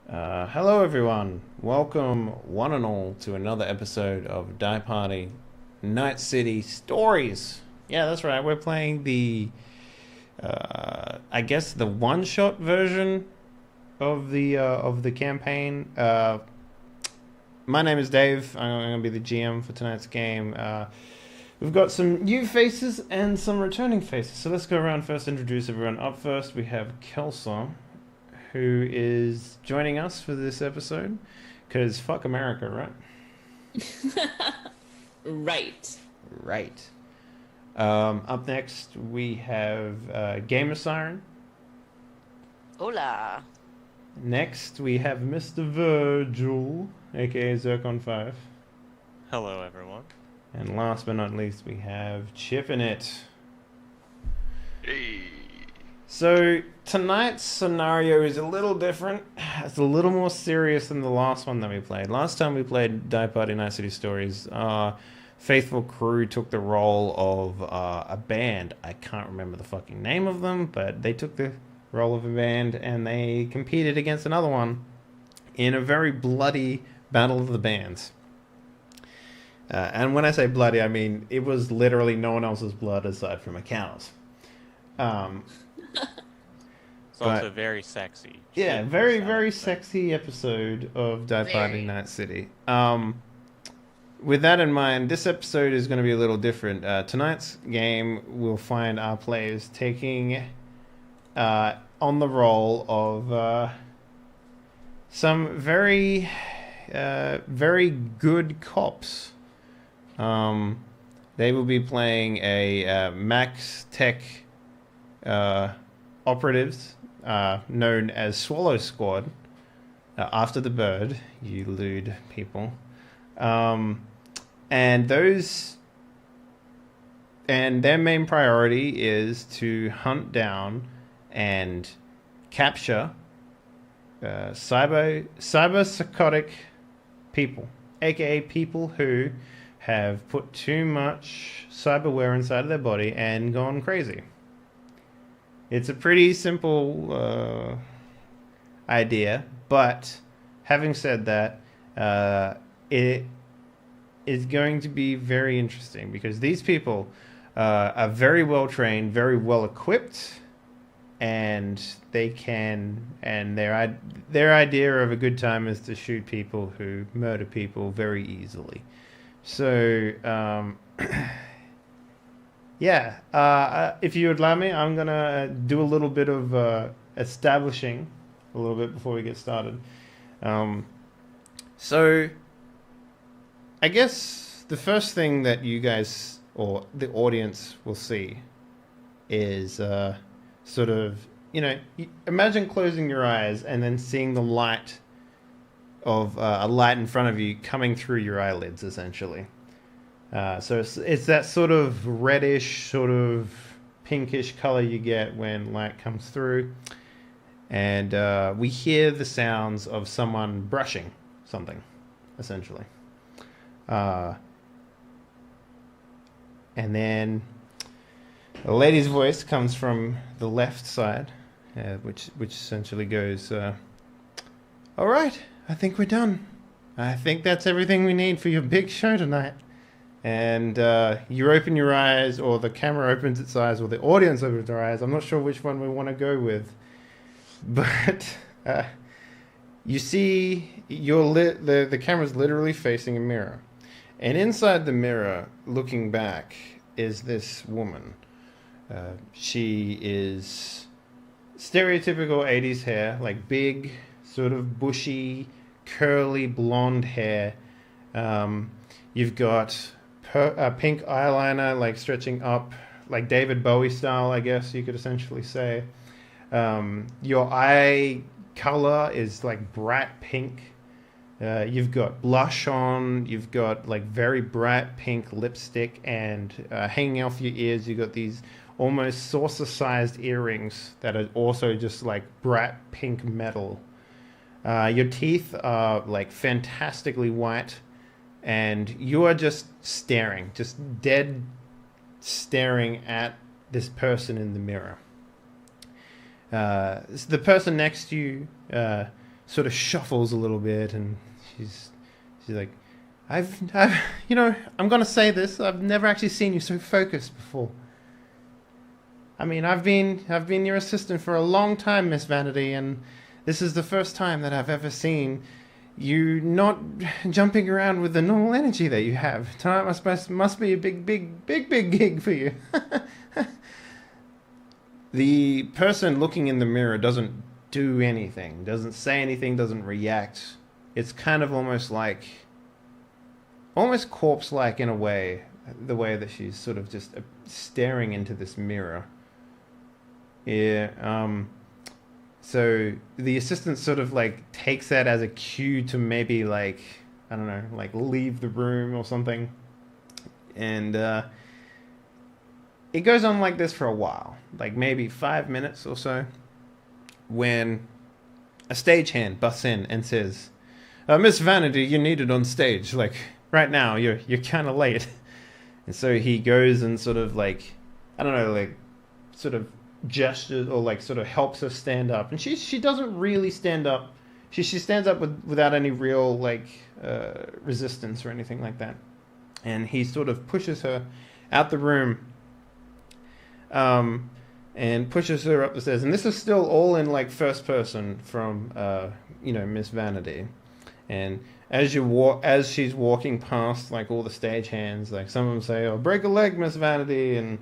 Hello everyone, welcome one and all to another episode of Die Party Nightcity Stories. Yeah, that's right, we're playing I guess the one-shot version of the campaign. My name is Dave, I'm going to be the GM for tonight's game. We've got some new faces and some returning faces, so let's go around first, introduce everyone. Up first we have Kelso, who is joining us for this episode. Because fuck America, right? Right. Right. Up next, we have Gamer Siren. Hola. Next, we have Mr. Virgil, aka Zircon5. Hello, everyone. And last but not least, we have Chippin' It. Hey. So, tonight's scenario is a little different. It's a little more serious than the last one that we played. Last time we played Die Party Nightcity Stories, our faithful crew took the role of a band. I can't remember the fucking name of them, but they took the role of a band and they competed against another one in a very bloody battle of the bands. And when I say bloody, I mean it was literally no one else's blood aside from a cow's. It's also very sexy. Yeah, very, very sexy episode of Die Party Nightcity. With that in mind, this episode is going to be a little different. Tonight's game will find our players taking on the role of some very, very good cops. They will be playing a Max Tech operatives known as Swallow Squad. After the bird, you lewd people. And their main priority is to hunt down and capture cyber psychotic people, aka people who have put too much cyberware inside of their body and gone crazy. It's a pretty simple idea, but having said that, it is going to be very interesting because these people are very well trained, very well equipped, and they can. And their idea of a good time is to shoot people who murder people very easily. So. Yeah, if you would allow me, I'm going to do a little bit of establishing a little bit before we get started. So, I guess the first thing that you guys, or the audience, will see is sort of, imagine closing your eyes and then seeing the light of a light in front of you coming through your eyelids, essentially. So it's that sort of reddish, sort of pinkish color you get when light comes through. And we hear the sounds of someone brushing something, essentially. And then a lady's voice comes from the left side, which essentially goes, all right, I think we're done. I think that's everything we need for your big show tonight. And you open your eyes, or the camera opens its eyes, or the audience opens their eyes. I'm not sure which one we want to go with. But you see the camera's literally facing a mirror. And inside the mirror, looking back, is this woman. She is stereotypical 80s hair, like big, sort of bushy, curly, blonde hair. You've got pink eyeliner, like stretching up, like David Bowie style, I guess you could essentially say. Your eye color is like bright pink. You've got blush on. You've got like very bright pink lipstick, and hanging off your ears, you've got these almost saucer-sized earrings that are also just like bright pink metal. Your teeth are like fantastically white. And you are just staring, just dead staring at this person in the mirror. The person next to you sort of shuffles a little bit, and she's like, I've I'm gonna say this. I've never actually seen you so focused before. I mean, I've been your assistant for a long time, Miss Vanity, and this is the first time that I've ever seen you not jumping around with the normal energy that you have. Tonight must be a big gig for you. The person looking in the mirror doesn't do anything, doesn't say anything, doesn't react. It's kind of almost corpse-like in a way, the way that she's sort of just staring into this mirror. Yeah. So the assistant sort of like takes that as a cue to maybe like, I don't know, like leave the room or something. And it goes on like this for a while, like maybe 5 minutes or so, when a stagehand busts in and says, Miss Vanity, you're needed on stage. Like right now, you're kind of late. And so he goes and sort of like, I don't know, like sort of gestures or like sort of helps her stand up, and she doesn't really stand up. She stands up without any real like resistance or anything like that, and he sort of pushes her out the room, and pushes her up the stairs. And this is still all in like first person from Miss Vanity, and as she's walking past like all the stagehands, like some of them say, "Oh, break a leg, Miss Vanity," and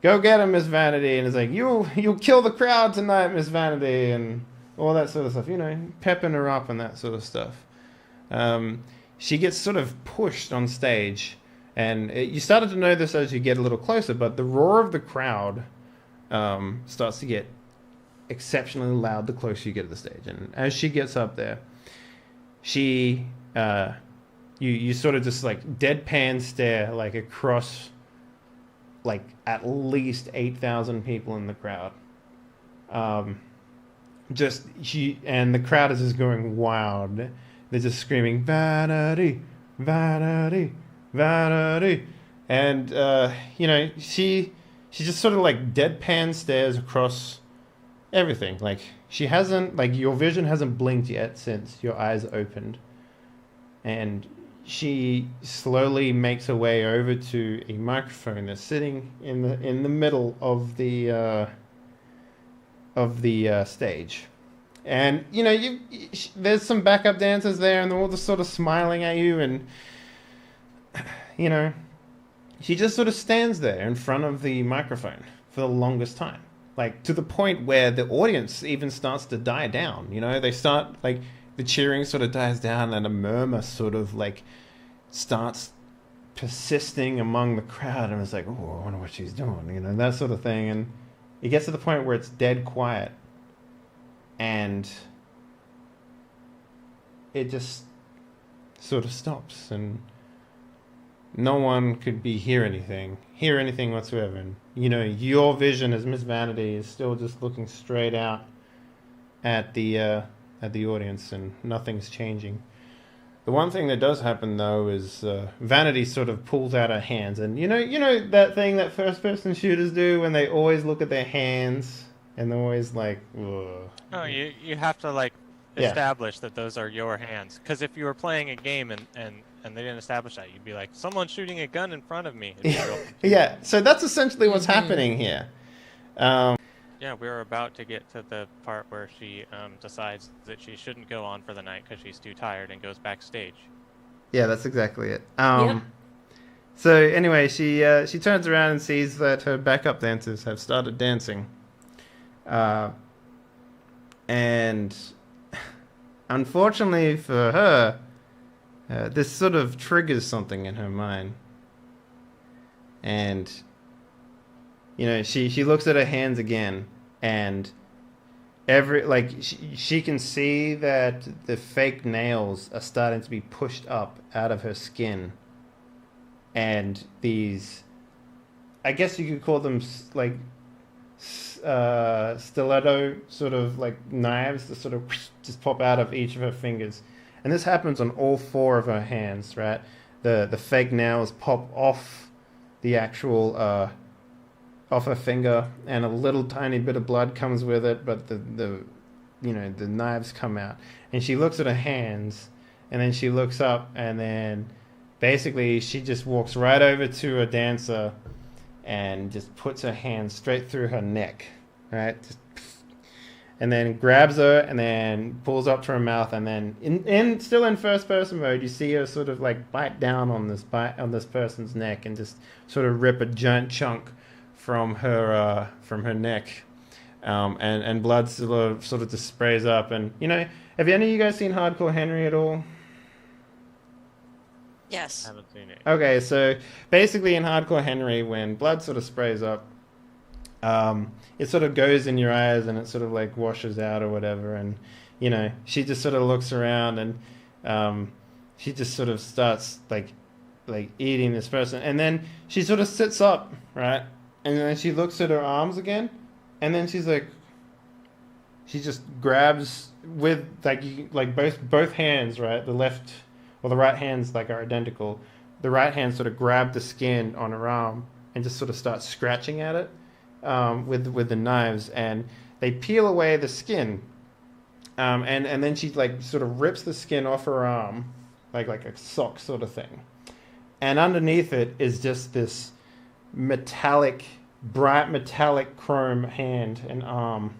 go get him, Miss Vanity, and it's like, you'll kill the crowd tonight, Miss Vanity, and all that sort of stuff, pepping her up and that sort of stuff. She gets sort of pushed on stage, and you started to know this as you get a little closer, but the roar of the crowd starts to get exceptionally loud the closer you get to the stage. And as she gets up there, you sort of just like deadpan stare like across like at least 8,000 people in the crowd. And the crowd is just going wild. They're just screaming, Vanity, Vanity, Vanity. And, she just sort of like deadpan stares across everything. Like she hasn't, like your vision hasn't blinked yet since your eyes opened. And she slowly makes her way over to a microphone that's sitting in the middle of the stage, and there's some backup dancers there, and they're all just sort of smiling at you, and she just sort of stands there in front of the microphone for the longest time, like to the point where the audience even starts to die down. They start like. The cheering sort of dies down, and a murmur sort of like starts persisting among the crowd, and it's like, oh, I wonder what she's doing, that sort of thing. And it gets to the point where it's dead quiet, and it just sort of stops, and no one could hear anything whatsoever. And your vision as Miss Vanity is still just looking straight out at the audience, and nothing's changing. The one thing that does happen though is Vanity sort of pulls out her hands, and you know that thing that first person shooters do when they always look at their hands and they're always like, ugh. Oh, you have to like establish that those are your hands, because if you were playing a game and they didn't establish that, you'd be like, someone's shooting a gun in front of me. Yeah, so that's essentially what's happening here. Yeah, we're about to get to the part where she decides that she shouldn't go on for the night because she's too tired and goes backstage. Yeah, that's exactly it. Yep. So anyway, she turns around and sees that her backup dancers have started dancing. And unfortunately for her, this sort of triggers something in her mind. And she looks at her hands again, and she can see that the fake nails are starting to be pushed up out of her skin, and these, I guess you could call them like stiletto sort of like knives that sort of just pop out of each of her fingers. And this happens on all 4 of her hands, right? The fake nails pop off the actual off her finger, and a little tiny bit of blood comes with it, but the the knives come out, and she looks at her hands, and then she looks up, and then basically she just walks right over to a dancer and just puts her hand straight through her neck, right? And then grabs her and then pulls up to her mouth, and then still in first person mode, you see her sort of like bite down on this person's neck and just sort of rip a giant chunk from her neck, and blood sort of just sprays up. And have any of you guys seen Hardcore Henry at all? Yes. I haven't seen it. Okay, so basically in Hardcore Henry, when blood sort of sprays up, it sort of goes in your eyes and it sort of like washes out or whatever, and she just sort of looks around, and she just sort of starts like eating this person, and then she sort of sits up, right, and then she looks at her arms again, and then she just grabs with both hands, right, the left or the right hands are identical. The right hand sort of grabbed the skin on her arm and just sort of starts scratching at it with the knives, and they peel away the skin, and then she sort of rips the skin off her arm like a sock sort of thing, and underneath it is just this bright metallic chrome hand and arm,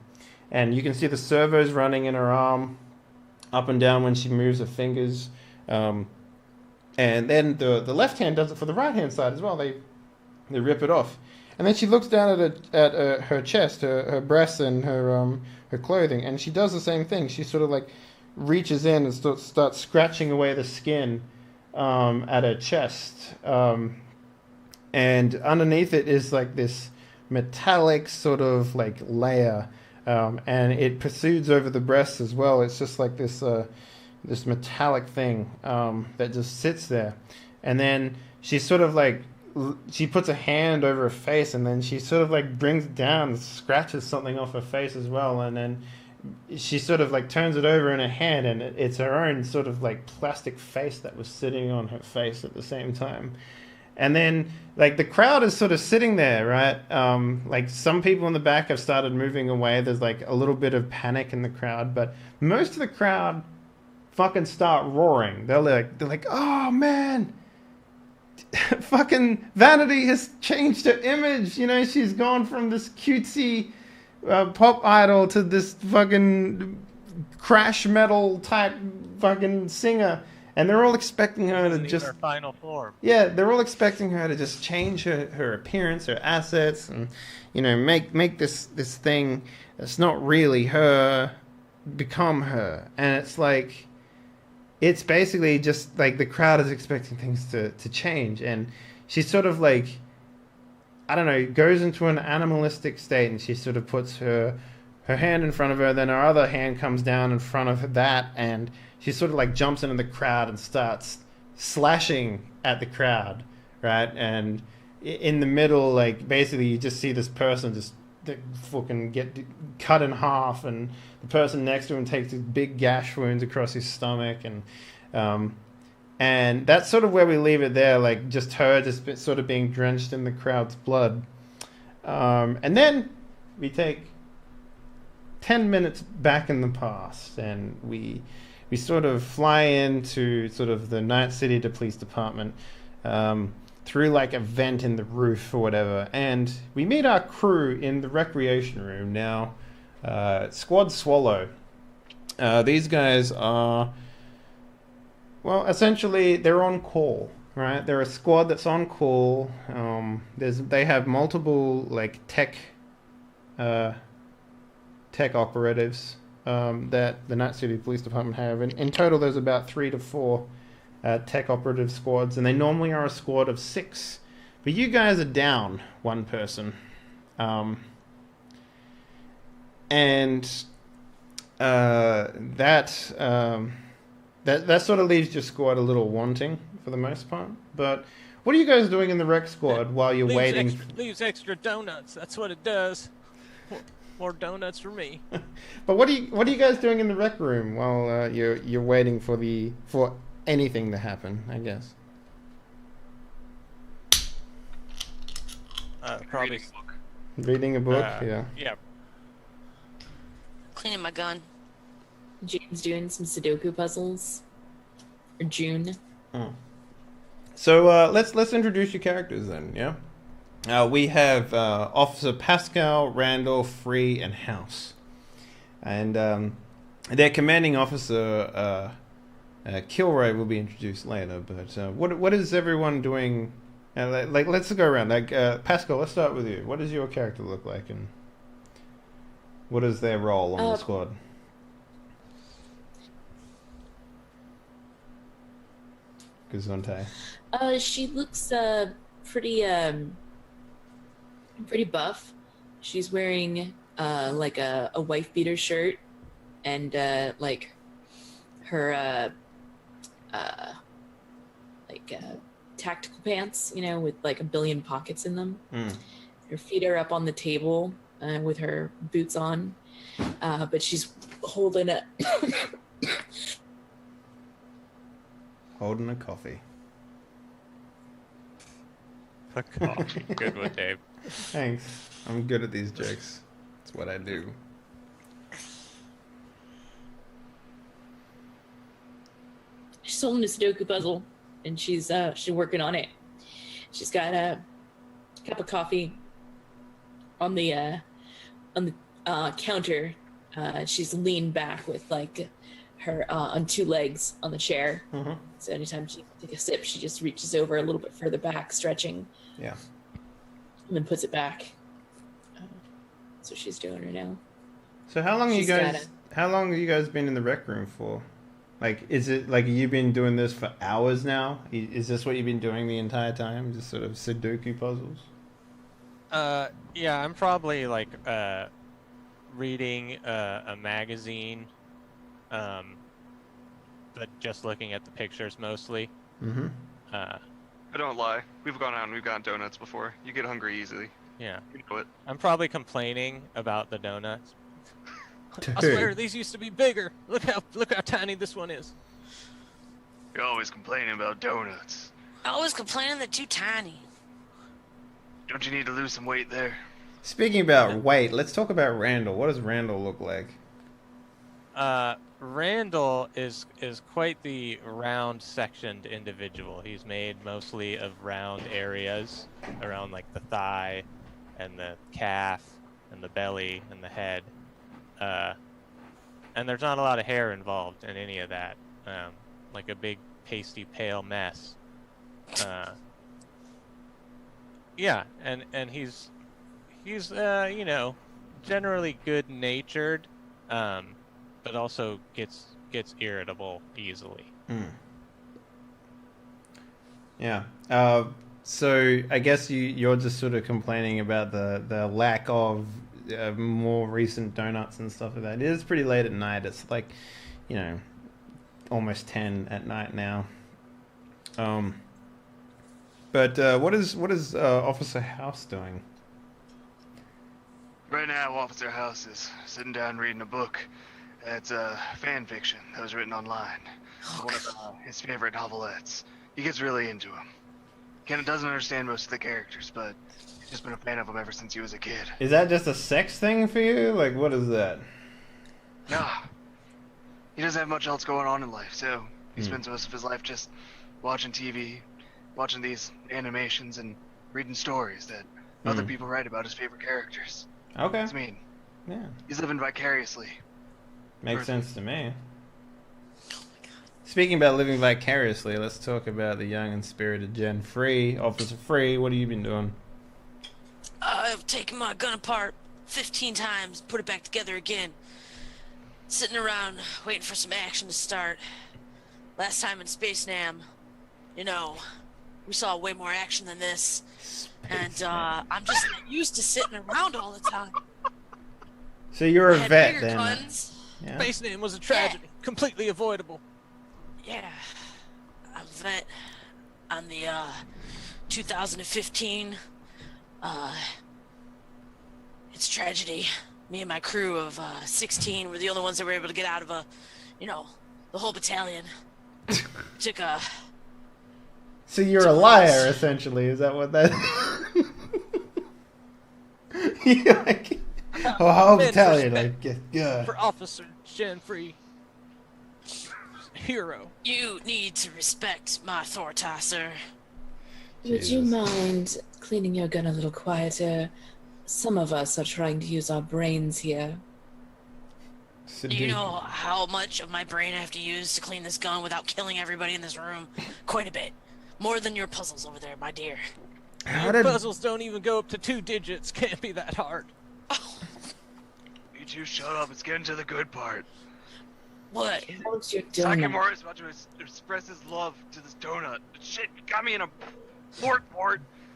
and you can see the servos running in her arm up and down when she moves her fingers, and then the left hand does it for the right hand side as well. They rip it off. And then she looks down at her chest, her breasts, and her clothing, and she does the same thing. She sort of reaches in and starts scratching away the skin at her chest, and underneath it is this metallic sort of layer, and it protrudes over the breasts as well. It's just this metallic thing that just sits there, and then she sort of she puts a hand over her face, and then she sort of brings it down and scratches something off her face as well, and then she sort of turns it over in her hand, and it's her own sort of plastic face that was sitting on her face at the same time. And then the crowd is sort of sitting there, right? Some people in the back have started moving away. There's a little bit of panic in the crowd, but most of the crowd fucking start roaring. They're like, oh man, fucking Vanity has changed her image. She's gone from this cutesy pop idol to this fucking crash metal type fucking singer, and they're all expecting her to just her final form. Yeah, they're all expecting her to just change her appearance, her assets, and make this thing that's not really her become her. And it's basically just the crowd is expecting things to change, and she sort of I don't know, goes into an animalistic state, and she sort of puts her hand in front of her, then her other hand comes down in front of that, and she sort of jumps into the crowd and starts slashing at the crowd, right? And in the middle, basically you just see this person just fucking get cut in half, and the person next to him takes these big gash wounds across his stomach, and that's sort of where we leave it there, just her just sort of being drenched in the crowd's blood, and then we take 10 minutes back in the past, and we sort of fly into sort of the Nightcity police department, through a vent in the roof or whatever, and we meet our crew in the recreation room. Now, Squad Swallow. These guys are, well, essentially they're on call, right? They're a squad that's on call. They have multiple tech operatives that the Nightcity Police Department have. In total, there's about 3 to 4 tech operative squads, and they normally are a squad of 6. But you guys are down 1 person. And that sort of leaves your squad a little wanting for the most part. But what are you guys doing in the rec squad while you're waiting? Leaves extra donuts. That's what it does. More donuts for me. But what are you guys doing in the rec room while you're waiting for anything to happen, I guess? Probably Reading a book. Reading a book, yeah. Cleaning my gun. June's doing some Sudoku puzzles. Or June. Hmm. So let's introduce your characters then. Yeah. We have Officer Pascal, Randall, Free, and House, and their commanding officer Kilroy will be introduced later. But what is everyone doing? Like let's go around. Like Pascal, let's start with you. What does your character look like, and what is their role on the squad? Dante. She looks pretty pretty buff. She's wearing like a wife beater shirt and like her tactical pants, you know, with like a billion pockets in them. Her feet are up on the table with her boots on, but she's holding a holding a coffee. A coffee. Good one, Dave. Thanks. I'm good at these jokes. It's what I do. She's holding a Sudoku puzzle, and she's working on it. She's got a cup of coffee on the counter. She's leaned back with like her on two legs on the chair. Mm-hmm. So anytime she takes a sip, she just reaches over a little bit further back, stretching. Yeah. And then puts it back. That's what she's doing right now. So how long have you guys been in the rec room for? Like, is it like you've been doing this for hours now? Is this what you've been doing the entire time? Just sort of Sudoku puzzles? Yeah, I'm probably like reading a magazine, but just looking at the pictures mostly. Mm-hmm. I don't lie. We've gone out and we've gotten donuts before. You get hungry easily. Yeah. You know it. I'm probably complaining about the donuts. I swear these used to be bigger. Look how tiny this one is. You're always complaining about donuts. Always complaining they're too tiny. Don't you need to lose some weight there? Speaking about weight, let's talk about Randall. What does Randall look like? Randall is quite the round-sectioned individual. He's made mostly of round areas around like the thigh and the calf and the belly and the head. And there's not a lot of hair involved in any of that. Like a big pasty pale mess. Yeah, and he's you know, generally good-natured, but also gets irritable easily. Yeah. So I guess you're just sort of complaining about the lack of more recent donuts and stuff like that. It is pretty late at night. It's like, you know, almost 10 at night now. But what is Officer House doing? Right now, Officer House is sitting down reading a book. It's fan fiction that was written online. One of his favorite novelettes. He gets really into them. Ken doesn't understand most of the characters, but he's just been a fan of them ever since he was a kid. Is that just a sex thing for you? Like, what is that? Nah. He doesn't have much else going on in life, so he spends most of his life just watching TV, watching these animations, and reading stories that other people write about his favorite characters. Okay. It's mean. Yeah. He's living vicariously. Makes sense to me. Speaking about living vicariously, let's talk about the young and spirited Gen Free. Officer Free, what have you been doing? I've taken my gun apart 15 times, put it back together again. Sitting around waiting for some action to start. Last time in Space Nam, you know, we saw way more action than this. I'm just not used to sitting around all the time. So you're a vet then? Guns. Yeah. Space Nam was a tragedy, completely avoidable. Yeah, I'm a vet on the 2015. It's tragedy. Me and my crew of 16 were the only ones that were able to get out of the whole battalion. Took a. So you're a liar, essentially. Is that what that? You're like, whole battalion, like, yeah. For Officer Gen Free. Hero. You need to respect my authority, sir. Would you Jesus. mind cleaning your gun a little quieter? Some of us are trying to use our brains here. Do you know how much of my brain I have to use to clean this gun without killing everybody in this room? Quite a bit. More than your puzzles over there, my dear. How Your did... puzzles don't even go up to 2 digits. Can't be that hard. You two shut up. It's getting to the good part. What? How's your donut? Sakimura is about to express his love to this donut. Shit, you got me in a port,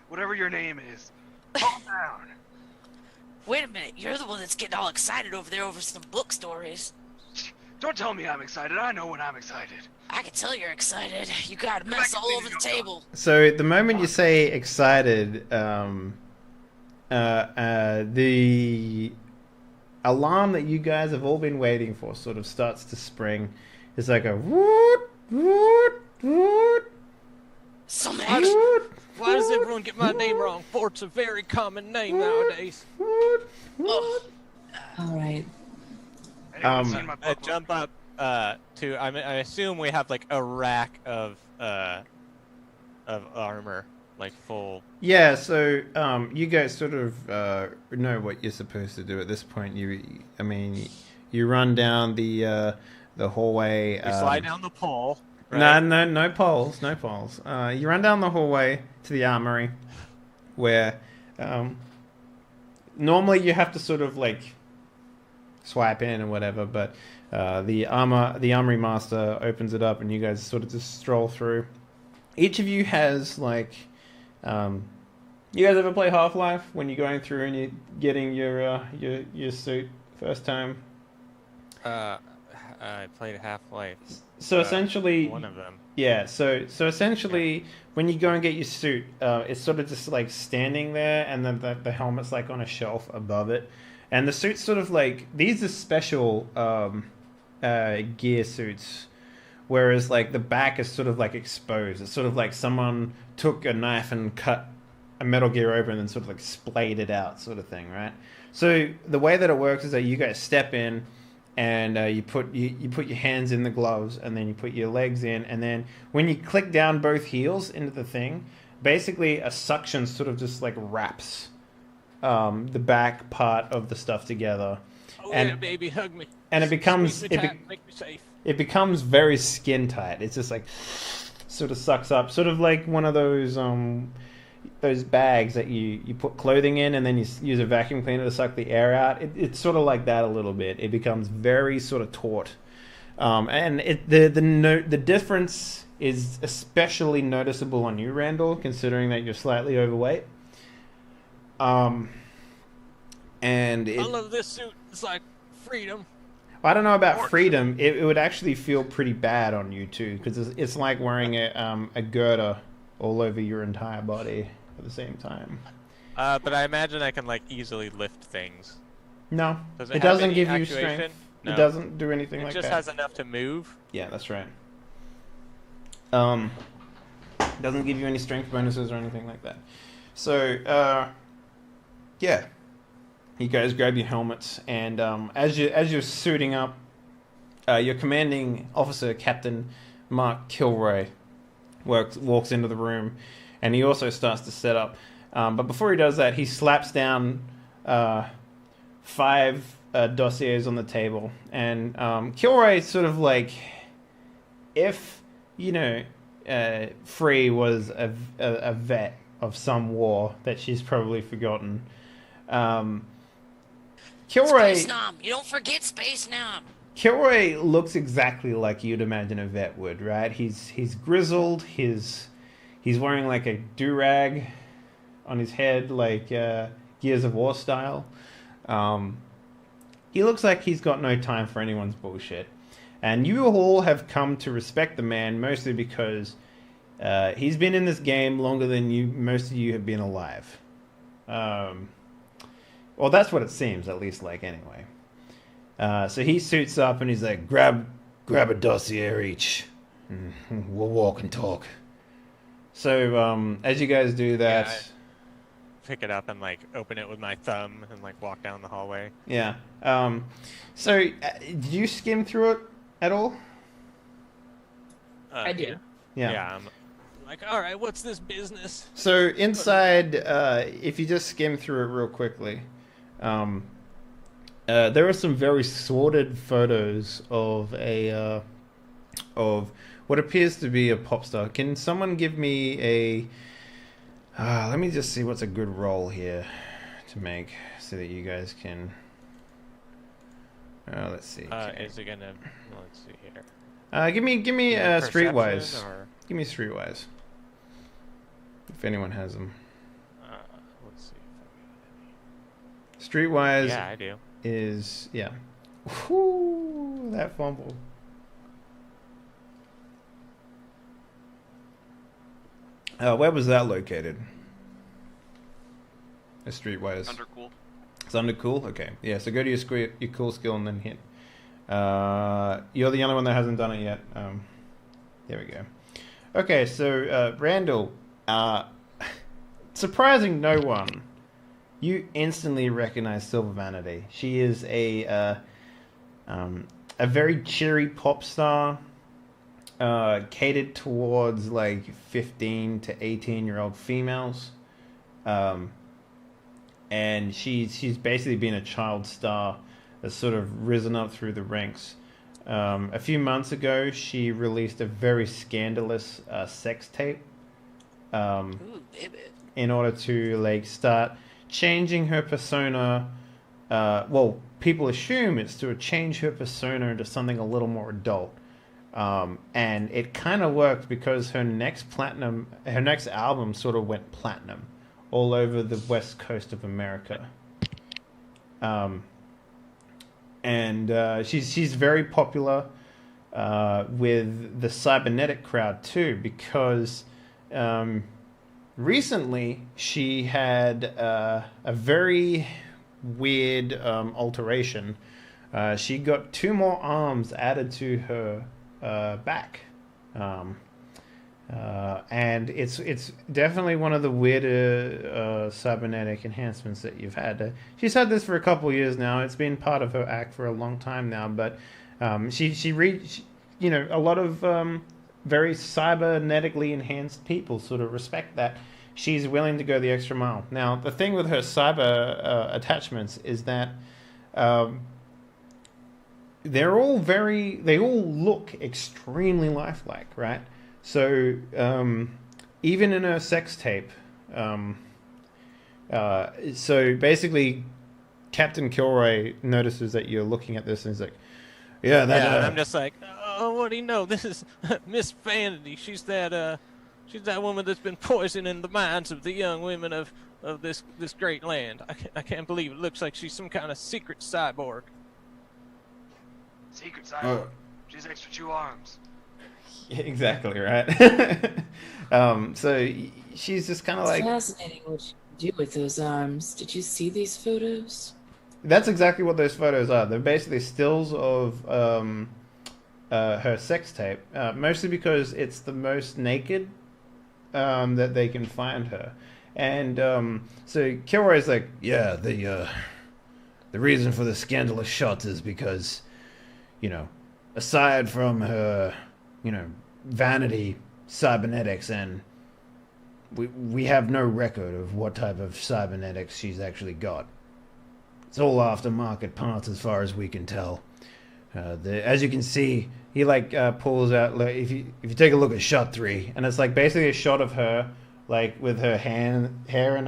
whatever your name is. Calm down. Wait a minute. You're the one that's getting all excited over there over some book stories. Don't tell me I'm excited. I know when I'm excited. I can tell you're excited. You got a mess all over the table. So the moment you say excited, the alarm that you guys have all been waiting for sort of starts to spring. It's like a woot, woot, woot, So Why mad. does, why does everyone get my name wrong? Fort's a very common name nowadays. woot, woot. Oh, All right. Anyone seen my I book? jump up to. I assume we have like a rack of armor, like full. Yeah, so you guys sort of know what you're supposed to do at this point. You run down the hallway. We slide down the pole. Right? No poles. You run down the hallway to the armory, where normally you have to sort of like swipe in or whatever, but the armory master opens it up, and you guys sort of just stroll through. Each of you has like, you guys ever play Half-Life when you're going through and you're getting your suit first time? I played Half-Life. So essentially, one of them. yeah. So essentially, when you go and get your suit, it's sort of just like standing there, and then the helmet's like on a shelf above it, and the suit's sort of like, these are special gear suits, whereas like the back is sort of like exposed. It's sort of like someone took a knife and cut a Metal Gear open and sort of like splayed it out, sort of thing, right? So the way that it works is that you guys step in, and you put your hands in the gloves, and then you put your legs in, and then when you click down both heels into the thing, basically a suction sort of just like wraps the back part of the stuff together. Oh And- yeah, baby, hug me. and it becomes Squeeze me tight, make me safe. it becomes very skin tight. It's just like sort of sucks up, sort of like one of those bags that you put clothing in, and then you use a vacuum cleaner to suck the air out. It's sort of like that a little bit. It becomes very sort of taut, and the difference is especially noticeable on you, Randall, considering that you're slightly overweight. And I love this suit. It's like freedom. I don't know about freedom. It would actually feel pretty bad on you too, because it's like wearing a girder all over your entire body at the same time. But I imagine I can like easily lift things. No, Does it have doesn't any give you actuation? strength. No. It doesn't do anything It like just that. has enough to move. Yeah, that's right. Doesn't give you any strength bonuses or anything like that. So, yeah. You guys grab your helmets, and as you're suiting up, your commanding officer, Captain Mark Kilroy, walks into the room, and he also starts to set up. But before he does that, he slaps down 5 dossiers on the table, and Kilroy sort of like, if Free was a vet of some war that she's probably forgotten. Kilroy, Space Nom. You don't forget Space Nom. Kilroy looks exactly like you'd imagine a vet would, right? He's grizzled. He's wearing like a do-rag on his head, like Gears of War style. He looks like he's got no time for anyone's bullshit. And you all have come to respect the man mostly because he's been in this game longer than most of you have been alive. Well, that's what it seems, at least, like, anyway. So he suits up and he's like, grab a dossier each. We'll walk and talk. So, as you guys do that... Yeah, pick it up and like open it with my thumb and like walk down the hallway. Yeah. So, did you skim through it at all? I do. Yeah, I'm like, all right, what's this business? So inside, if you just skim through it real quickly, there are some very sordid photos of of what appears to be a pop star. Can someone give me a? Let me just see what's a good roll here to make so that you guys can. Let's see. Is it gonna? Well, let's see here. Give me streetwise. Or... Give me streetwise. If anyone has them. Let's see if Streetwise. Yeah, I do. Is Whoo, that fumble. Where was that located? Streetwise. Undercool. It's undercool? Okay. Yeah, so go to your cool skill and then hit. You're the only one that hasn't done it yet. There we go. Okay, so Randall, surprising no one, you instantly recognize Silver Vanity. She is a very cheery pop star, catered towards like 15 to 18-year-old females. And she's basically been a child star that's sort of risen up through the ranks. A few months ago, she released a very scandalous sex tape Ooh, baby. in order to like start changing her persona. Well, people assume it's to change her persona into something a little more adult. And it kind of worked because her next album sort of went platinum all over the west coast of America. And she's very popular with the cybernetic crowd too, because recently she had a very weird alteration. She got 2 more arms added to her back. And it's definitely one of the weirder cybernetic enhancements that you've had. She's had this for a couple years now. It's been part of her act for a long time now, but she reached, a lot of very cybernetically enhanced people sort of respect that. She's willing to go the extra mile. Now, the thing with her cyber attachments is that they all look extremely lifelike, right? So even in her sex tape, so basically Captain Kilroy notices that you're looking at this and he's like, yeah, that. Yeah, and I'm just like, oh, what do you know? This is Miss Vanity. She's that woman that's been poisoning the minds of the young women of this great land. I can't believe it. Looks like she's some kind of secret cyborg. Secret cyborg. She's extra 2 arms. Yeah, exactly right. So she's just kind of like. It's fascinating what you do with those arms. Did you see these photos? That's exactly what those photos are. They're basically stills of her sex tape, mostly because it's the most naked that they can find her. And so Kilroy's like, yeah, the reason for the scandalous shots is because, aside from her, vanity cybernetics, and we have no record of what type of cybernetics she's actually got. It's all aftermarket parts as far as we can tell. As you can see, he pulls out, like, if you take a look at shot 3, and it's like basically a shot of her like with her hands in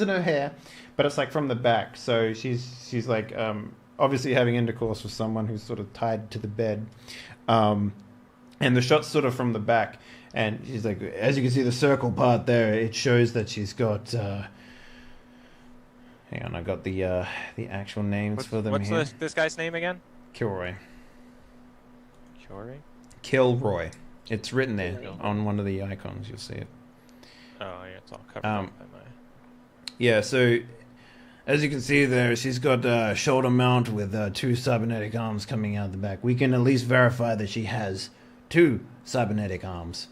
her hair, but it's like from the back. So she's like obviously having intercourse with someone who's sort of tied to the bed, and the shot's sort of from the back, and she's like, as you can see the circle part there, it shows that she's got hang on, I got the actual names for them what's here. this guy's name again? Kilroy. Kilroy? It's written there on one of the icons. You'll see it. Oh, yeah, it's all covered up by my... Yeah, so as you can see there, she's got a shoulder mount with 2 cybernetic arms coming out the back. We can at least verify that she has 2 cybernetic arms.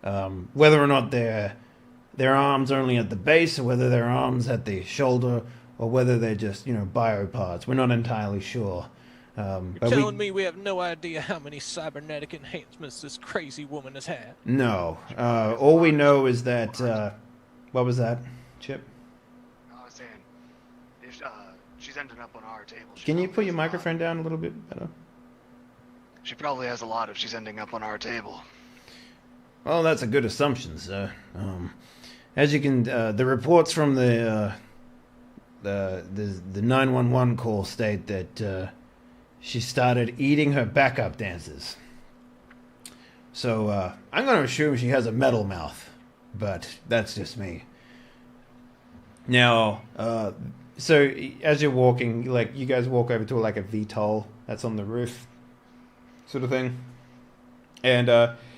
Whether or not they're arms only at the base, or whether they're arms at the shoulder, or whether they're just, bio parts, we're not entirely sure. You're But telling me we have no idea how many cybernetic enhancements this crazy woman has had? No. All we know is that... what was that, Chip? I was saying, if she's ending up on our table. Can you put your microphone down a little bit better? She probably has a lot if she's ending up on our table. Well, that's a good assumption, sir. As you can... the reports from the 911 call state that she started eating her backup dancers. So I'm going to assume she has a metal mouth, but that's just me. Now, so as you're walking, like you guys walk over to like a VTOL that's on the roof, sort of thing, and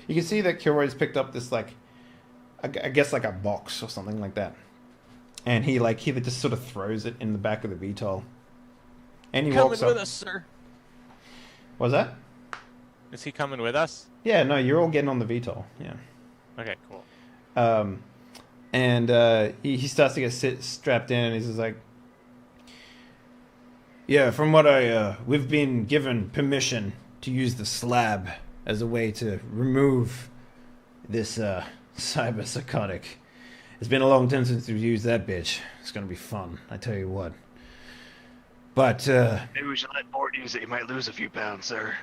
you can see that Kilroy's picked up this like, I guess like a box or something like that, and he just sort of throws it in the back of the VTOL, and he walks up. Coming with us, sir. What's that? Is he coming with us? Yeah, no, you're all getting on the VTOL. Yeah. Okay, cool. And he starts to get strapped in, and he's just like, yeah, from what we've been given permission to use the slab as a way to remove this cyber psychotic. It's been a long time since we've used that bitch. It's gonna be fun, I tell you what. But maybe we should let Mort use it. You might lose a few pounds, sir.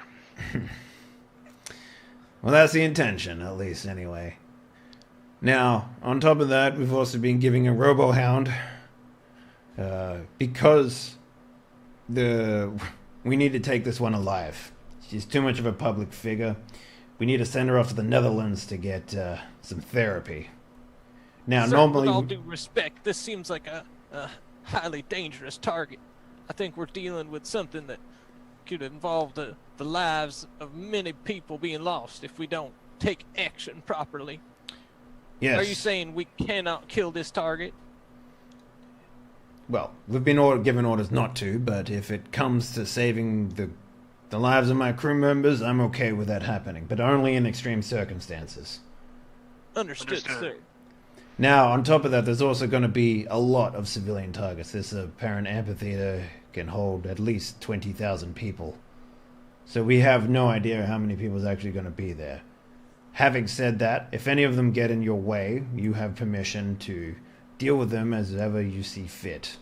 Well, that's the intention, at least, anyway. Now, on top of that, we've also been giving a robo-hound. Because we need to take this one alive. She's too much of a public figure. We need to send her off to the Netherlands to get some therapy. Now, Sir, normally... with all due respect, this seems like a highly dangerous target. I think we're dealing with something that could involve the lives of many people being lost if we don't take action properly. Yes. Are you saying we cannot kill this target? Well, we've been given orders not to, but if it comes to saving the lives of my crew members, I'm okay with that happening, but only in extreme circumstances. Understood, sir. Now, on top of that, there's also going to be a lot of civilian targets. This apparent amphitheater can hold at least 20,000 people. So we have no idea how many people is actually going to be there. Having said that, if any of them get in your way, you have permission to deal with them as ever you see fit.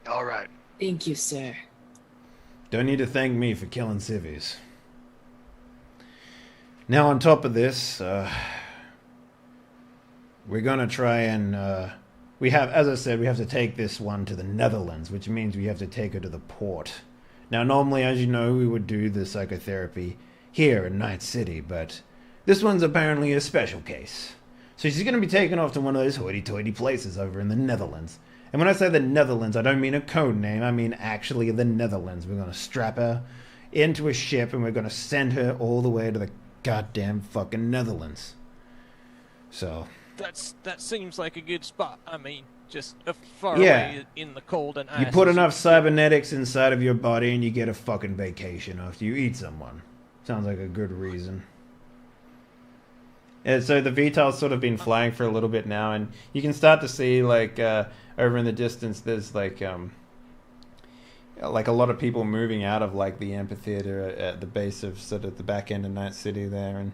All right. Thank you, sir. Don't need to thank me for killing civvies. Now, on top of this, we're going to try and... as I said, we have to take this one to the Netherlands, which means we have to take her to the port. Now, normally, as you know, we would do the psychotherapy here in Nightcity, but this one's apparently a special case. So she's going to be taken off to one of those hoity-toity places over in the Netherlands. And when I say the Netherlands, I don't mean a code name, I mean actually the Netherlands. We're going to strap her into a ship and we're going to send her all the way to the goddamn fucking Netherlands. So... That seems like a good spot. I mean, just far Yeah. away in the cold and ice. You put enough cybernetics inside of your body and you get a fucking vacation after you eat someone. Sounds like a good reason. And so the VTOL's sort of been flying for a little bit now, and you can start to see, like, over in the distance, there's, like a lot of people moving out of, like, the amphitheater at the base of sort of the back end of Nightcity there, and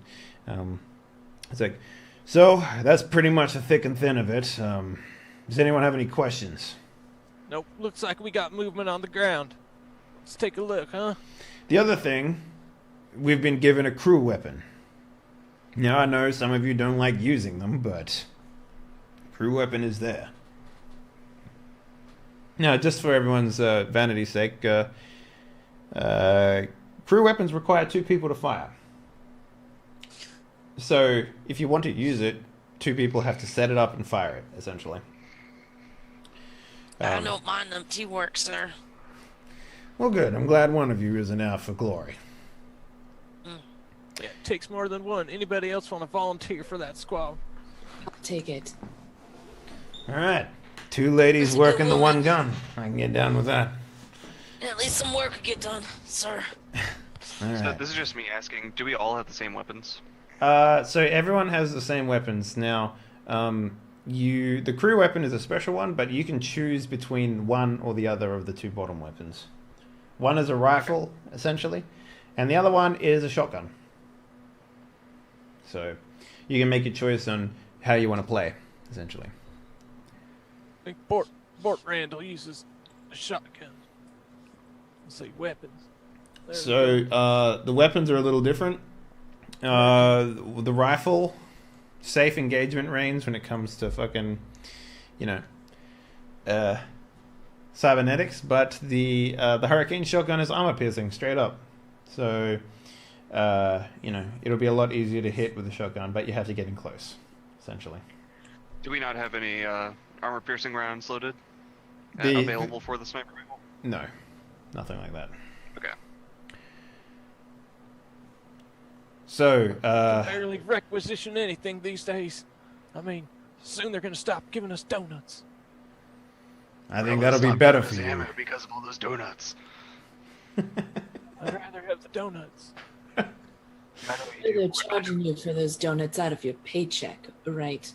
it's like... So, that's pretty much the thick and thin of it. Does anyone have any questions? Nope, looks like we got movement on the ground. Let's take a look, huh? The other thing, we've been given a crew weapon. Now, I know some of you don't like using them, but crew weapon is there. Now, just for everyone's vanity's sake, crew weapons require 2 people to fire. So, if you want to use it, 2 people have to set it up and fire it, essentially. I don't mind them teamwork, sir. Well, good. I'm glad one of you isn't out for glory. Yeah, it takes more than one. Anybody else want to volunteer for that squad? I'll take it. All right. 2 ladies That's a working good the woman. one gun. I can get down with that. At least some work will get done, sir. All So right. this is just me asking, do we all have the same weapons? So everyone has the same weapons now. the crew weapon is a special one, but you can choose between one or the other of the two bottom weapons. One is a rifle, essentially, and the other one is a shotgun. So you can make a choice on how you want to play, essentially. I think Bort Randall uses a shotgun. Let's see, weapons. So the weapons are a little different. The rifle, safe engagement range when it comes to fucking, cybernetics, but the Hurricane shotgun is armor piercing straight up. So, it'll be a lot easier to hit with the shotgun, but you have to get in close, essentially. Do we not have any armor piercing rounds loaded available for the sniper rifle? No, nothing like that. Okay. So, barely requisition anything these days. I mean, soon they're gonna stop giving us donuts. I think that'll be better for you. Because of all those donuts. I'd rather have the donuts. They're charging you for those donuts out of your paycheck, right?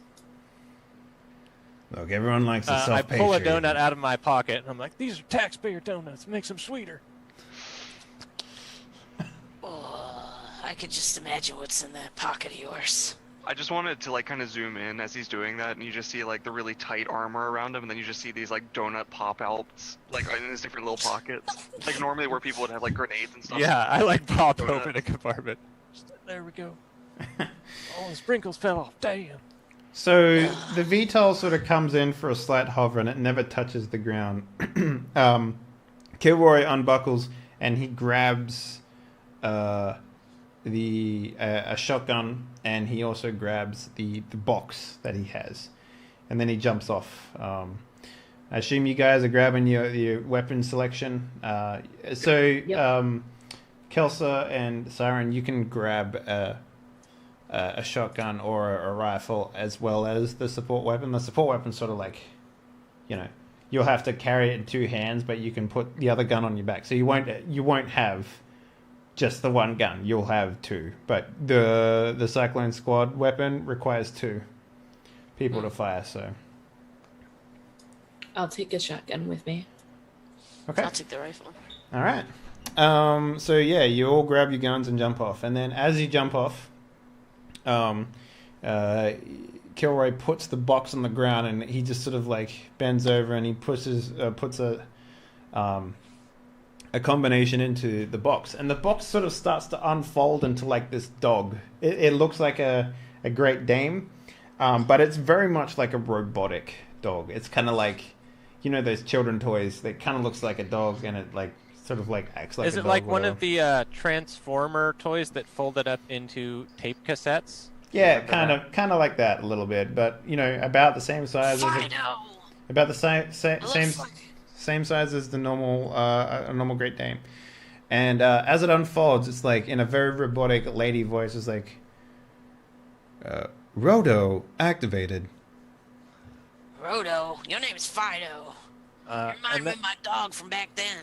Look, everyone likes a self-pay I pull a trade. donut out of my pocket, and I'm like, these are taxpayer donuts. Makes them sweeter. Oh, I could just imagine what's in that pocket of yours. I just wanted to like kind of zoom in as he's doing that, and you just see like the really tight armor around him, and then you just see these like donut pop outs like in his different little pockets, like normally where people would have like grenades and stuff. Yeah, I like pop Donut. open a compartment. There we go. Oh, the sprinkles fell off. Damn. So the VTOL sort of comes in for a slight hover, and it never touches the ground. Kilroy unbuckles, and he grabs a shotgun, and he also grabs the box that he has, and then he jumps off. I assume you guys are grabbing your weapon selection. Kelsa and Siren, you can grab a shotgun or a rifle as well as the support weapon. The support weapon's sort of like, you'll have to carry it in two hands, but you can put the other gun on your back. So you won't have just the one gun. You'll have two. But the Cyclone Squad weapon requires two people to fire. So I'll take a shotgun with me. okay, I'll take the rifle. all right. So yeah, you all grab your guns and jump off, and then as you jump off, Kilroy puts the box on the ground, and he just sort of like bends over and he puts a combination into the box, and the box sort of starts to unfold into like this dog. It looks like a Great Dane, but it's very much like a robotic dog. It's kind of like, those children toys that kind of looks like a dog, and it like sort of like acts like a dog. Is it like one of the Transformer toys that folded up into tape cassettes? Yeah, kind of like that a little bit, but about the same size about the same size as the normal a normal Great Dane. And as it unfolds, it's like in a very robotic lady voice, it's like, Roto activated. Roto, your name is Fido. You remind me of my dog from back then.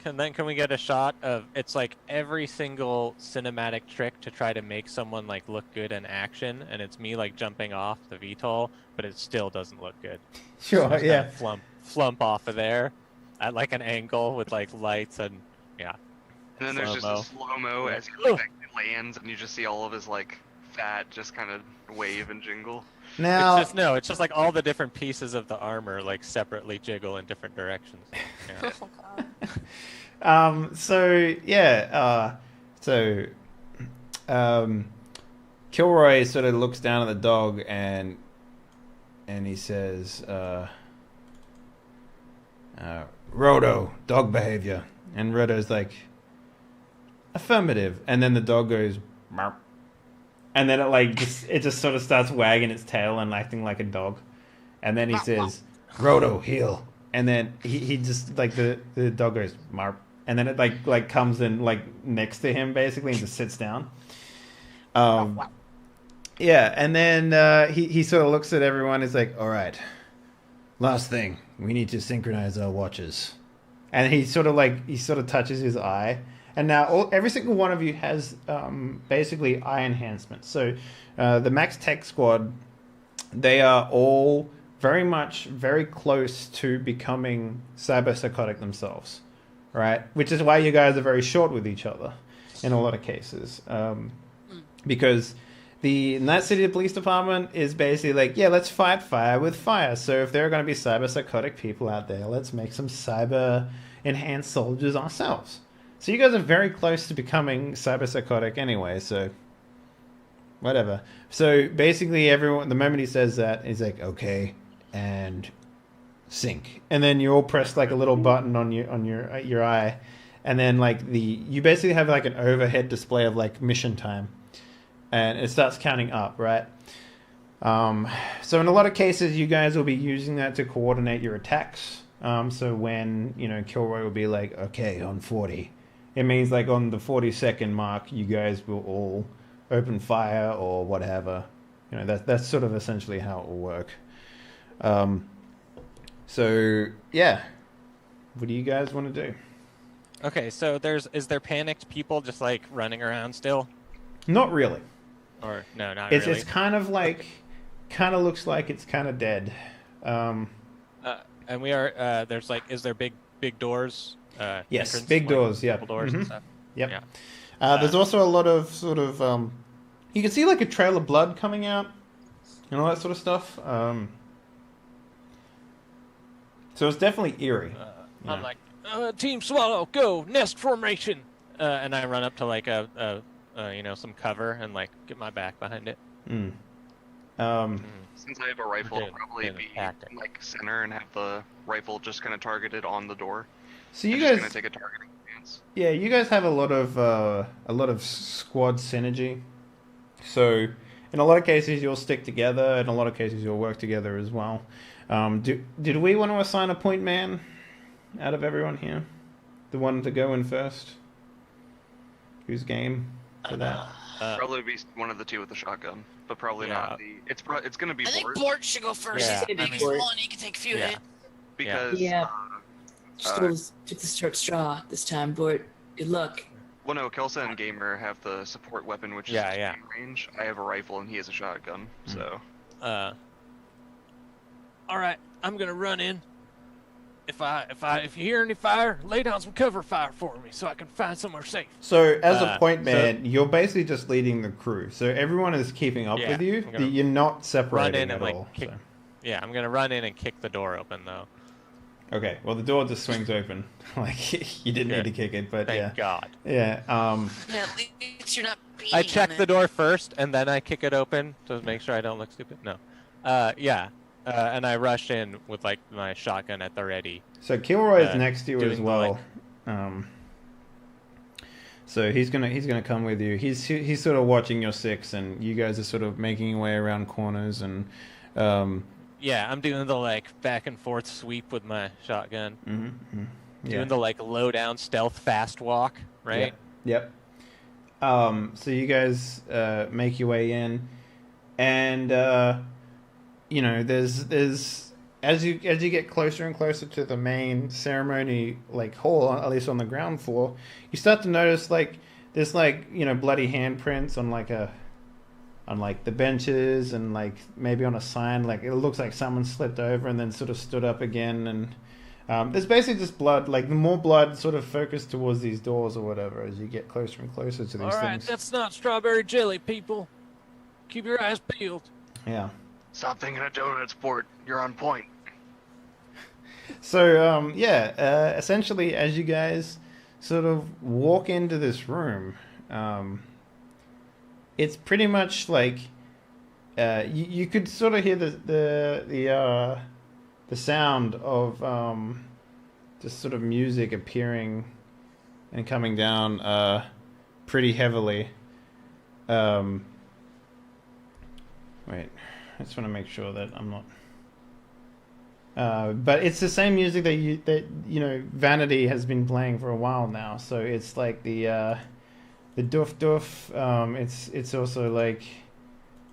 Can we get a shot of, it's like every single cinematic trick to try to make someone like look good in action, and it's me like jumping off the VTOL, but it still doesn't look good. Sure, Just yeah. kinda flump off of there at like an angle with like lights and yeah. And then there's just Slow-mo. a slow-mo as he like, lands, and you just see all of his like fat just kind of wave and jingle. Now, It's just like all the different pieces of the armor like separately jiggle in different directions. Yeah. Kilroy sort of looks down at the dog and he says, Roto, dog behavior. And Roto's like, affirmative. And then the dog goes, Marp. And then it just sort of starts wagging its tail and acting like a dog. And then he says, Roto, heel. And then he just like the dog goes, Marp. And then it like comes in like next to him basically and just sits down. Yeah, and then he sort of looks at everyone. He's like, all right, last thing, we need to synchronize our watches. And he sort of touches his eye. And now every single one of you has basically eye enhancement. So the Max Tech Squad, they are all very close to becoming cyberpsychotic themselves, right? Which is why you guys are very short with each other in a lot of cases, because the Nightcity Police Department is basically like, yeah, let's fight fire with fire. So if there are going to be cyberpsychotic people out there, let's make some cyber enhanced soldiers ourselves. So you guys are very close to becoming cyberpsychotic anyway, so whatever. So basically everyone, the moment he says that, he's like, okay, and sync. And then you all press like a little button on your eye, and then like you basically have like an overhead display of like mission time, and it starts counting up, right? So in a lot of cases, you guys will be using that to coordinate your attacks. So when, Kilroy will be like, okay, on 40, it means like on the 40-second mark, you guys will all open fire or whatever. That's sort of essentially how it will work. So yeah, what do you guys want to do? Okay, so is there panicked people just like running around still? Not really. Or no, not really. Really. It's kind of like, looks like it's kind of dead. And we are there's like, is there big doors? Yes, entrance, big like, doors. Yeah, doors and stuff. Yep. Yeah. There's also a lot of sort of you can see like a trail of blood coming out and all that sort of stuff. So it's definitely eerie. I'm like, Team Swallow, go nest formation, and I run up to like a some cover and like get my back behind it. Since I have a rifle, I'll probably be like center and have the rifle just kind of targeted on the door. So you I'm guys just gonna take a targeting stance. Yeah, you guys have a lot of squad synergy. So in a lot of cases you'll stick together, in a lot of cases you'll work together as well. Did we want to assign a point man out of everyone here? The one to go in first? Who's game for that? Probably be one of the two with the shotgun, but probably not the. It's gonna be I think Bort. Bort should go first. Yeah. He's one. He can take a few hits. Because Just took the short straw this time, Bort. Good luck. well, no, Kelsa and Gamer have the support weapon, which is range. I have a rifle and he has a shotgun. So. All right, I'm gonna run in. If you hear any fire, lay down some cover fire for me so I can find somewhere safe. So as a point man, you're basically just leading the crew. So everyone is keeping up with you. You're not separating at all. Kick, Yeah, I'm gonna run in and kick the door open though. Okay, well the door just swings open. Like you didn't need to kick it, but Thank God. Yeah. Yeah, at least you're not beating I check on the it. door first and then I kick it open to make sure I don't look stupid. No. And I rush in with like my shotgun at the ready. So Kilroy is next to you as well. So he's gonna come with you. He's sort of watching your six, and you guys are sort of making your way around corners and. Yeah, I'm doing the like back and forth sweep with my shotgun. Yeah. Doing the like low down stealth fast walk, right? Yep. So you guys make your way in, and there's as you get closer and closer to the main ceremony like hall, at least on the ground floor, you start to notice like there's like bloody handprints on the benches and like maybe on a sign. Like it looks like someone slipped over and then sort of stood up again, and there's basically just blood. Like the more blood sort of focused towards these doors or whatever as you get closer and closer to these things. All right, that's not strawberry jelly, people. Keep your eyes peeled. Yeah. Stop thinking of donuts, Bort. You're on point. So essentially as you guys sort of walk into this room, it's pretty much like you could sort of hear the sound of just sort of music appearing and coming down pretty heavily. Wait, I just want to make sure that I'm not. But it's the same music that Vanity has been playing for a while now. So it's like the doof doof. It's also like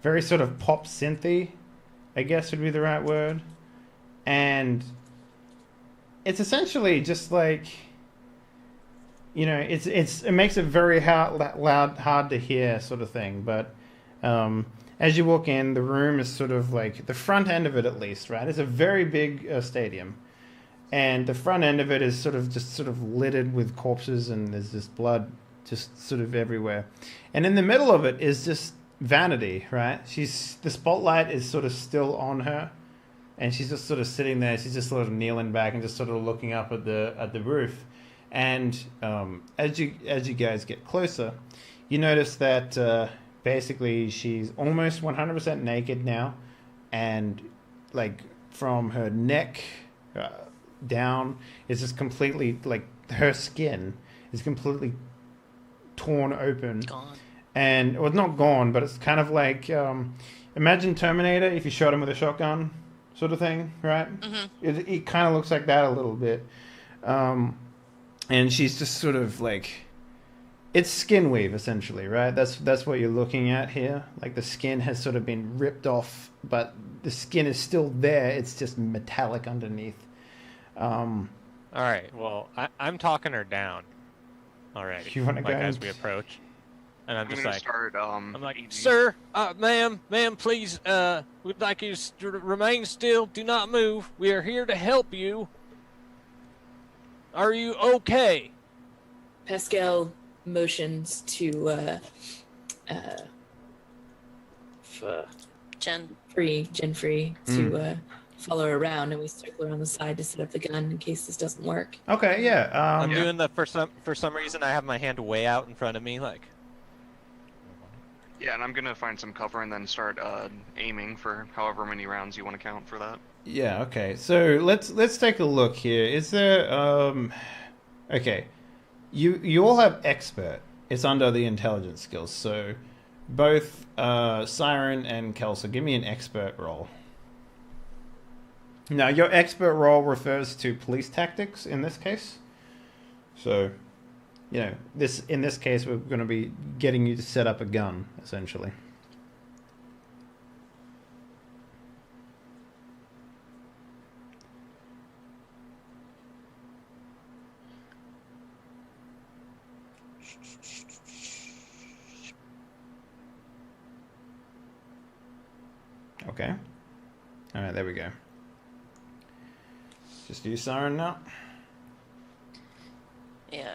very sort of pop synthy, I guess would be the right word, and it's essentially just like it makes it very hard to hear sort of thing. But as you walk in, the room is sort of like the front end of it, at least, right? It's a very big stadium, and the front end of it is sort of littered with corpses, and there's this blood just sort of everywhere. And in the middle of it is just Vanity, right? The spotlight is sort of still on her, and she's just sort of sitting there. She's just sort of kneeling back and just sort of looking up at the roof. And as you guys get closer, you notice that basically she's almost 100% naked now, and like from her neck down is just completely, like, her skin is completely torn open. Gone. And well, it's not gone, but it's kind of like imagine Terminator if you shot him with a shotgun, sort of thing, right? Mm-hmm. It kind of looks like that a little bit. And she's just sort of like, it's skin weave essentially, right? That's what you're looking at here. Like the skin has sort of been ripped off, but the skin is still there. It's just metallic underneath. All right. Well, I'm talking her down already. You want to like go as we approach, and I'm just gonna like, start. I'm like, easy. sir, ma'am, please, we'd like you to remain still. Do not move. We are here to help you. Are you okay? Pascal motions to Jen. Gen Free to follow her around, and we circle around the side to set up the gun in case this doesn't work. Okay, yeah. I'm doing the for some reason I have my hand way out in front of me, like. Yeah, and I'm gonna find some cover and then start aiming for however many rounds you want to count for that. Yeah, okay. So let's take a look here. Is there okay. You all have expert. It's under the intelligence skills. So both Siren and Kelsa, give me an expert roll. Now, your expert roll refers to police tactics in this case. So, you know, in this case we're going to be getting you to set up a gun essentially. Okay. All right, there we go. Just use Siren now. Yeah.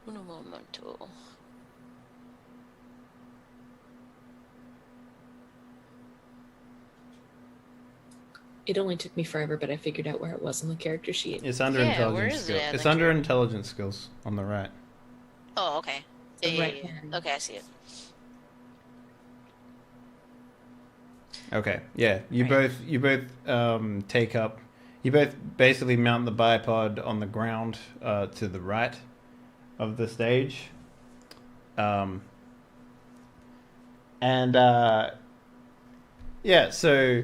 Un momento. It only took me forever, but I figured out where it was on the character sheet. It's under Yeah, intelligence where is it skills. at It's the under character? intelligence skills on the right. Oh, okay. The Yeah, right yeah, yeah. hand. Okay, I see it. Okay. Yeah. You Right. both take up. You both basically mount the bipod on the ground to the right of the stage. Yeah. So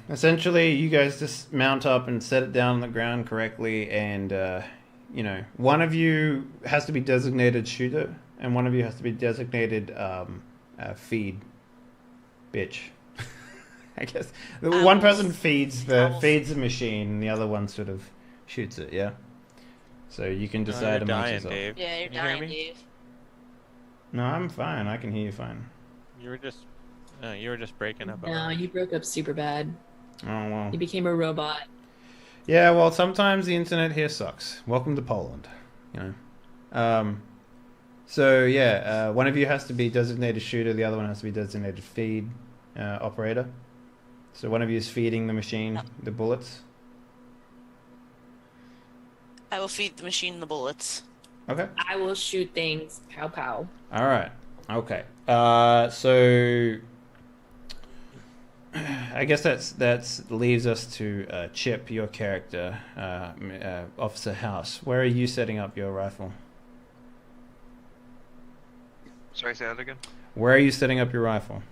essentially, you guys just mount up and set it down on the ground correctly, and you know, one of you has to be designated shooter, and one of you has to be designated feed bitch. I guess one person feeds the machine, and the other one sort of shoots it. Yeah. So you can decide You're amongst dying, yourself. Dave. Yeah, you're Can you hear dying, me? Dave. No, I'm fine. I can hear you fine. You were just breaking up. No, you broke up super bad. Oh well. You became a robot. Yeah, well, sometimes the internet here sucks. Welcome to Poland, you know. So yeah, one of you has to be designated shooter, the other one has to be designated feed operator. So one of you is feeding the machine the bullets. I will feed the machine the bullets. Okay. I will shoot things. Pow pow. All right. Okay. So I guess that's leaves us to Chip, your character, Officer House. Where are you setting up your rifle? Sorry, say that again. Where are you setting up your rifle?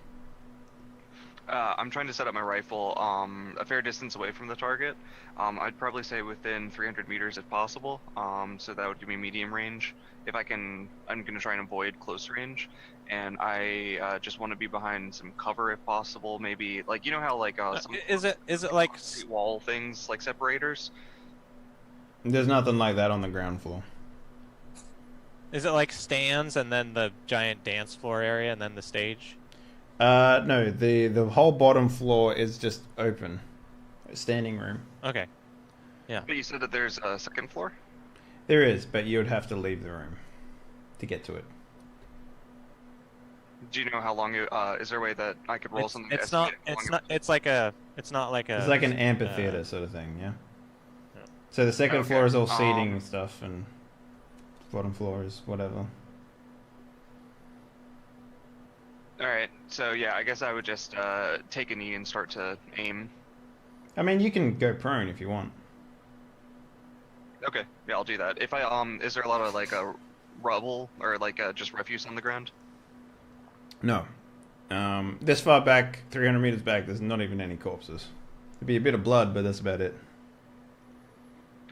I'm trying to set up my rifle a fair distance away from the target. I'd probably say within 300 meters if possible. So that would give me medium range. If I can, I'm going to try and avoid close range. And I just want to be behind some cover if possible. Maybe, like, you know how, like, some Is it like wall things, like separators? There's nothing like that on the ground floor. Is it like stands and then the giant dance floor area and then the stage? No, the whole bottom floor is just open. Standing room. Okay. Yeah. But you said that there's a second floor? There is, but you would have to leave the room to get to it. Do you know how long it, is there a way that I could roll something? It's to not. estimate how It's long not. It's like a. It's not like a. It's like an amphitheater sort of thing, yeah. Yeah. So the second Okay, floor is all seating and stuff, and bottom floor is whatever. Alright, so yeah, I guess I would just take a knee and start to aim. I mean, you can go prone if you want. Okay, yeah, I'll do that. If I, is there a lot of, like, rubble, or, like, just refuse on the ground? No. This far back, 300 meters back, there's not even any corpses. There'd be a bit of blood, but that's about it.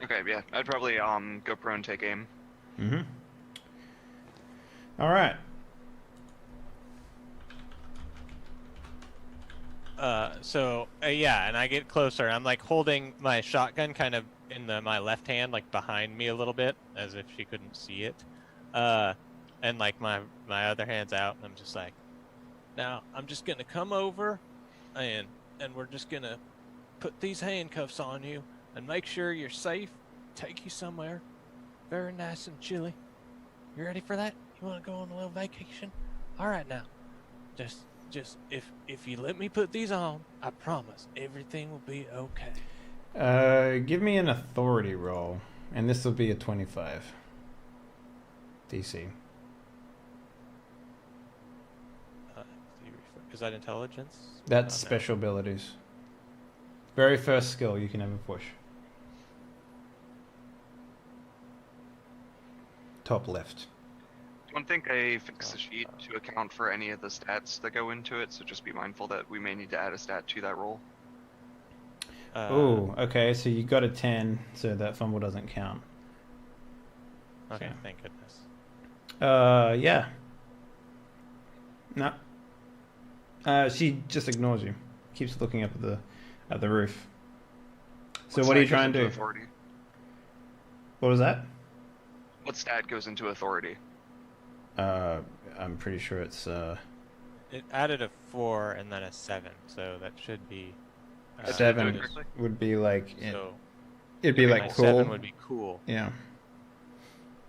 Okay, yeah, I'd probably, go prone, take aim. Mm-hmm. Alright. Yeah, and I get closer. I'm like holding my shotgun kind of in my left hand, like behind me a little bit, as if she couldn't see it. And like my other hand's out, and I'm just like, now I'm just gonna come over, and we're just gonna put these handcuffs on you and make sure you're safe. Take you somewhere very nice and chilly. You ready for that? You want to go on a little vacation? All right, now, just if you let me put these on, I promise everything will be okay. Give me an authority roll, and this will be a 25 DC. Is that intelligence? That's Oh, no. special abilities. Very first skill you can ever push. Top left. Don't think I fixed the sheet to account for any of the stats that go into it, so just be mindful that we may need to add a stat to that roll. Oh, okay, so you got a 10, so that fumble doesn't count. Okay, so. thank goodness. Yeah. No. She just ignores you. Keeps looking up at the roof. So what are you trying to do? Authority? What was that? What stat goes into authority? I'm pretty sure it's It added a 4 and then a 7, so that should be... Did I do it 7 correctly? would be like So it'd be my like cool. 7 would be cool. Yeah.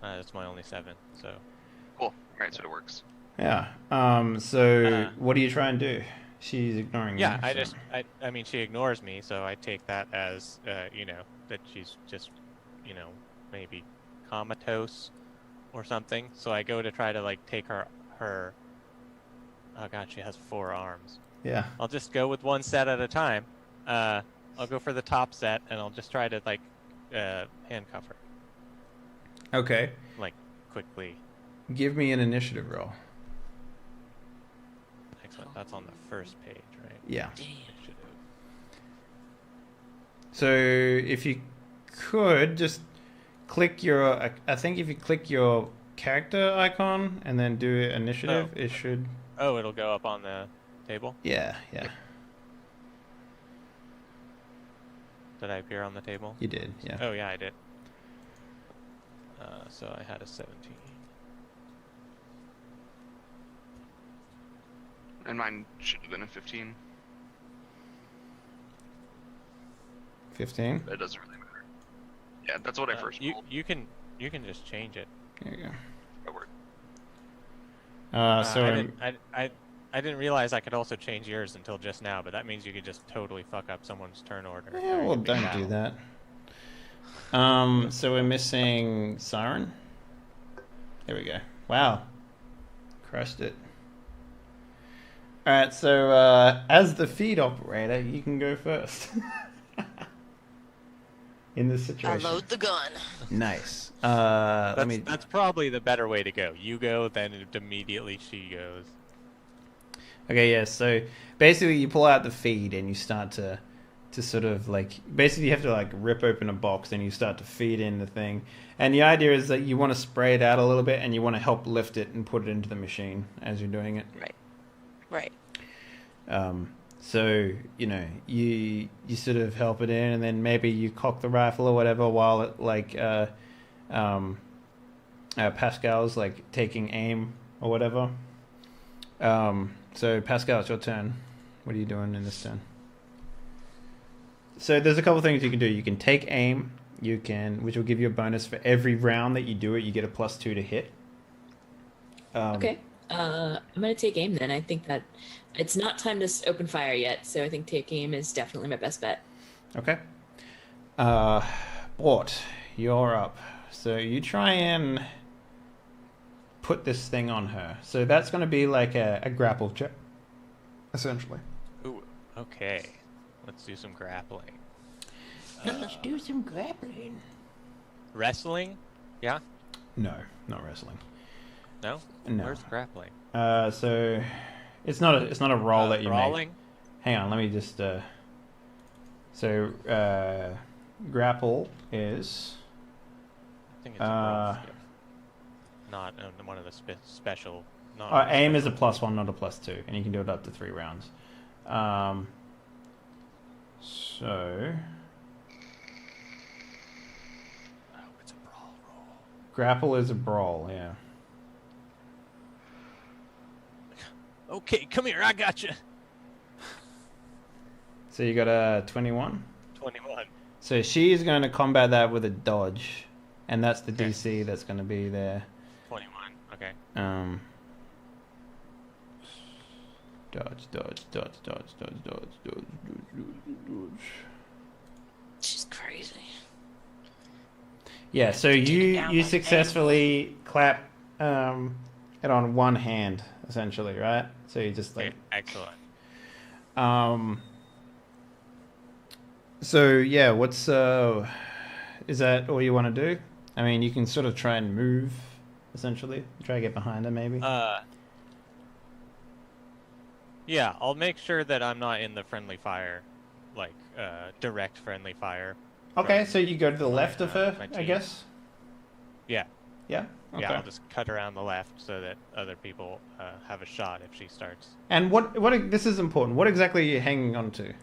That's my only 7, so... Cool. Alright, so it works. Yeah. So what do you try and do? She's ignoring Yeah, you. I mean, she ignores me, so I take that as, you know, that she's just, you know, maybe comatose or something. So I go to try to, like, take her... Oh god, she has 4 arms. Yeah. I'll just go with one set at a time. I'll go for the top set, and I'll just try to, like, handcuff her, Okay. like, quickly. Give me an initiative roll. Excellent. That's on the first page, right? Yeah. Damn. Initiative. So if you could just click your, I think if you click your character icon and then do initiative, it should. Oh, it'll go up on the table? Yeah. Did I appear on the table? You did. Yeah. Oh, yeah, I did. So I had a 17. And mine should have been a 15, 15. but it doesn't really matter. Yeah, that's what I first rolled. You can just change it. There you go. That worked. So I didn't realize I could also change yours until just now, but that means you could just totally fuck up someone's turn order. yeah, during well, a big don't battle. do that. So we're missing Siren. There we go. Wow, crushed it. All right, so as the feed operator, you can go first in this I situation. load the gun. Nice. That's probably the better way to go. You go, then immediately she goes. Okay, yeah. So basically, you pull out the feed and you start to sort of like basically you have to like rip open a box and you start to feed in the thing. And the idea is that you want to spray it out a little bit and you want to help lift it and put it into the machine as you're doing it. Right. So, you sort of help it in, and then maybe you cock the rifle or whatever while it, like, Pascal's, like, taking aim or whatever. So, Pascal, it's your turn. What are you doing in this turn? So, there's a couple things you can do. You can take aim, which will give you a bonus for every round that you do it. You get a +2 to hit. Okay. I'm going to take aim then. I think that it's not time to open fire yet, so I think take aim is definitely my best bet. Okay. Bort, you're up. So you try and put this thing on her. So that's going to be like a grapple check, essentially. Ooh, okay. Let's do some grappling. Let's do some grappling. Wrestling? Yeah? No, not wrestling. No? No. Where's grappling? So it's not a roll that you brawling? make. Hang on, let me just. Grapple is. I think it's a brawl skill. Not one of the special. Aim is a +1, not a +2, and you can do it up to 3 rounds. So. Oh, it's a brawl roll. Grapple is a brawl, yeah. Okay, come here, I got you. So you got a 21? 21. So she is going to combat that with a dodge, and that's the DC that's going to be there. 21, okay. Dodge. She's crazy. Yeah, so you successfully clap it on one hand, essentially, right? So you just like... Excellent. So yeah, what's is that all you want to do? I mean, you can sort of try and move, essentially. Try to get behind her, maybe. Yeah, I'll make sure that I'm not in the friendly fire, like direct friendly fire. Okay, so you go to the left of her, I guess. Yeah. Yeah. Okay. Yeah, I'll just cut around the left so that other people have a shot if she starts. And what? This is important. What exactly are you hanging on to?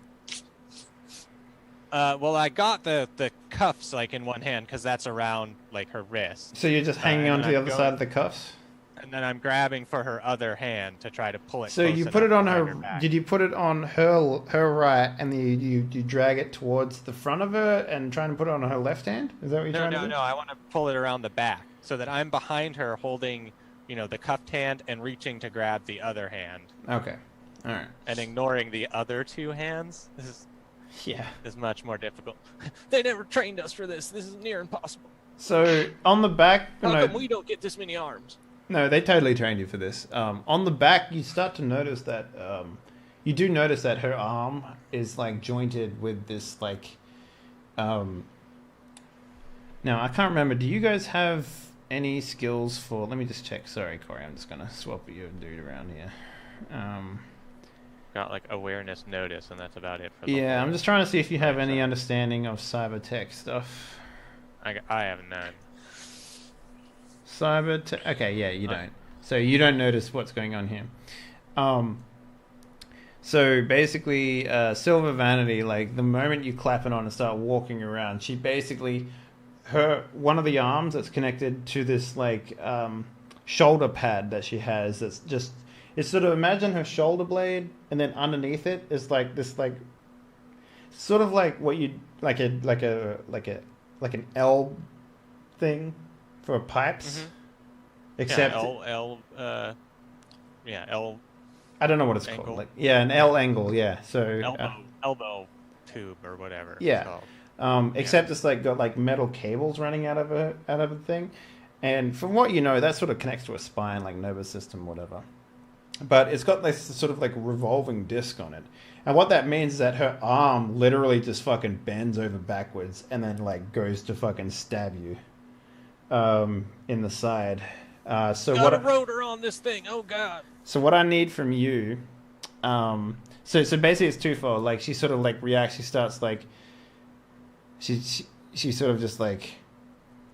Well, I got the cuffs like in one hand because that's around like her wrist. So you're just hanging on to the other side of the cuffs? And then I'm grabbing for her other hand to try to pull it. So you put it on her. Did you put it on her right, and then you drag it towards the front of her and try and put it on her left hand? Is that what you're trying to do? No. I want to pull it around the back so that I'm behind her, holding, the cuffed hand and reaching to grab the other hand. Okay. All right. And ignoring the other two hands. This is much more difficult. They never trained us for this. This is near impossible. So on the back, How come we don't get this many arms? No, they totally trained you for this. On the back, you start to notice that you do notice that her arm is like jointed with this like. Now I can't remember. Do you guys have any skills for? Let me just check. Sorry, Corey. I'm just gonna swap you and dude around here. Got like awareness notice, and that's about it for the Yeah, I'm just trying to see if you have any understanding of cyber tech stuff. I have none. Okay, yeah, you don't. So you don't notice what's going on here. So basically, Silver Vanity, like the moment you clap it on and start walking around, she basically, one of the arms that's connected to this like shoulder pad that she has, that's just, it's sort of, imagine her shoulder blade, and then underneath it is like this like, sort of like what you like an L thing for pipes. Mm-hmm. Except L. I don't know what it's angle. called. Like, yeah, an L angle. Yeah, so elbow tube or whatever. Yeah. Except it's like got like metal cables running out of the thing, and from what you know, that sort of connects to a spine, like nervous system, whatever. But it's got this sort of like revolving disc on it, and what that means is that her arm literally just fucking bends over backwards and then like goes to fucking stab you, in the side. So got a rotor on this thing. Oh god. So what I need from you, so basically it's twofold. Like she sort of like reacts. She starts like, she sort of just like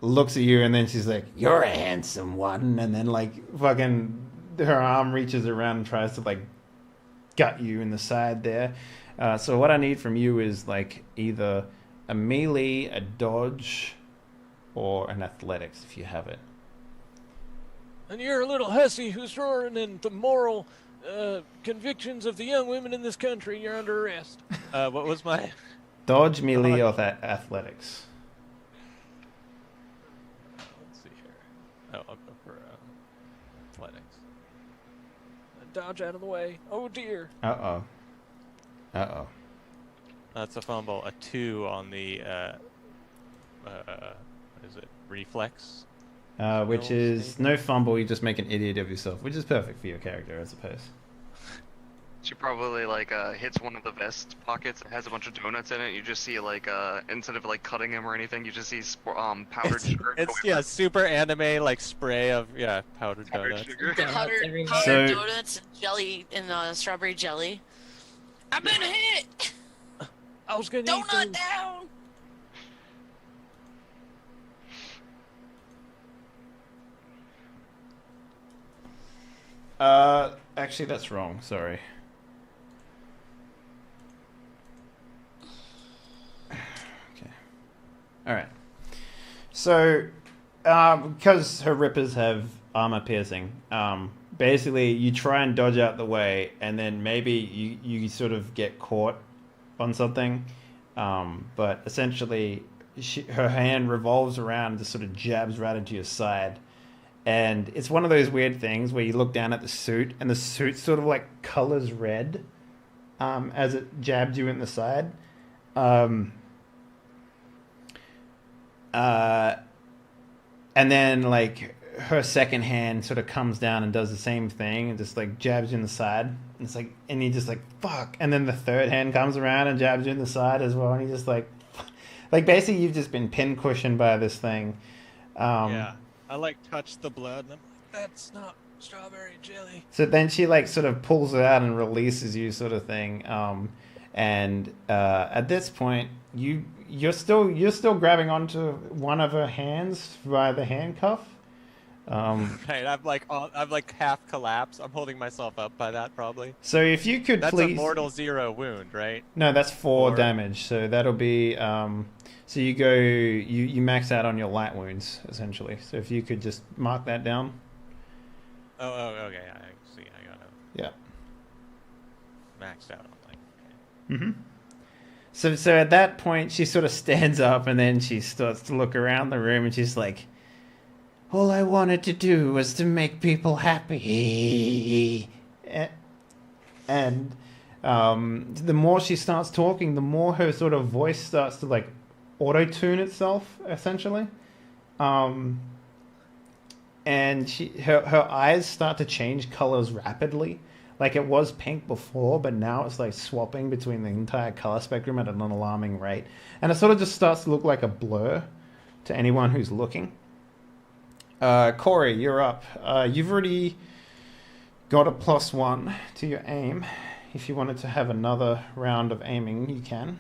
looks at you, and then she's like, "You're a handsome one," and then like fucking her arm reaches around and tries to like gut you in the side there. So what I need from you is like either a melee, a dodge, or an athletics if you have it. And you're a little hussy who's roaring in the moral convictions of the young women in this country. You're under arrest. What was my... Dodge, melee, or athletics? Let's see here. Oh, I'll go for athletics. Dodge out of the way. Oh, dear. Uh-oh. Uh-oh. That's a fumble. A 2 on the, what is it? Reflex? Which is no fumble, you just make an idiot of yourself, which is perfect for your character, I suppose. She probably like hits one of the vest pockets that has a bunch of donuts in it. You just see like instead of like cutting him or anything, you just see powdered sugar. It's super anime like spray of powdered donuts. Sugar. Powdered Donuts and jelly and strawberry jelly. I've been hit. I was gonna Donut eat down. Actually, that's wrong. Sorry. Okay. All right. So, because her rippers have armor piercing, basically you try and dodge out the way, and then maybe you sort of get caught on something. But essentially, her hand revolves around and just sort of jabs right into your side. And it's one of those weird things where you look down at the suit, and the suit sort of like colors red as it jabs you in the side. And then like her second hand sort of comes down and does the same thing and just like jabs you in the side. And it's like, and you're just like, fuck. And then the third hand comes around and jabs you in the side as well. And you're just like basically you've just been pincushioned by this thing. Yeah. I like touch the blood and I'm like, that's not strawberry jelly. So then she like sort of pulls it out and releases you, sort of thing. And at this point, you're still grabbing onto one of her hands via the handcuff. Right, I'm like half collapsed. I'm holding myself up by that probably. So if you could that's please, a mortal 0 wound, right? No, that's 4 damage. So that'll be so you max out on your light wounds essentially. So if you could just mark that down. Oh, okay. I see. I got it. Yeah. Maxed out on light. Okay. Mm-hmm. So at that point, she sort of stands up and then she starts to look around the room and she's like, all I wanted to do was to make people happy. And the more she starts talking, the more her sort of voice starts to like auto-tune itself, essentially. And her eyes start to change colors rapidly. Like it was pink before, but now it's like swapping between the entire color spectrum at an alarming rate. And it sort of just starts to look like a blur to anyone who's looking. Corey, you're up. You've already got a +1 to your aim. If you wanted to have another round of aiming, you can.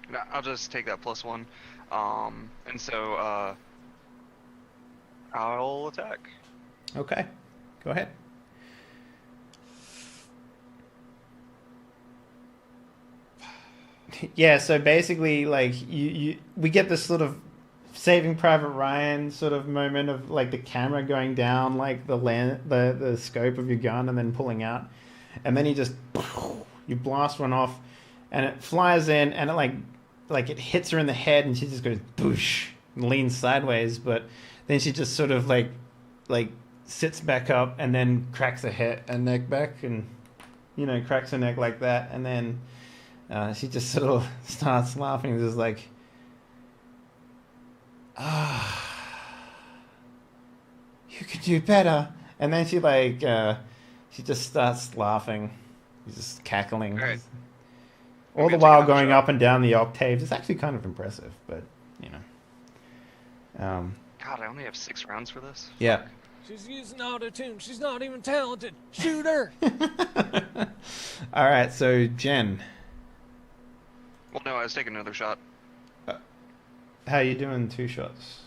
No, I'll just take that +1. And so I'll attack. Okay, go ahead. Yeah, so basically, like we get this sort of Saving Private Ryan sort of moment of like the camera going down like the scope of your gun and then pulling out, and then you blast one off, and it flies in and it like it hits her in the head and she just goes boosh and leans sideways, but then she just sort of like sits back up and then cracks her head and neck back and cracks her neck like that, and then she just sort of starts laughing, just like, you could do better. And then she just starts laughing. She's just cackling. All right. All the while going up and down the octaves. It's actually kind of impressive, but, God, I only have 6 rounds for this? Yeah. She's using auto-tune. She's not even talented. Shoot her! All right, so Jen. Well, no, I was taking another shot. How you doing 2 shots?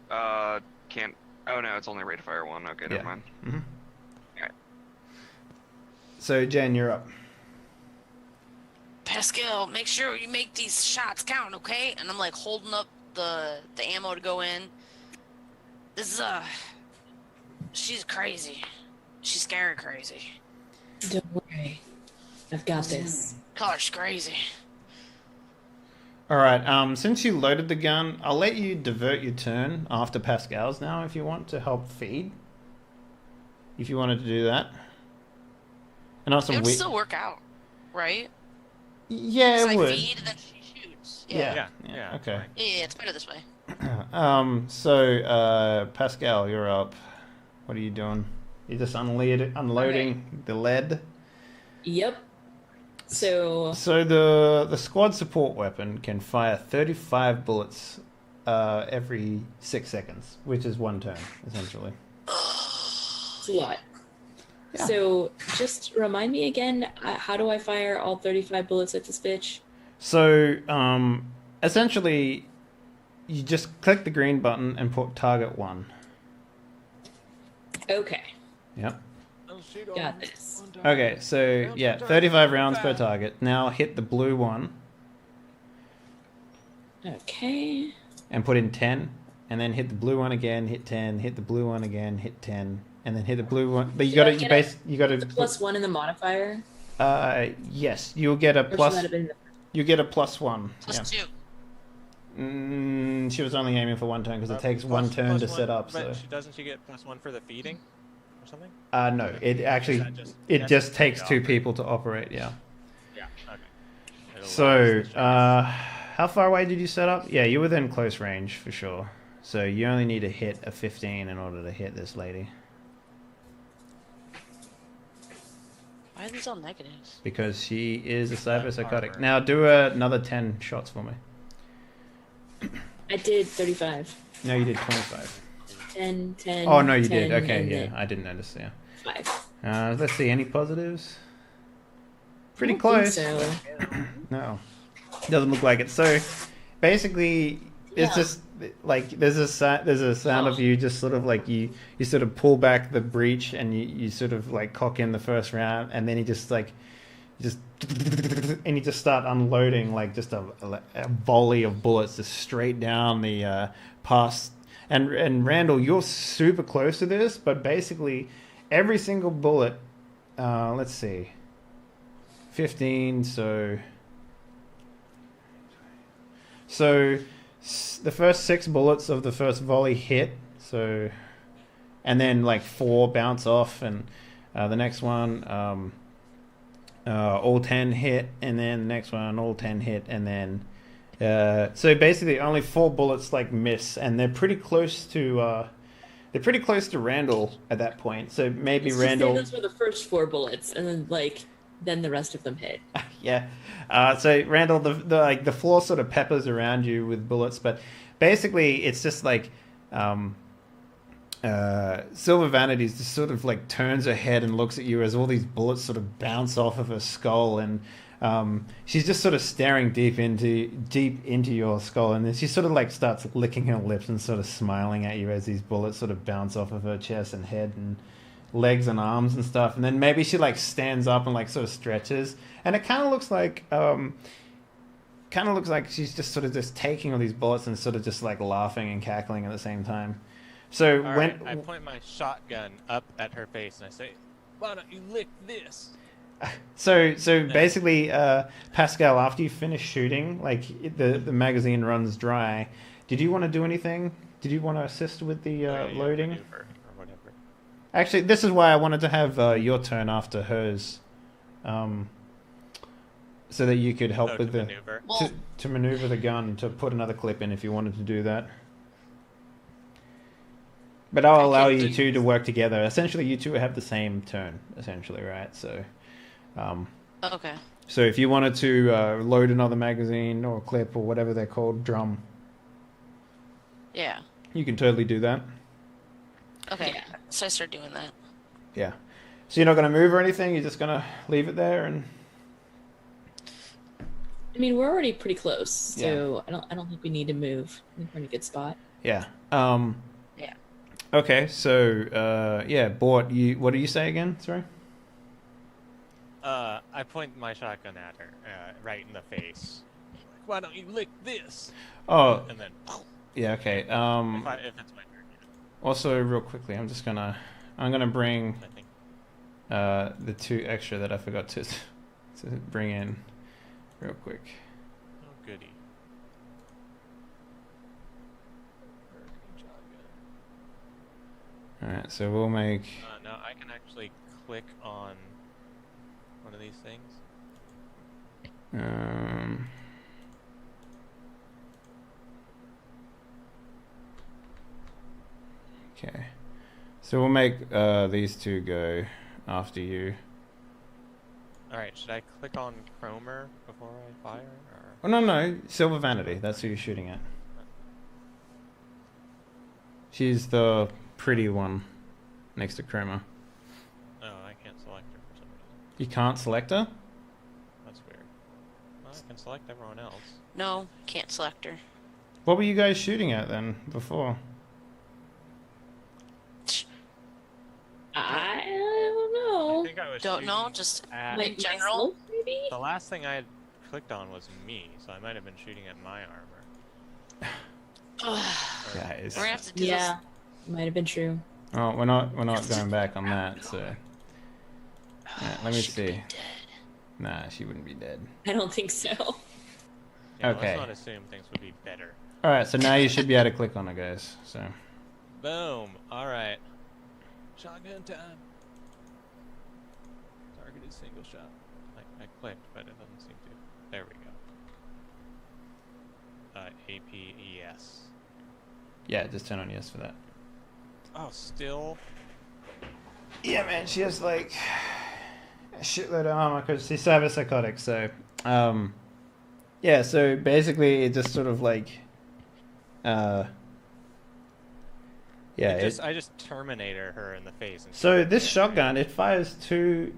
Can't... Oh, no, it's only rate of fire 1. Okay, Yeah. never mind. Mm-hmm. Alright. So Jen, you're up. Pascal, make sure you make these shots count, okay? And I'm like holding up the ammo to go in. This is she's crazy. She's scary crazy. Don't worry. I've got this. Call her crazy. All right. Since you loaded the gun, I'll let you divert your turn after Pascal's now if you want to help feed. If you wanted to do that. And also, It would still work out, right? Yeah, it I would. feed and then she shoots. Yeah. fine. Okay. Yeah, it's better this way. So Pascal, you're up. What are you doing? You're just unloading the lead. Yep. So the squad support weapon can fire 35 bullets every 6 seconds, which is 1 turn, essentially. it's a lot. Yeah. So just remind me again, how do I fire all 35 bullets at this bitch? So essentially, you just click the green button and put target 1. Okay. Yep. Got this. Okay, so yeah, 35 rounds per target. Now hit the blue one Okay. and put in 10, and then hit the blue one again, hit 10, hit the blue one again, hit 10, and then hit the blue one. But you got to The +1 in the modifier? yes, you'll get a Or should plus. that have been You get a +1. +2. She was only aiming for 1 turn because it takes 1 turn to set up. So Doesn't she get +1 for the feeding or something? no, it actually It just takes 2 people to operate. Yeah. Yeah. Okay. It'll So allow us how far away did you set up? Yeah, you're within close range for sure. So you only need to hit a 15 in order to hit this lady. Why are these all negatives? Because she is a cyberpsychotic. armor. Now do another 10 shots for me. I did 35. No, you did 25. 10, 10. Oh, no, you 10, did. Okay, and yeah. then I didn't notice, yeah. 5. Let's see, any positives? Pretty I don't close. think so. No. Doesn't look like it. So, basically, it's Yeah. just, like, there's a sound of you just sort of, like, you sort of pull back the breech and you sort of, like, cock in the first round, and then you just, like, and you just start unloading like just a volley of bullets just straight down the past. And Randall, you're super close to this, but basically every single bullet, let's see, 15. So the first 6 bullets of the first volley hit. So, and then like 4 bounce off, and the next one. All 10 hit, and then the next one all 10 hit, and then so basically only 4 bullets like miss, and they're pretty close to Randall at that point. So maybe Let's just say Randall. those were the first 4 bullets, and then the rest of them hit. Yeah. So Randall, the floor sort of peppers around you with bullets, but basically it's just like Silver Vanities just sort of like turns her head and looks at you as all these bullets sort of bounce off of her skull, and she's just sort of staring deep into your skull, and then she sort of like starts licking her lips and sort of smiling at you as these bullets sort of bounce off of her chest and head and legs and arms and stuff. And then maybe she like stands up and like sort of stretches, and it kind of looks like she's just sort of just taking all these bullets and sort of just like laughing and cackling at the same time. So All when right, I point my shotgun up at her face and I say, "Why don't you lick this?" So basically, Pascal, after you finish shooting, like the magazine runs dry. Did you want to do anything? Did you want to assist with the loading? Maneuver or whatever. Actually, this is why I wanted to have your turn after hers, so that you could help with to the maneuver. to maneuver the gun, to put another clip in if you wanted to do that. But I'll allow you two to work together. Essentially, you two have the same turn, essentially, right? So, Okay. so if you wanted to load another magazine or clip or whatever they're called, drum, Yeah. you can totally do that. Okay. Yeah. So I start doing that. Yeah. So you're not going to move or anything. You're just going to leave it there and. I mean, we're already pretty close, so I don't think we need to move. I think we're in a good spot. Yeah. Yeah. Okay. So yeah, Bort. What do you say again? Sorry. I point my shotgun at her, right in the face. Like, why don't you lick this? Oh, And then, yeah, okay. if it's my turn, Also, real quickly, I'm gonna bring I think. the 2 extra that I forgot to bring in real quick. Oh, goody. Alright, so we'll make... No, I can actually click on one of these things. Okay. So we'll make these 2 go after you. Alright, should I click on Chromer before I fire? Or? Oh, no. Silver Vanity. That's who you're shooting at. She's the pretty one next to Chroma. Oh, I can't select her for some reason. You can't select her? That's weird. Well, I can select everyone else. No, can't select her. What were you guys shooting at then before? I don't know. I think I was Don't know, shooting just at... in general. Maybe? The last thing I had clicked on was me, so I might have been shooting at my armor. Guys. We're gonna have to do Yeah, might have been true. Oh, we're not going back on that, so... Alright, let me She could see. be dead. Nah, she wouldn't be dead. I don't think so. Yeah, Okay. Let's not assume things would be better. Alright, so now you should be able to click on her, guys. So... Boom. Alright. Shotgun time. Targeted single shot. I clicked, but it doesn't seem to. There we go. APES. Yeah, just turn on yes for that. Oh, still? Yeah, man, she has like a shitload of armor because she's cyberpsychotic. So, yeah. So basically, it just sort of like, yeah. I just Terminator her in the face. And So this shotgun, it fires two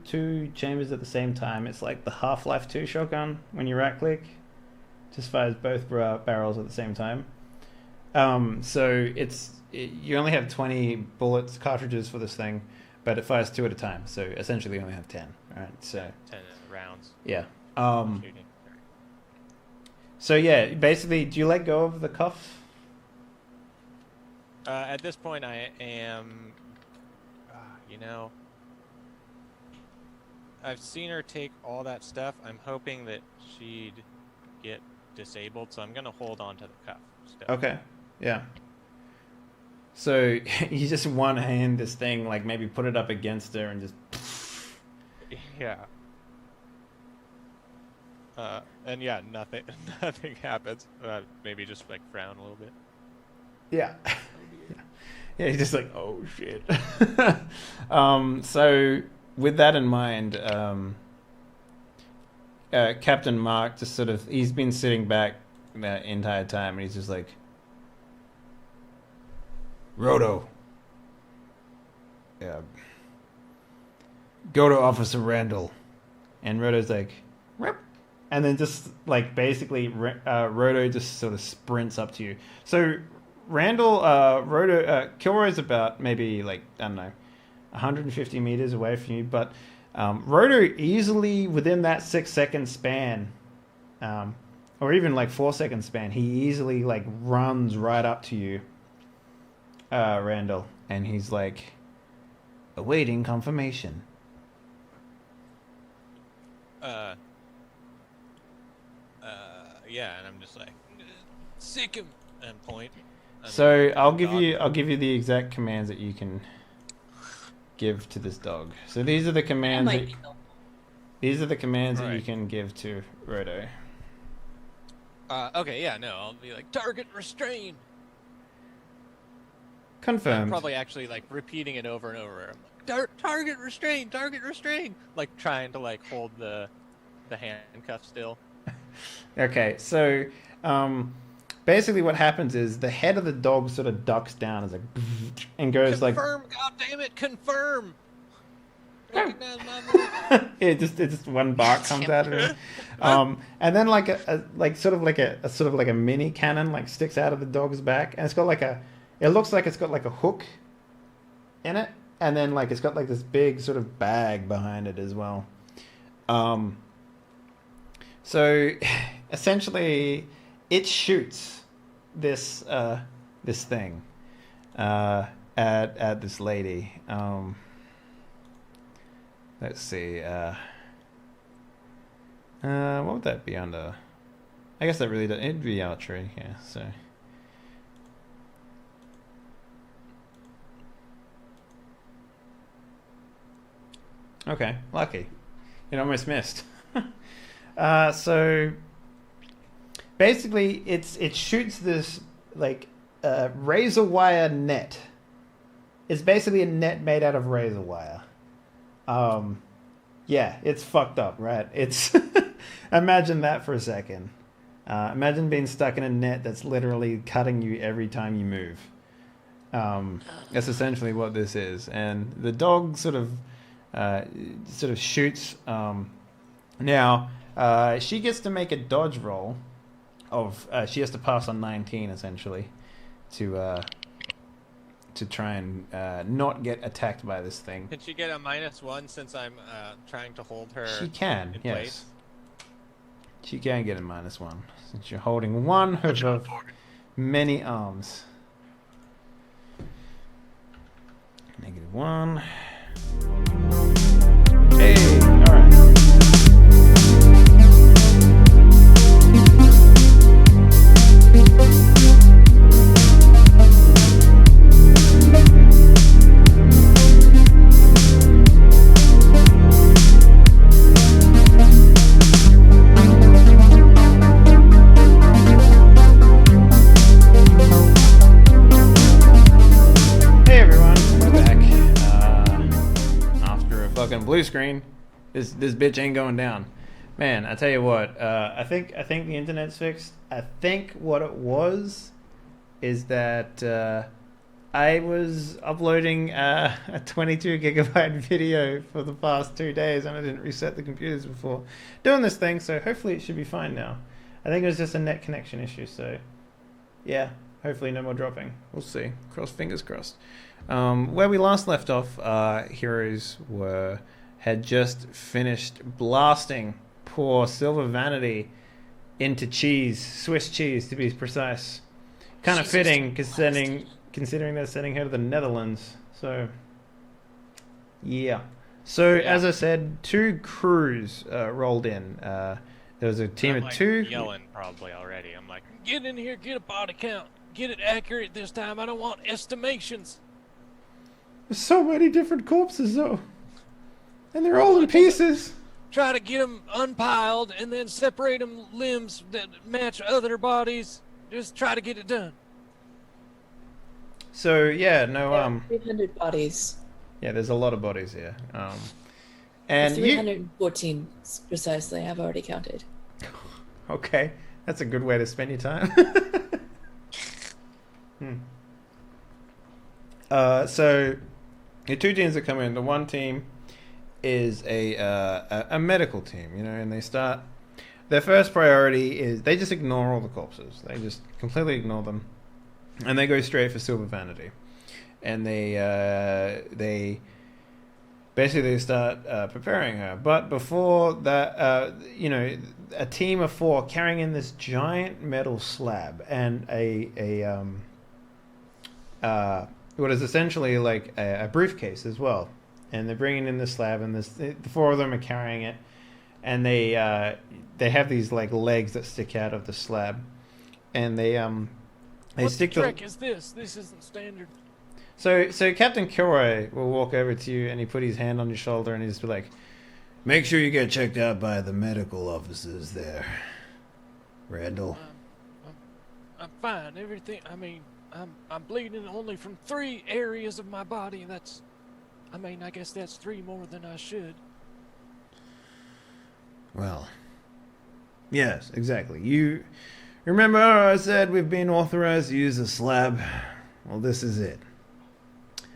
chambers at the same time. It's like the Half-Life 2 shotgun when you right click, just fires both barrels at the same time. So you only have 20 bullets cartridges for this thing, but it fires 2 at a time. So essentially, you only have 10. All right. So 10 rounds. yeah. Shooting. So yeah, basically, do you let go of the cuff? At this point, I am. I've seen her take all that stuff. I'm hoping that she'd get disabled, so I'm gonna hold on to the cuff still. Okay. Yeah. So you just one hand this thing, like maybe put it up against her and just. Yeah. And yeah, nothing happens. Maybe just like frown a little bit. Yeah. Yeah, he's just like, oh shit. So with that in mind, Captain Mark just sort of, he's been sitting back the entire time and he's just like, Roto. Yeah. Go to Officer Randall. And Roto's like, Rip. And then just like basically Roto just sort of sprints up to you. So Kilroy's about maybe like, I don't know, 150 meters away from you, but Roto easily within that 6-second span, or even like 4-second span, he easily like runs right up to you, Randall, and he's like, awaiting confirmation. Yeah, and I'm just like, sick him, and point. So I'll give you the exact commands that you can give to this dog. So these are the commands. That you can give to Roto. Okay, yeah, no, I'll be like, target restrain. Confirmed. I'm probably actually like repeating it over and over. I'm like, target restrain, like trying to like hold the handcuff still. Okay, so basically what happens is the head of the dog sort of ducks down as and goes confirm, like, God damn it, confirm. Recognize my voice. It's just one bark comes out of it, and then like a mini cannon like sticks out of the dog's back, and it's got it looks like it's got like a hook in it, and then like it's got like this big sort of bag behind it as well. So essentially, it shoots this this thing at this lady. Let's see. What would that be under? I guess that really does. It'd be archery. Yeah. So. Okay, lucky. It almost missed. So basically, it shoots this like razor wire net. It's basically a net made out of razor wire. Yeah, it's fucked up, right? It's imagine that for a second. Imagine being stuck in a net that's literally cutting you every time you move. That's essentially what this is, and the dog sort of shoots. Now she gets to make a dodge roll of. She has to pass on 19 essentially to try and not get attacked by this thing. Can she get a -1 since I'm trying to hold her? She can. Yes. Place? She can get a -1 since you're holding one of her many arms. -1. Hey, all right. Blue screen, this bitch ain't going down, man. I tell you what, I think the internet's fixed. I think what it was is that I was uploading a 22 gigabyte video for the past 2 days, and I didn't reset the computers before doing this thing. So hopefully it should be fine now. I think it was just a net connection issue. So yeah, hopefully no more dropping. We'll see. Fingers crossed. Where we last left off, heroes had just finished blasting poor Silver Vanity into cheese, Swiss cheese to be precise. Kind of fitting, considering they're sending her to the Netherlands. So, yeah. So, as I said, 2 crews rolled in. There was a team of 2. Yelling probably already. I'm like, get in here, get a body count, get it accurate this time. I don't want estimations. There's so many different corpses, though. And they're all in pieces. Try to get them unpiled and then separate them limbs that match other bodies. Just try to get it done. So, yeah, no, 300 bodies. Yeah, there's a lot of bodies here. And 314 precisely, I've already counted. Okay, that's a good way to spend your time. So, the 2 teams that come in, the one team is a medical team, you know, and they start. Their first priority is they just ignore all the corpses. They just completely ignore them, and they go straight for Silver Vanity, and they basically start preparing her. But before that, you know, a team of 4 carrying in this giant metal slab and what is essentially like a briefcase as well, and they're bringing in the slab, and the 4 of them are carrying it, and they have these like legs that stick out of the slab, and they stick. What the drek is this? This isn't standard. So Captain Kilroy will walk over to you, and he put his hand on your shoulder, and he'll just be like, "Make sure you get checked out by the medical officers there, Randall." I'm fine. Everything. I mean, I'm bleeding only from 3 areas of my body. I guess that's 3 more than I should. Well, yes, exactly. You remember I said we've been authorized to use a slab? Well, this is it.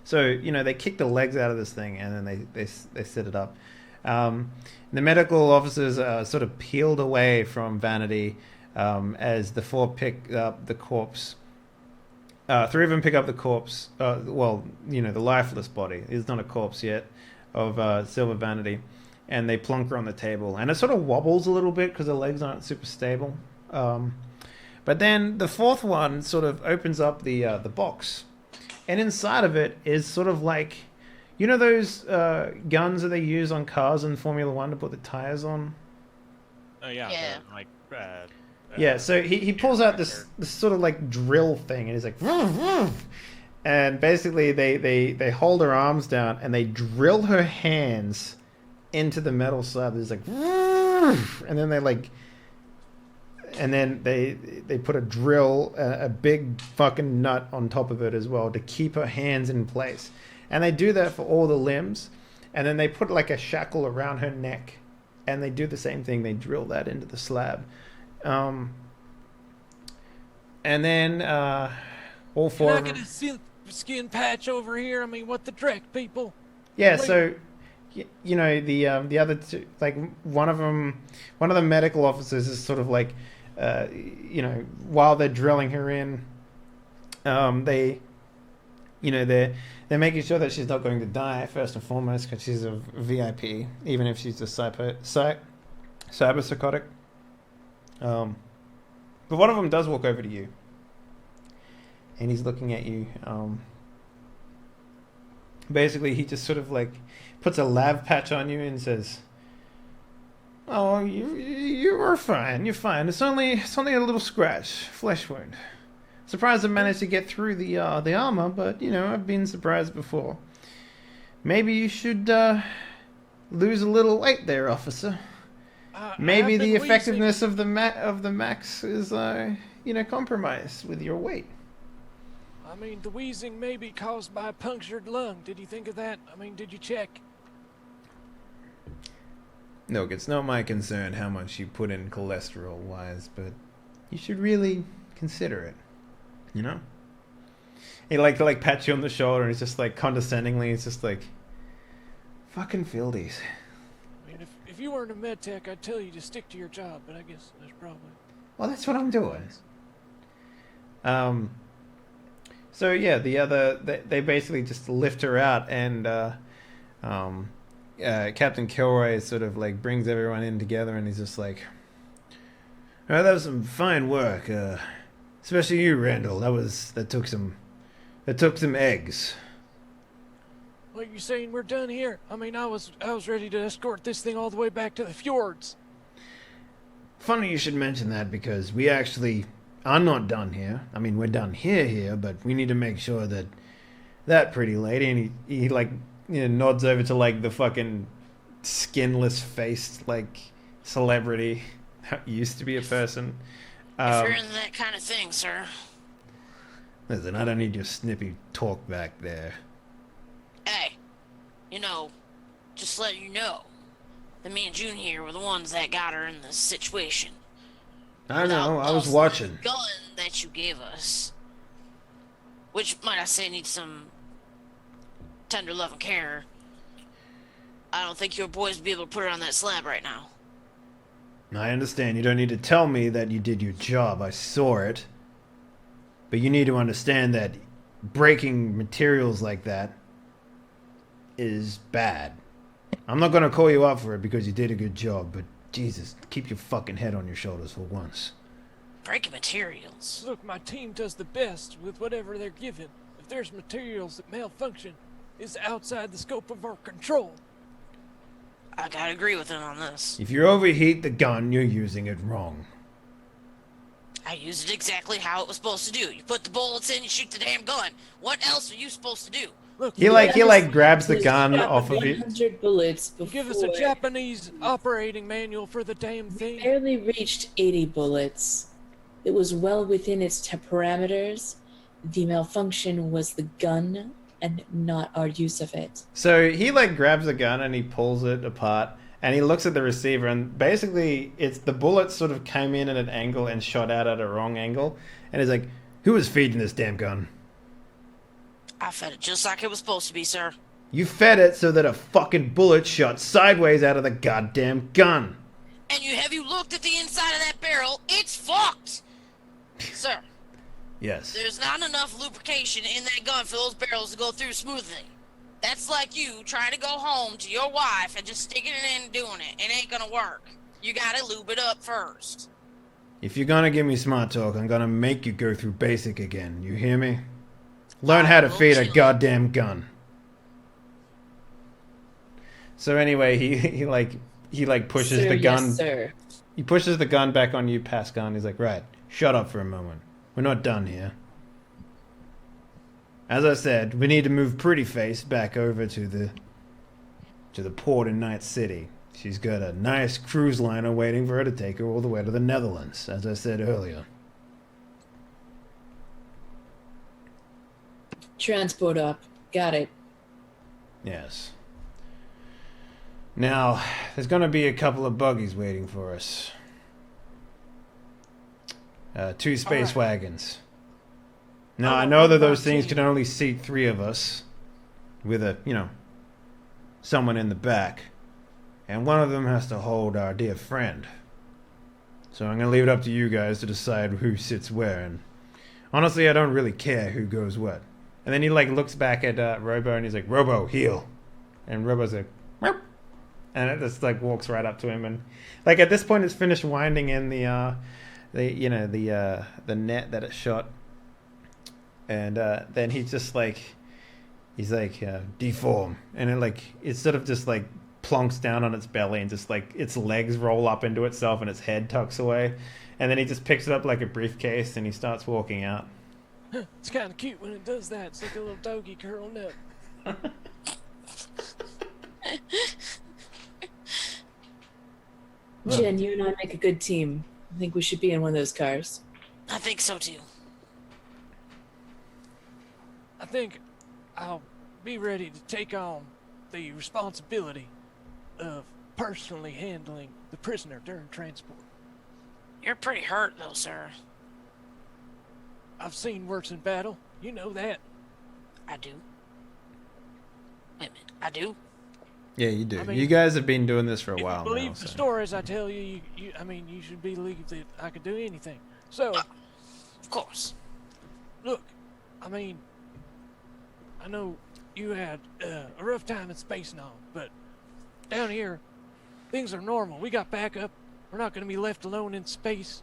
So, you know, they kick the legs out of this thing, and then they set it up. The medical officers are sort of peeled away from Vanity as the 4 pick up the corpse. 3 of them pick up the corpse. Well, you know, the lifeless body. It's not a corpse yet of Silver Vanity. and they plonk her on the table. And it sort of wobbles a little bit because her legs aren't super stable. But then the fourth one sort of opens up the box. And inside of it is sort of like, you know those guns that they use on cars in Formula One to put the tires on? Oh, yeah. Yeah. Yeah, so he pulls out this sort of like drill thing, and he's like, vroom, vroom. And basically they hold her arms down and they drill her hands into the metal slab. It's like, vroom, and then they put a drill, a big fucking nut on top of it as well to keep her hands in place. And they do that for all the limbs, and then they put like a shackle around her neck, and they do the same thing. They drill that into the slab. And then all four Can I of get them... a skin patch over here? I mean, what the dreck, people? Yeah, so you know the other two, like one of the medical officers is sort of like, you know, while they're drilling her in, they're making sure that she's not going to die first and foremost because she's a VIP, even if she's a cyber psychotic. But one of them does walk over to you, and he's looking at you. Basically, he just sort of like puts a lav patch on you and says, "Oh, you are fine. You're fine. It's only a little scratch, flesh wound. Surprised I managed to get through the armor, but you know I've been surprised before. Maybe you should lose a little weight there, officer. Maybe the effectiveness of the max is compromised with your weight." I mean, the wheezing may be caused by a punctured lung. Did you think of that? I mean, did you check? Look, it's not my concern how much you put in cholesterol-wise, but you should really consider it. You know? He like pats you on the shoulder, and he's just like condescendingly, he's just like, "Fucking fieldies." I mean, if you weren't a med tech, I'd tell you to stick to your job, but I guess that's probably... Well, that's what I'm doing. So yeah, they basically just lift her out, and Captain Kilroy sort of like brings everyone in together, and he's just like, "Oh, that was some fine work, especially you, Randall. That took some eggs." What, you saying we're done here? I mean, I was ready to escort this thing all the way back to the fjords. Funny you should mention that, because we actually are not done here. I mean, we're done here, but we need to make sure that pretty lady, and he like, you know, nods over to like the fucking skinless faced like celebrity that used to be a person. If you're into that kind of thing, sir. Listen, I don't need your snippy talk back there. Hey, just let you know that me and June here were the ones that got her in this situation. I know, I was Without watching. the gun that you gave us, which, might I say, needs some tender love and care. I don't think your boys would be able to put her on that slab right now. I understand. You don't need to tell me that you did your job. I saw it. But you need to understand that breaking materials like that is bad. I'm not going to call you up for it because you did a good job, but Jesus, keep your fucking head on your shoulders for once. Breaking materials? Look, my team does the best with whatever they're given. If there's materials that malfunction, it's outside the scope of our control. I gotta agree with him on this. If you overheat the gun, you're using it wrong. I used it exactly how it was supposed to do. You put the bullets in, you shoot the damn gun. What else are you supposed to do? Look, He grabs the gun off of you. 100 bullets before. give us a Japanese operating manual for the damn thing. Barely reached 80 bullets. It was well within its parameters. The malfunction was the gun and not our use of it. So he grabs the gun and he pulls it apart, and he looks at the receiver, and basically it's the bullets sort of came in at an angle and shot out at a wrong angle, and he's like, "Who was feeding this damn gun?" I fed it just like it was supposed to be, sir. You fed it so that a fucking bullet shot sideways out of the goddamn gun. And have you looked at the inside of that barrel? It's fucked! Sir, Yes. there's not enough lubrication in that gun for those barrels to go through smoothly. That's like you trying to go home to your wife and just sticking it in and doing it. It ain't gonna work. You gotta lube it up first. If you're gonna give me smart talk, I'm gonna make you go through basic again. You hear me? Learn how to feed a goddamn gun. So anyway, he pushes Sir, the gun. Yes, sir. He pushes the gun back on you, Pascal, and he's like, right, shut up for a moment. We're not done here. As I said, we need to move Pretty Face back over to the port in Night City. She's got a nice cruise liner waiting for her to take her all the way to the Netherlands, as I said earlier. Transport up. Got it. Yes. Now, there's going to be a couple of buggies waiting for us. 2 space wagons. Now, I know that those things can only seat 3 of us with someone in the back. And one of them has to hold our dear friend. So I'm going to leave it up to you guys to decide who sits where. And honestly, I don't really care who goes what. And then he looks back at Robo and he's like, Robo, heel. And Robo's like, Meow. And it just walks right up to him. And at this point, it's finished winding in the net that it shot. And then he's just deform. And it sort of just plunks down on its belly and just its legs roll up into itself and its head tucks away. And then he just picks it up like a briefcase and he starts walking out. It's kind of cute when it does that. It's like a little doggy curling up. Jen, you and I make a good team. I think we should be in one of those cars. I think so too. I think I'll be ready to take on the responsibility of personally handling the prisoner during transport. You're pretty hurt though, sir. I've seen worse in battle. You know that. I do. Wait a minute. I do? Yeah, you do. I mean, you guys have been doing this for a while If you believe now. the So. stories I tell you, you should believe that I could do anything. So, Of course. look, I know you had a rough time in space and all, but down here, things are normal. We got backup. We're not going to be left alone in space.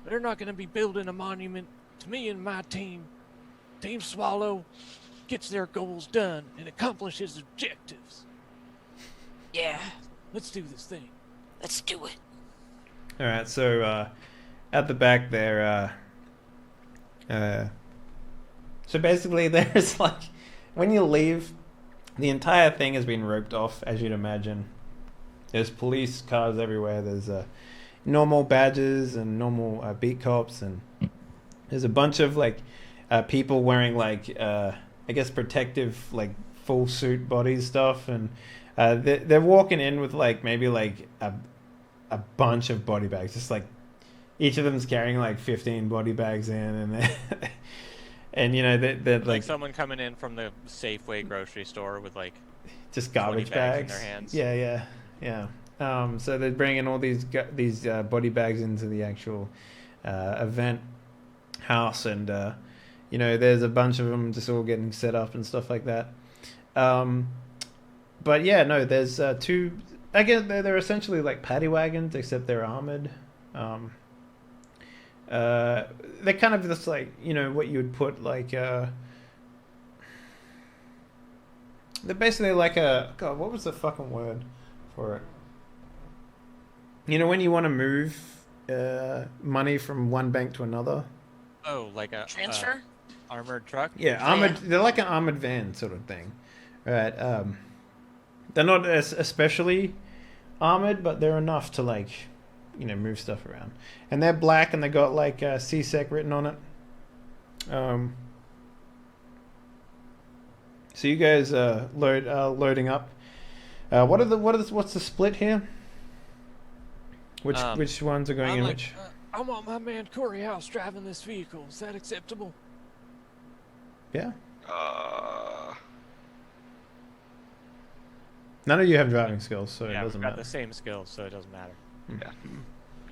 They're not going to be building a monument to me and my team. Team Swallow gets their goals done and accomplishes objectives. Yeah. Let's do this thing. Let's do it. All right, so at the back there, so basically there's when you leave, the entire thing has been roped off, as you'd imagine. There's police cars everywhere. There's normal badges and normal beat cops, and there's a bunch of people wearing I guess protective full suit body stuff, and they're walking in with maybe a bunch of body bags, just each of them's carrying 15 body bags in, and and they're like someone coming in from the Safeway grocery store with just garbage 20 bags in bags their hands. Yeah. So they're bringing all these body bags into the actual event house, and there's a bunch of them just all getting set up and stuff like that. But yeah, no, there's 2. I guess they're essentially paddy wagons, except they're armored. They're kind of just what you would put they're basically God, what was the fucking word for it? When you want to move money from one bank to another. Oh, like a Transfer? Armored truck? Yeah, armored. They're like an armored van sort of thing, right? They're not especially armored, but they're enough to move stuff around. And they're black, and they got CSEC written on it. So you guys loading up. What's the split here? Which ones are going in which? I want my man Corey House driving this vehicle. Is that acceptable? Yeah. None of you have driving skills, so it Yeah, doesn't we've got matter. the same skills, so it doesn't matter. Yeah,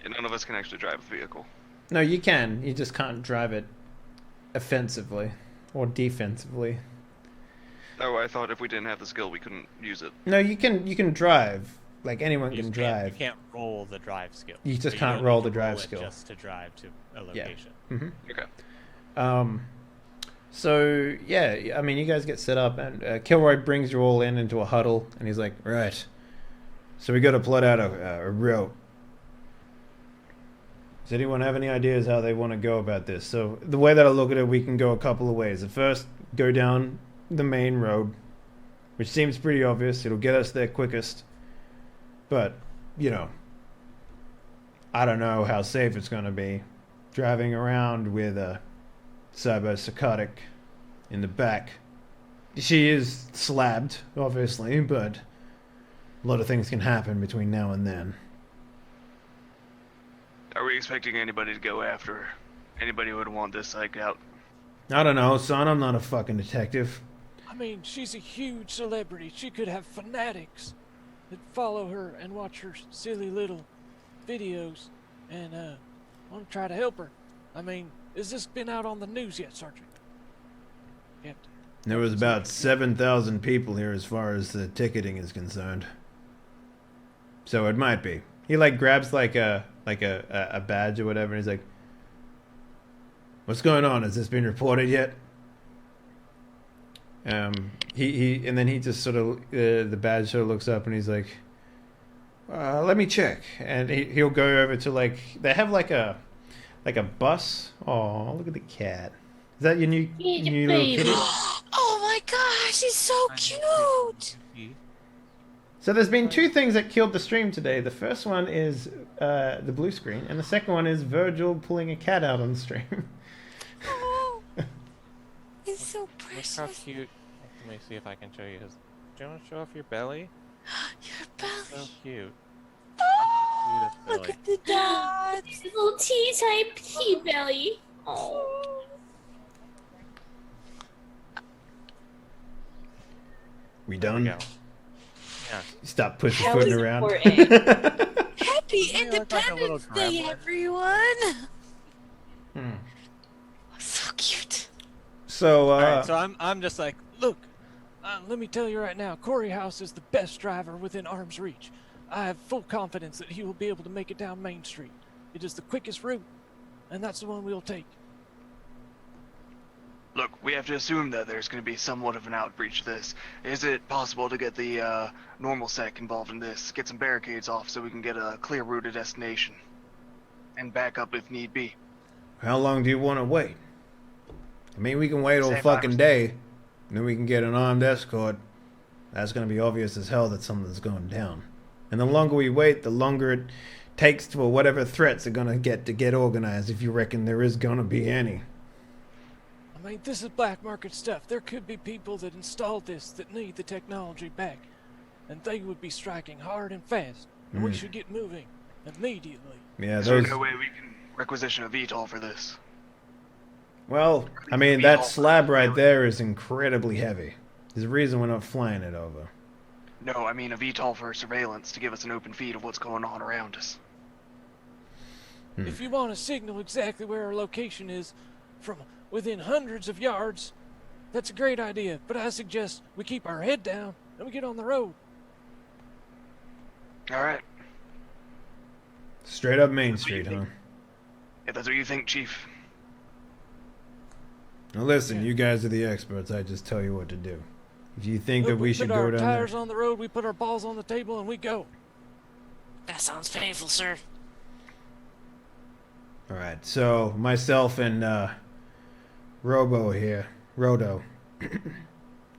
none of us can actually drive a vehicle. No, you can. You just can't drive it offensively or defensively. Oh, I thought if we didn't have the skill, we couldn't use it. No, you can drive. Like anyone You can just drive. You can't roll the drive skill. You just So can't don't roll need the to drive it skill. just to drive to a Yeah. location. Okay. So yeah, I mean, you guys get set up, and Kilroy brings you all into a huddle, and he's like, "Right, so we got to plot out a route. Does anyone have any ideas how they want to go about this?" So the way that I look at it, we can go a couple of ways. The first, go down the main road, which seems pretty obvious. It'll get us there quickest, but you know, I don't know how safe it's going to be driving around with a cyberpsychotic in the back. She is slabbed, obviously, but a lot of things can happen between now and then. Are we expecting anybody to go after her? Anybody who would want this psych out? I don't know, son. I'm not a fucking detective. I mean, she's a huge celebrity. She could have fanatics that follow her and watch her silly little videos and want to try to help her. I mean, has this been out on the news yet, Sergeant? Yep. There was about 7,000 people here as far as the ticketing is concerned. So it might be. He like grabs like a badge or whatever, and he's like, "What's going on? Has this been reported yet?" He and then he just sort of the badge sort of looks up and he's like, "Let me check." And he'll go over to like they have like a bus. Oh, look at the cat. Is that your new little kitty? Oh my gosh, he's so cute! So there's been two things that killed the stream today. The first one is the blue screen, and the second one is Virgil pulling a cat out on the stream. Oh, he's so precious. Look how cute. Let me see if I can show you his. Do you want to show off your belly? Your belly. So cute. Oh, Cutest look belly. at the dots. His little T-type pea belly. Oh. We There we done? go. Yeah. Stop pussyfooting That was around. important. Happy You look like a little Independence Day, gremlin. everyone. So cute. So Alright, so I'm just like, Look, let me tell you right now, Corey House is the best driver within arm's reach. I have full confidence that he will be able to make it down Main Street. It is the quickest route, and that's the one we'll take. Look, we have to assume that there's going to be somewhat of an outreach to this. Is it possible to get the normal sec involved in this? Get some barricades off so we can get a clear route to destination. And back up if need be. how long do you want to wait? I mean, we can wait all Say fucking 5 day, and then we can get an armed escort. That's going to be obvious as hell that something's going down. And the longer we wait, the longer it takes for whatever threats are going to get organized, if you reckon there is going to be any. I mean, this is black market stuff. There could be people that installed this that need the technology back, and they would be striking hard and fast. And we should get moving immediately. Yeah, Is there those... no way we can requisition a VTOL for this? Well, I mean, that slab right there is incredibly heavy. There's a reason we're not flying it over. No, I mean a VTOL for surveillance to give us an open feed of what's going on around us. If you want to signal exactly where our location is from within hundreds of yards, that's a great idea. But I suggest we keep our head down and we get on the road. Alright, Straight up Main Street, huh? if that's what you think, Chief. Now listen, you guys are the experts. I just tell you what to do. If you think Look, that we should put go our down tires there... on the road, we put our balls on the table, and we go. That sounds painful, sir. Alright, so myself and Rodo,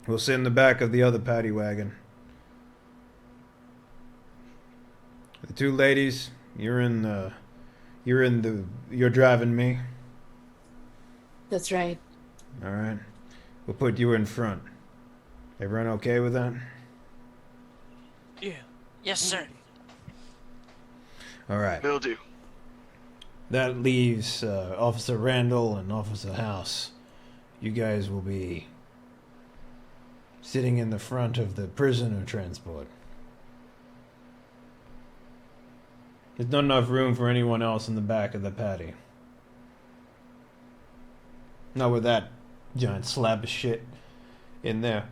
we'll sit in the back of the other paddy wagon. The two ladies, you're driving me. That's right. Alright. We'll put you in front. Everyone okay with that? Yeah. Yes, sir. Alright. Will do. That leaves Officer Randall and Officer House. You guys will be sitting in the front of the prisoner transport. There's not enough room for anyone else in the back of the paddy. Not with that giant slab of shit in there.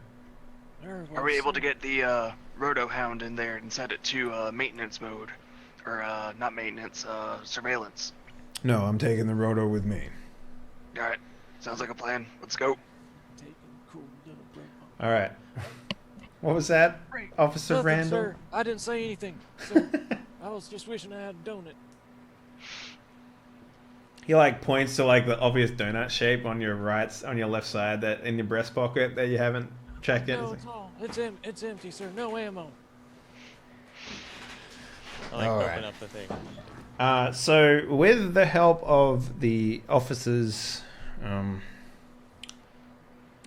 Are we able to get the Roto Hound in there and set it to maintenance mode? Or, not maintenance, surveillance? No, I'm taking the roto with me. Alright, sounds like a plan. Let's go. All right. What was that, Officer Nothing, Randall? sir. I didn't say anything, sir. I was just wishing I had a donut. He like points to like the obvious donut shape on your left side that in your breast pocket that you haven't checked in. No, it's empty, sir. No ammo. I like All open right. up the thing. So with the help of the officers,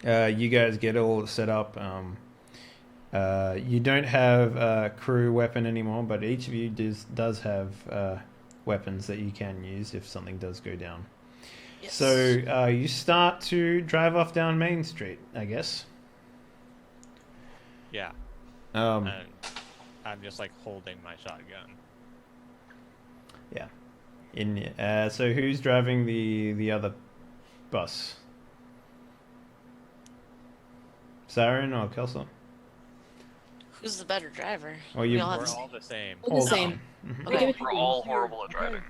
you guys get all set up. You don't have a crew weapon anymore, but each of you does have weapons that you can use if something does go down. Yes. So you start to drive off down Main Street, I guess. Yeah. Um, And I'm just like holding my shotgun. yeah. So who's driving the other bus? Saren or Kelso? Who's the better driver? Well, you- We all have We're the all same. the same. We're the same. Mhm. We give it to We're you. all horrible at driving.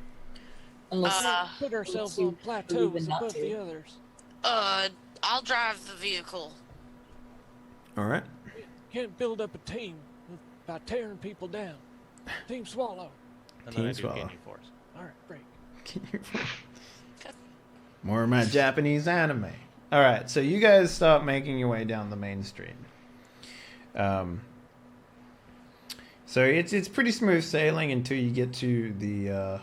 Unless Put ourselves you on believe in plateaus not above to. the others. I'll drive the vehicle. All right. Can't build up a team by tearing people down. Team swallow. And then I Team do swallow. Ginyu Force. All right, break. More of my Japanese anime. All right, so you guys start making your way down the main street. So it's pretty smooth sailing until you get to the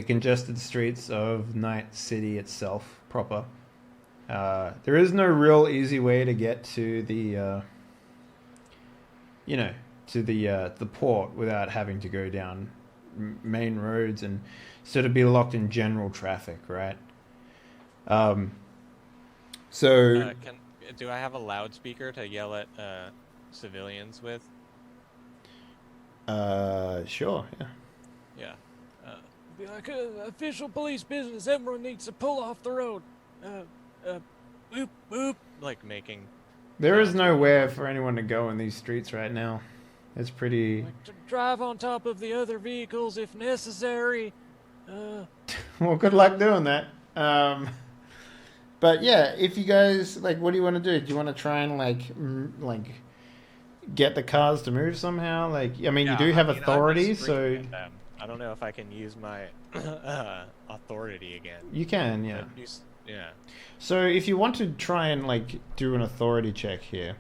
congested streets of Nightcity itself proper. There is no real easy way to get to the the port without having to go down main roads and sort of be locked in general traffic, right? Do I have a loudspeaker to yell at civilians with? Sure, yeah. Yeah. Be like, official police business. Everyone needs to pull off the road. Boop, boop. Like making. There is nowhere for anyone to go in these streets right now. It's pretty. Like to drive on top of the other vehicles if necessary. Well, good luck doing that. But yeah, if you guys like, what do you want to do? Do you want to try and like get the cars to move somehow? Like, I mean, you do have authority, so I don't know if I can use my authority again. you can, yeah. Yeah. So if you want to try and like do an authority check here,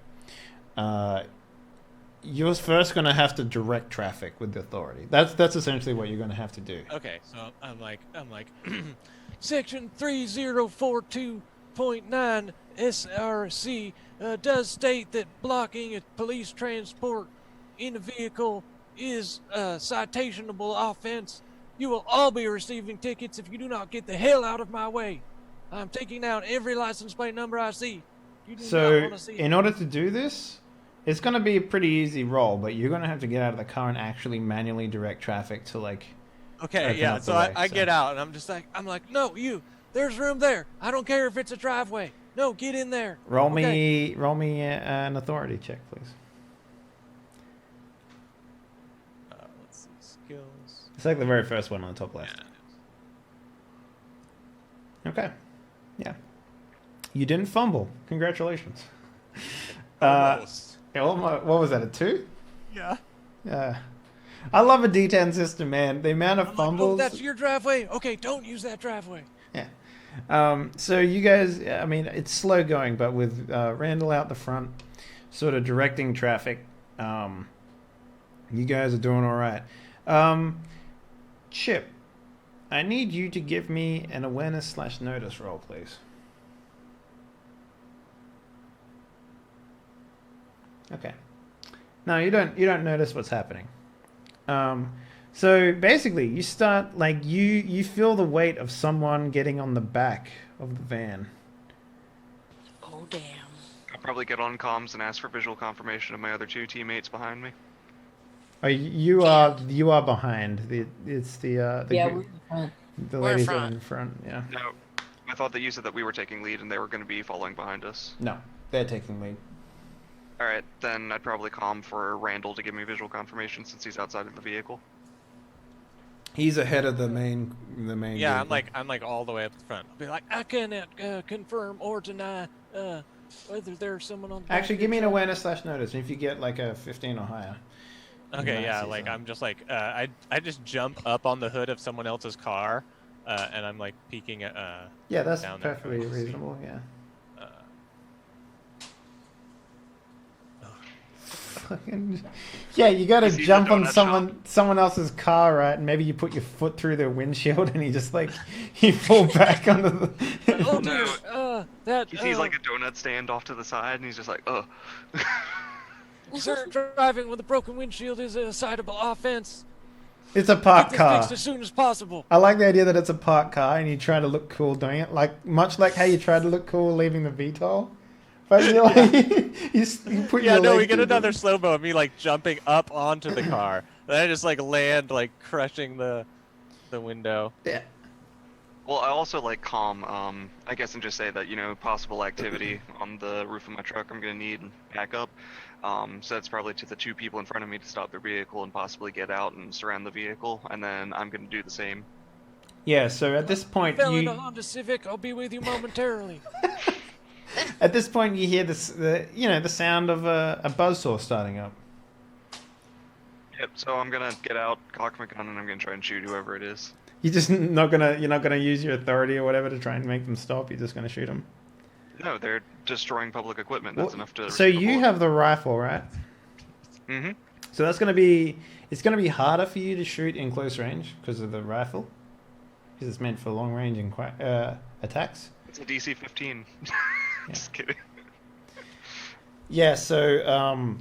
you're first going to have to direct traffic with the authority. That's essentially what you're going to have to do. Okay, so I'm like, Section 3042.9 SRC does state that blocking a police transport in a vehicle is a citationable offense. You will all be receiving tickets if you do not get the hell out of my way. I'm taking down every license plate number I see. You do not So want to see in order to do this, it's going to be a pretty easy roll, but you're going to have to get out of the car and actually manually direct traffic to like. okay, open yeah. up the So way, I get out and I'm like, no, you. There's room there. I don't care if it's a driveway. No, get in there. Roll Okay. me an authority check, please. let's see, skills. It's like the very first one on the top left. Okay. Yeah. You didn't fumble. Congratulations. Almost. What was that, a 2? Yeah. Yeah. I love a D10 system, man. The amount of I'm like, oh, fumbles. that's your driveway? Okay, don't use that driveway. Yeah. So you guys, I mean, it's slow going, but with Randall out the front, sort of directing traffic, you guys are doing all right. Chip, I need you to give me an awareness/notice roll, please. Okay. No, you don't notice what's happening. So basically, you start like you feel the weight of someone getting on the back of the van. Oh damn. I'll probably get on comms and ask for visual confirmation of my other 2 teammates behind me. Oh, you are behind. It's the yeah, the we're in the front. We're ladies front. are in front. Yeah. No, I thought that you said that we were taking lead and they were going to be following behind us. No, they're taking lead. All right, then I'd probably calm for Randall to give me visual confirmation since he's outside of the vehicle. He's ahead of the main. Yeah, vehicle. I'm like all the way up the front. Be like, I cannot confirm or deny whether there's someone on the back Actually, of give me your an truck. awareness / notice. If you get like a 15 or higher. Okay, might yeah, see like something. I'm just like I just jump up on the hood of someone else's car, and I'm like peeking at Yeah, that's down there perfectly trying to see. reasonable. Yeah. Fucking yeah, you gotta He sees jump a on donut someone else's car, right? And maybe you put your foot through the windshield and you just like you fall back onto the. Oh No. dear, that He sees like a donut stand off to the side, and he's just like, ugh. sir, driving with a broken windshield is a citable offense. It's a Get parked this car. fixed as soon as possible. I like the idea that it's a parked car and you try to look cool doing it, like much like how you try to look cool leaving the VTOL. But you're like, you put Yeah, your no, leg we get through the- another slow mo of me like jumping up onto the car. Then I just like land like crushing the window. Yeah. Well, I also like calm, I guess, and just say that, you know, possible activity on the roof of my truck, I'm gonna need backup. So that's probably to the 2 people in front of me to stop their vehicle and possibly get out and surround the vehicle, and then I'm gonna do the same. Yeah. So at this point, Fell in you a Honda Civic. I'll be with you momentarily. you hear the sound of a buzzsaw starting up. Yep. So I'm gonna get out, cock my gun, and I'm gonna try and shoot whoever it is. You're not gonna use your authority or whatever to try and make them stop. You're just gonna shoot them. No, they're destroying public equipment. That's enough to. So you have the rifle, right? Mm-hmm. So it's gonna be harder for you to shoot in close range because of the rifle, because it's meant for long range and attacks. It's a DC 15. Just kidding. Yeah. So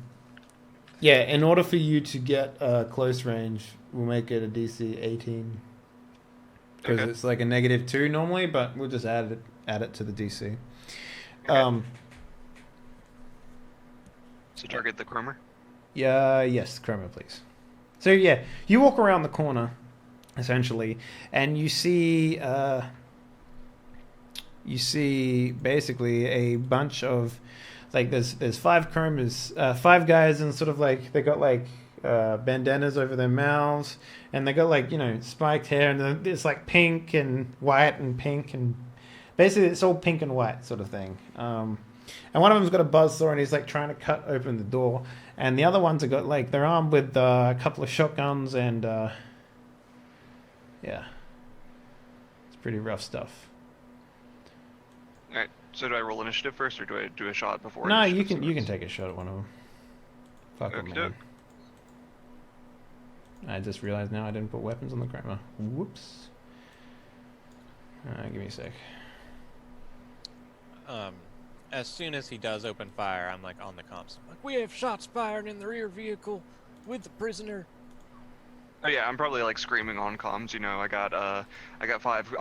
in order for you to get close range, we'll make it a DC 18 because Okay. it's like a -2 normally, but we'll just add it to the DC. Okay. So target the Cromer. Yeah, yes, Chroma, please. So yeah, you walk around the corner, essentially, and you see basically a bunch of like there's 5 Chromas, 5 guys, and sort of like they got like bandanas over their mouths, and they got like spiked hair, and it's like pink and white and pink, and basically it's all pink and white sort of thing. And one of them's got a buzzsaw, and he's like trying to cut open the door. And the other ones have got like they're armed with a couple of shotguns, and yeah, it's pretty rough stuff. All right. So do I roll initiative first, or do I do a shot before? No, initiative you can starts? take a shot at one of them. Fuck 'em, Okey-doke. man. I just realized now I didn't put weapons on the Chroma. Whoops. Give me a sec. As soon as he does open fire, I'm like on the comms. Like, we have shots fired in the rear vehicle with the prisoner. Oh yeah, I'm probably like screaming on comms. You know, I got 5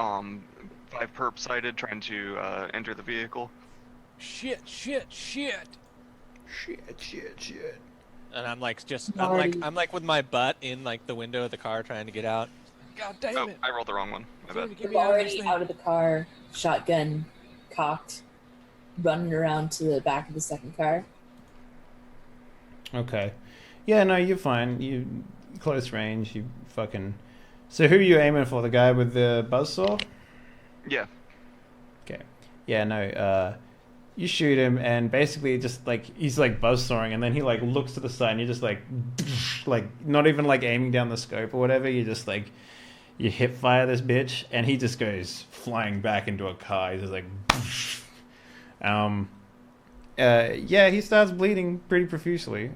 perp sighted trying to enter the vehicle. Shit. Shit. And I'm like Already. I'm like with my butt in like the window of the car trying to get out. God damn Oh, it. I rolled the wrong one. My Trying bad. to get We're me out of this already thing. out of the car, shotgun cocked, running around to the back of the second car. Okay. Yeah, no, you're fine. You close range. You fucking. So who are you aiming for? The guy with the buzzsaw? Yeah. Okay. Yeah, no. You shoot him, and basically just like he's like buzzsawing, and then he like looks to the side, and you're just like not even like aiming down the scope or whatever. You just like you hip fire this bitch, and he just goes flying back into a car. He's just like. Yeah, he starts bleeding pretty profusely.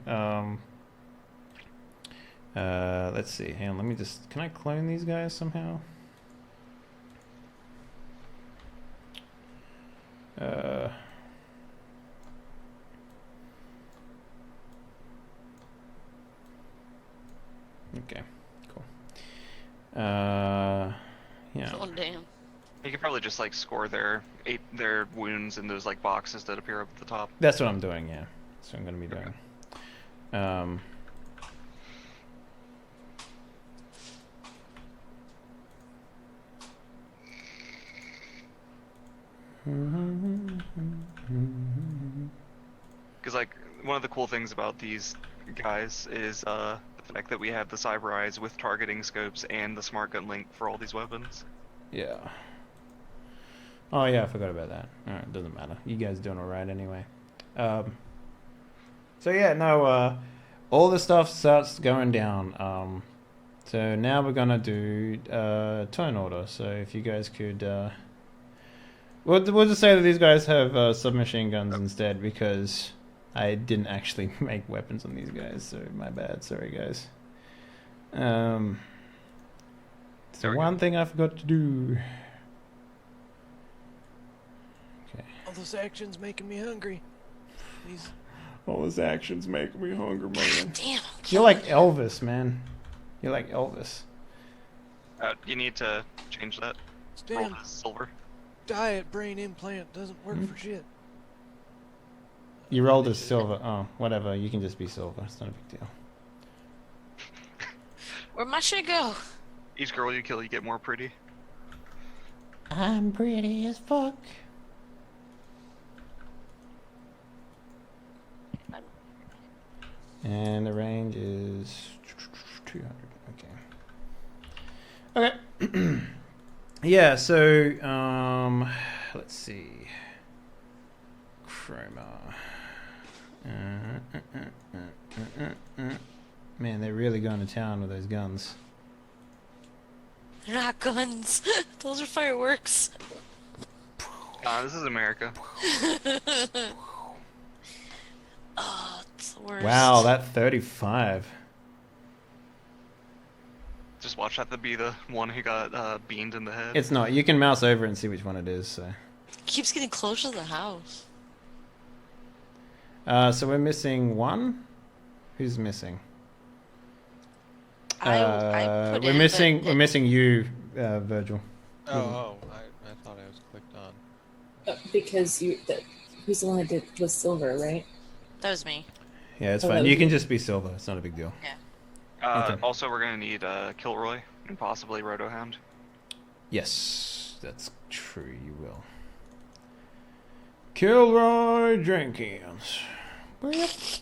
Let's see. Hang on, let me just. Can I clone these guys somehow? Okay, cool. Yeah. Oh, damn. You could probably just like score their wounds in those like boxes that appear up at the top. That's what I'm doing, yeah. That's what I'm going to be doing. Because like one of the cool things about these guys is the fact that we have the cyber eyes with targeting scopes and the smart gun link for all these weapons. Yeah. Oh yeah, I forgot about that. Alright, doesn't matter. You guys doing alright anyway. So yeah, no, all the stuff starts going down. So now we're gonna do turn order. So if you guys could, we'll just say that these guys have submachine guns instead, because I didn't actually make weapons on these guys. So my bad. Sorry guys. So one thing I forgot to do. Okay. All this action's making me hungry. These... All this action's making me hungry, man. Damn. You're like Elvis, man. You're like Elvis. You need to change that. This Roll damn the silver. diet brain implant doesn't work for shit. You rolled as silver. Oh, whatever. You can just be silver. It's not a big deal. Where'd my shit go? Each girl you kill, you get more pretty. I'm pretty as fuck. And the range is 200. Okay. Okay. Yeah, so let's see. Chroma. Man, they're really going to town with those guns. They're not guns. Those are fireworks. This is America. Oh, it's the worst. Wow, that 35. Just watch that to be the one who got beamed in the head. It's not. You can mouse over and see which one it is. So, Keeps getting closer to the house. so we're missing one. Who's missing? I put we're in, missing. but We're missing you, Virgil. I thought I was clicked on. Because who's the one that was silver, right? That was me. Yeah, it's Oh, that fine. was You can you. just be silver. It's not a big deal. Okay. Also, we're gonna need Kilroy and possibly Rotohound. Yes, that's true. You will. Kilroy Jenkins. And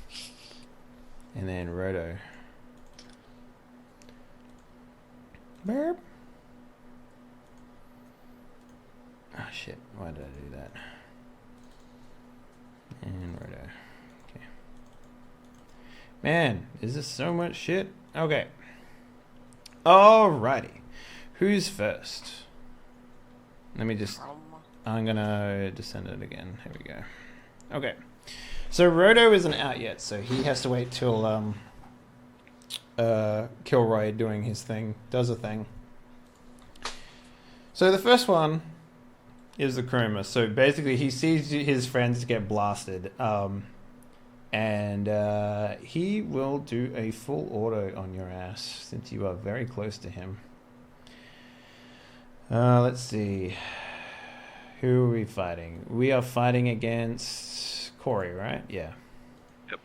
then Roto. Burp. Oh shit, why did I do that? And Roto. Okay. Man, is this so much shit? Okay. Alrighty. Who's first? Let me just... I'm gonna descend it again. Here we go. Okay. So Roto isn't out yet, so he has to wait till Kilroy doing his thing, does a thing. So the first one is the Chroma. So basically he sees his friends get blasted, and he will do a full auto on your ass since you are very close to him. Let's see. Who are we fighting? We are fighting against Corey, right? Yeah. Yep.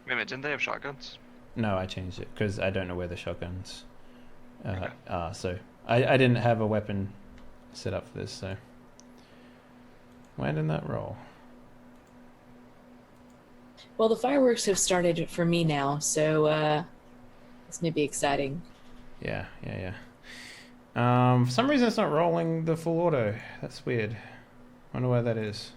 Wait a minute, didn't they have shotguns? No, I changed it because I don't know where the shotguns Okay. are. So I didn't have a weapon set up for this. So why didn't that roll? Well, the fireworks have started for me now, so this may be exciting. Yeah. For some reason, it's not rolling the full auto. That's weird. Wonder why that is.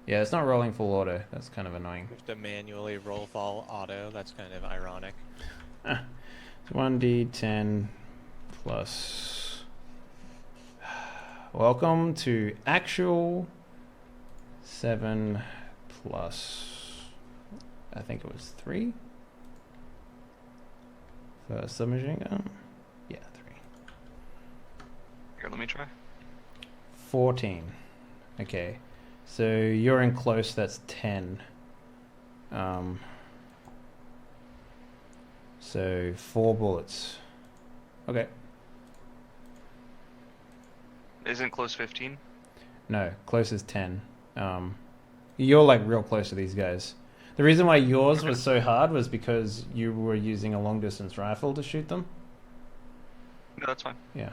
Yeah, it's not rolling full auto. That's kind of annoying. You have to manually roll fall auto. That's kind of ironic. So 1d10 plus. Welcome to actual 7 plus. I think it was 3 for submachine gun. Yeah, 3. Here, let me try. 14. Okay, so you're in close. That's 10. So 4 bullets. Okay. Isn't close 15? No, close is 10. You're like real close to these guys. The reason why yours was so hard was because you were using a long distance rifle to shoot them. No, that's fine. Yeah.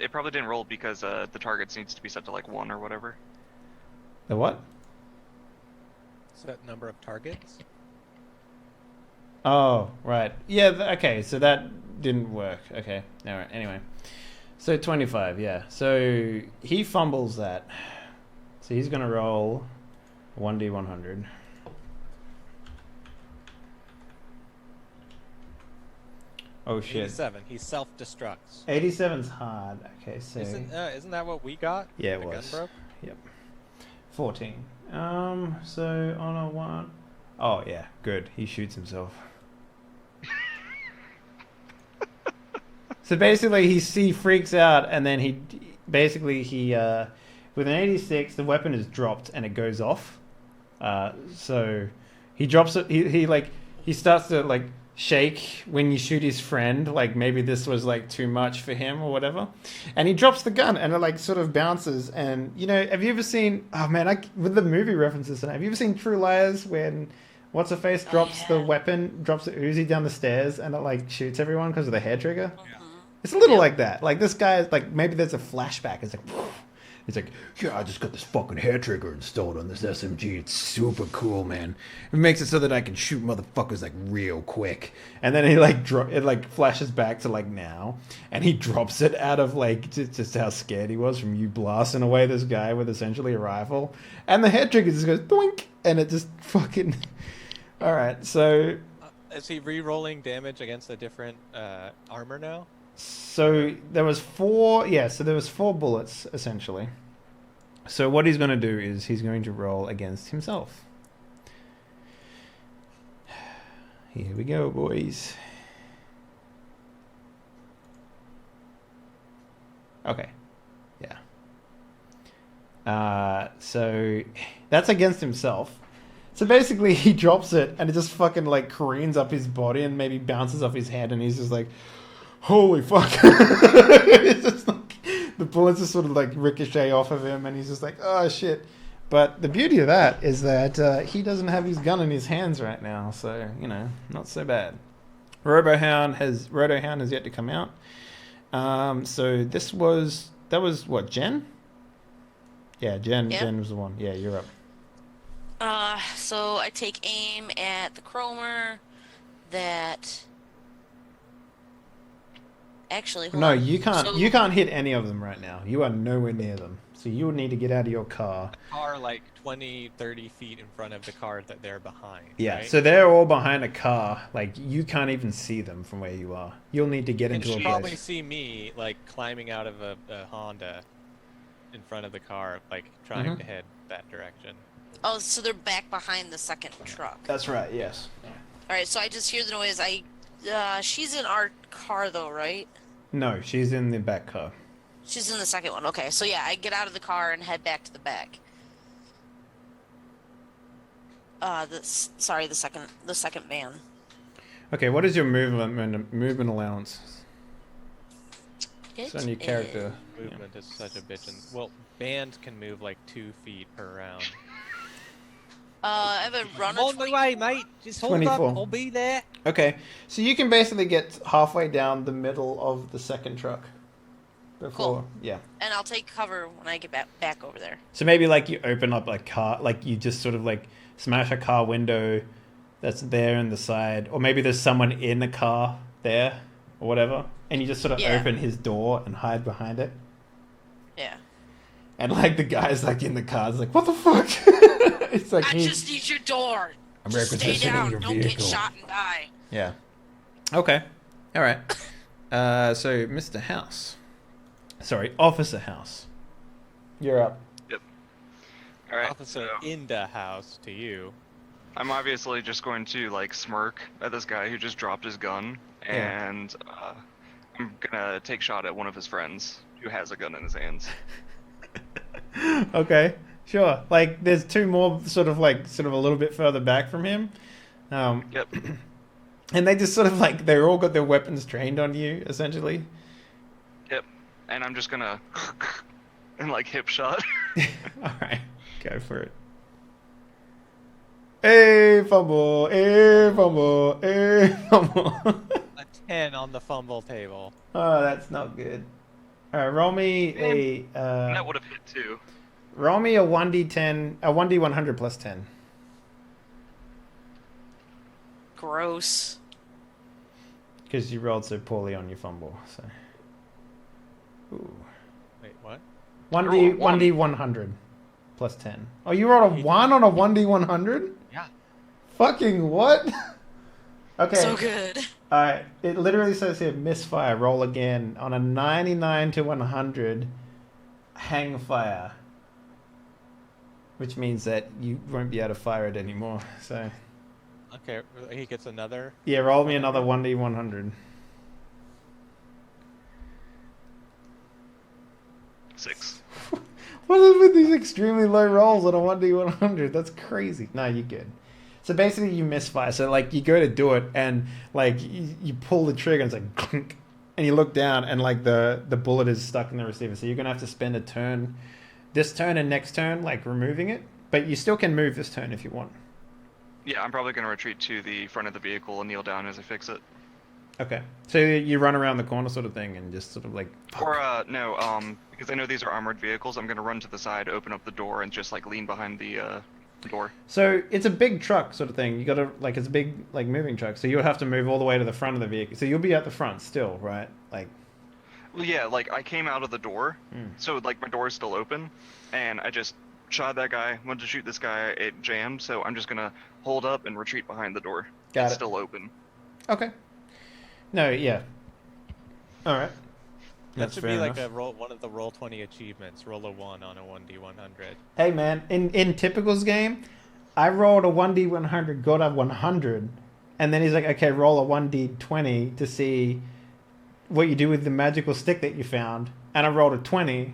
it probably didn't roll because the target needs to be set to like 1 or whatever. The what? Set number of targets. Oh, right. Yeah, okay, so that didn't work. Okay, alright, anyway. So 25, yeah. So he fumbles that. So he's going to roll 1d100. Oh, shit. 87. He self-destructs. 87's hard. Okay, so... Isn't that what we got? Yeah, it The was. gun broke? Yep. 14. So on a 1... Oh, yeah, good. He shoots himself. So basically, he freaks out, and then he with an 86, the weapon is dropped and it goes off. So he drops it. He starts to like shake when you shoot his friend. Like maybe this was like too much for him or whatever, and he drops the gun and it like sort of bounces. And you know, have you ever seen? Oh man, with the movie references, have you ever seen True Liars when? What's her face drops the weapon, drops the Uzi down the stairs, and it like shoots everyone because of the hair trigger. It's a little like that. Like this guy, like maybe there's a flashback. It's like, he's like, yeah, I just got this fucking hair trigger installed on this SMG. It's super cool, man. It makes it so that I can shoot motherfuckers like real quick. And then he like it like flashes back to like now, and he drops it out of like just how scared he was from you blasting away this guy with essentially a rifle, and the hair trigger just goes boink, and it just fucking. All right, so is he re-rolling damage against a different armor now? So there was 4 bullets essentially. So what he's going to do is he's going to roll against himself. Here we go, boys. Okay. Yeah. So that's against himself. So basically he drops it and it just fucking like careens up his body and maybe bounces off his head, and he's just like, holy fuck. It's just like the bullets just sort of like ricochet off of him, and he's just like, oh shit. But the beauty of that is that he doesn't have his gun in his hands right now, so you know, not so bad. Rotohound has yet to come out. So that was what, Jen? Yeah, Jen. Yep. Jen was the one. Yeah, you're up. So I take aim at the chromer that. Actually, hold No, on. you can't. So- You can't hit any of them right now. You are nowhere near them. So you would need to get out of your car. Car like 20, 30 feet in front of the car that they're behind. Yeah. Right? So they're all behind a car. Like you can't even see them from where you are. You'll need to get And into a she'll probably place. see me like climbing out of a Honda in front of the car, like trying to head that direction. Oh, so they're back behind the second truck. That's right. Yes. All right, so I just hear the noise. She's in our car though, right? No, she's in the back car. She's in the second one. Okay, so yeah, I get out of the car and head back to the back. The second van. Okay. What is your movement allowance? It's on your character. Movement is such a bitch. And well, bands can move like 2 feet per round. I have a runner. On the way, mate. Just hold 24. up. I'll be there. Okay, so you can basically get halfway down the middle of the second truck. Before, Cool. Yeah. And I'll take cover when I get back over there. So maybe like you open up a car, like you just sort of like smash a car window that's there in the side, or maybe there's someone in the car there or whatever, and you just sort of open his door and hide behind it. Yeah. And like the guy's like in the car, is like, what the fuck? It's like I just need your door. I'm Just stay requisitioning down. your Don't get vehicle. shot and die. Yeah. Okay. All right. So Mr. House. Sorry, Officer House. You're up. All right. Officer so in the house to you. I'm obviously just going to like smirk at this guy who just dropped his gun, Yeah. and I'm gonna take shot at one of his friends who has a gun in his hands. Okay, sure. Like, there's 2 more sort of a little bit further back from him. Yep. And they just sort of like, they all got their weapons trained on you, essentially. Yep. And I'm just gonna and like hip shot. All right, go for it. Hey, fumble, hey, fumble, hey, fumble. A 10 on the fumble table. Oh, that's not good. Roll me a. That would have hit too. Roll me a 1d10, a 1d100 plus 10. Gross. Because you rolled so poorly on your fumble. So. Ooh. Wait, what? 1d100 plus 10. Oh, you rolled a 1 on a 1d100? Yeah. Fucking what? Okay. So good. Alright, it literally says here, misfire, roll again. On a 99 to 100, hang fire. Which means that you won't be able to fire it anymore, so... Okay, he gets another. Yeah, roll me another 1d100. 6. What is with these extremely low rolls on a 1d100? That's crazy. No, you're good. So basically you misfire. So like you go to do it and like you pull the trigger and it's like clunk, and you look down and like the bullet is stuck in the receiver. So you're going to have to spend a turn, this turn and next turn, like removing it. But you still can move this turn if you want. Yeah, I'm probably going to retreat to the front of the vehicle and kneel down as I fix it. Okay. So you run around the corner sort of thing and just sort of like... Or, no, because I know these are armored vehicles, I'm going to run to the side, open up the door, and just, like, lean behind the door. So it's a big truck sort of thing. You got to, like, it's a big, like, moving truck. So you'll have to move all the way to the front of the vehicle. So you'll be at the front still, right? Like... Well, yeah, like, I came out of the door, so, like, my door is still open, and I just shot that guy, wanted to shoot this guy, it jammed, so I'm just going to hold up and retreat behind the door. Got it's it. still open. Okay. No, yeah. All right. That should be like one of the roll 20 achievements. Roll a 1 on a 1d100. Hey man, in Typical's game, I rolled a 1d100, got a 100, and then he's like, okay, roll a 1d20 to see what you do with the magical stick that you found, and I rolled a 20,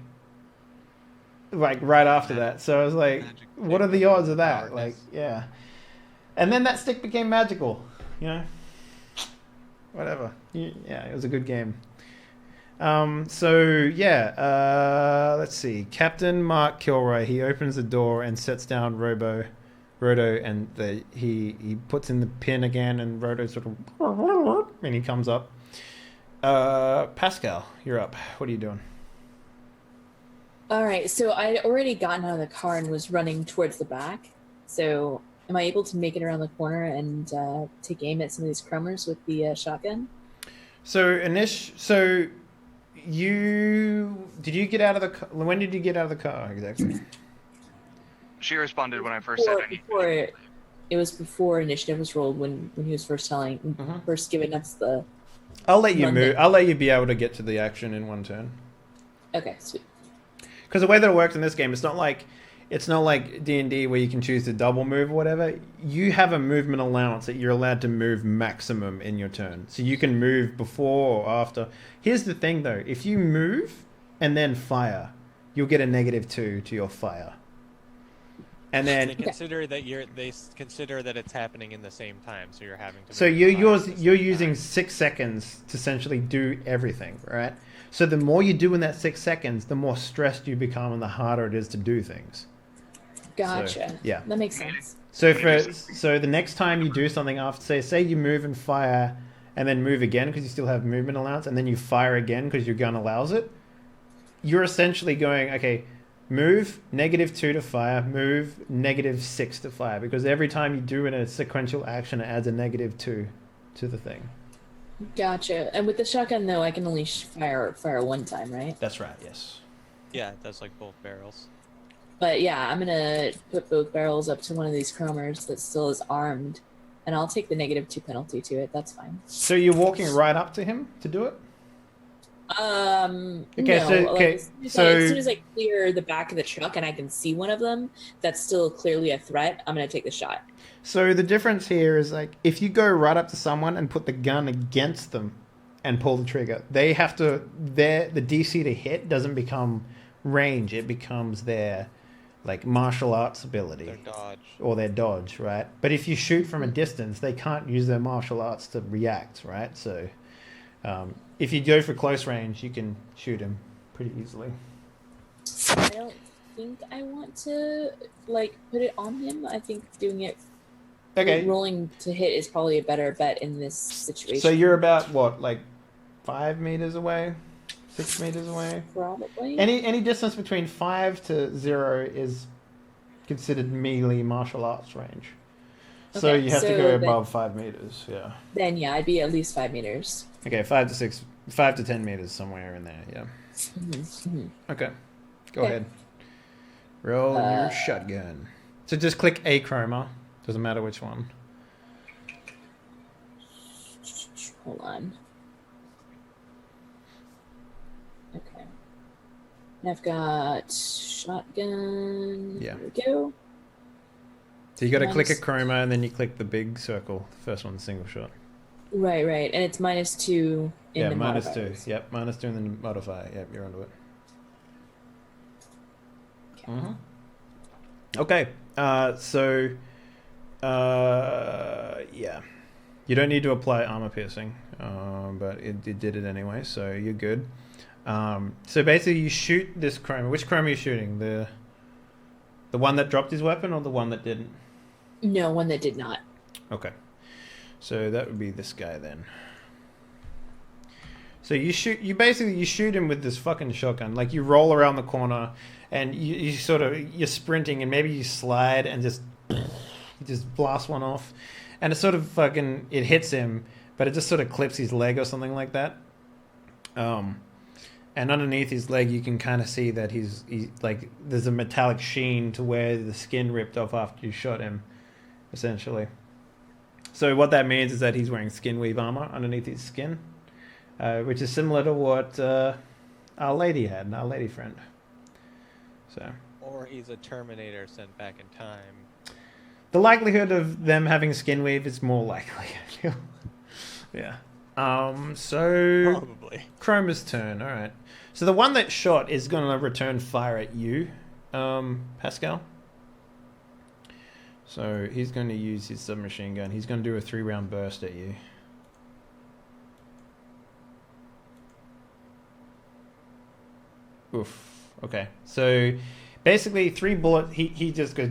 like right after that. So I was like, what are the odds of that? Like, yeah. And then that stick became magical, you know. Whatever. Yeah, it was a good game. So yeah, let's see. Captain Mark Kilroy. He opens the door and sets down Rodo, and he puts in the pin again, and Rodo sort of and he comes up. Pascal, you're up. What are you doing? All right, so I'd already gotten out of the car and was running towards the back. So am I able to make it around the corner and take aim at some of these crumbers with the shotgun? So did you get out of the car? When did you get out of the car exactly? She responded when I first said I need to. It was before initiative was rolled when he was first first giving us the. I'll let you move. I'll let you be able to get to the action in one turn. Okay, sweet. Because the way that it works in this game, it's not like D&D where you can choose to double move or whatever. You have a movement allowance that you're allowed to move maximum in your turn. So you can move before or after. Here's the thing though, if you move and then fire, you'll get a -2 to your fire. And then they consider that it's happening in the same time, so you're having to. So you're using 6 seconds to essentially do everything, right? So the more you do in that 6 seconds, the more stressed you become, and the harder it is to do things. Gotcha. So, yeah, that makes sense. So the next time you do something after, say you move and fire, and then move again because you still have movement allowance, and then you fire again because your gun allows it, you're essentially going, okay, move -2 to fire, move -6 to fire, because every time you do in a sequential action, it adds a -2 to the thing. Gotcha. And with the shotgun, though, I can only fire one time, right? That's right. Yes. Yeah, it does like both barrels. But yeah, I'm gonna put both barrels up to one of these chromers that still is armed, and I'll take the -2 penalty to it. That's fine. So you're walking right up to him to do it? Okay, no, so as soon as I clear the back of the truck and I can see one of them that's still clearly a threat, I'm gonna take the shot. So the difference here is, like, if you go right up to someone and put the gun against them and pull the trigger, they have to, the DC to hit doesn't become range, it becomes their, like, martial arts ability. Their dodge. Or their dodge, right? But if you shoot from a distance, they can't use their martial arts to react, right? So if you go for close range, you can shoot him pretty easily. I don't think I want to, like, put it on him. I think doing it... Okay. Rolling to hit is probably a better bet in this situation. So you're about, what, like 5 meters away? 6 meters away. Probably. Any distance between 5 to 0 is considered melee martial arts range. So Okay, you have to so go then- above 5 meters. Yeah. Then yeah, I'd be at least 5 meters. Okay, 5 to 10 meters, somewhere in there. Yeah. Mhm. Okay. Go Okay. ahead. Roll your shotgun. So just click a chroma. Doesn't matter which one. Hold on. Okay. I've got shotgun. Yeah. There we go. So you got to click a Nice. chroma and then you click the big circle. The first one's single shot. Right, right. And it's -2 in Yeah, the -2. modifiers. Yep, -2 in the modifier. Yep, you're onto it. Okay. Mm-hmm. Okay. Yeah. You don't need to apply armor piercing, but it did it anyway, so you're good. So basically, you shoot this chroma. Which chroma are you shooting? The one that dropped his weapon, or the one that didn't? No, one that did not. Okay. So that would be this guy then. So you shoot him with this fucking shotgun. Like you roll around the corner, and you're sprinting, and maybe you slide and just blast one off, and it sort of it hits him, but it just sort of clips his leg or something like that. And underneath his leg, you can kind of see that he's like there's a metallic sheen to where the skin ripped off after you shot him, essentially. So what that means is that he's wearing skin weave armor underneath his skin, which is similar to what Our Lady had, Our Lady friend. So. Or he's a Terminator sent back in time. The likelihood of them having skin weave is more likely, I feel. Yeah. So Probably. Chroma's turn. All right. So the one that shot is going to return fire at you, Pascal. So he's going to use his submachine gun. He's going to do a 3-round burst at you. Oof. Okay. So basically 3 bullets. He just goes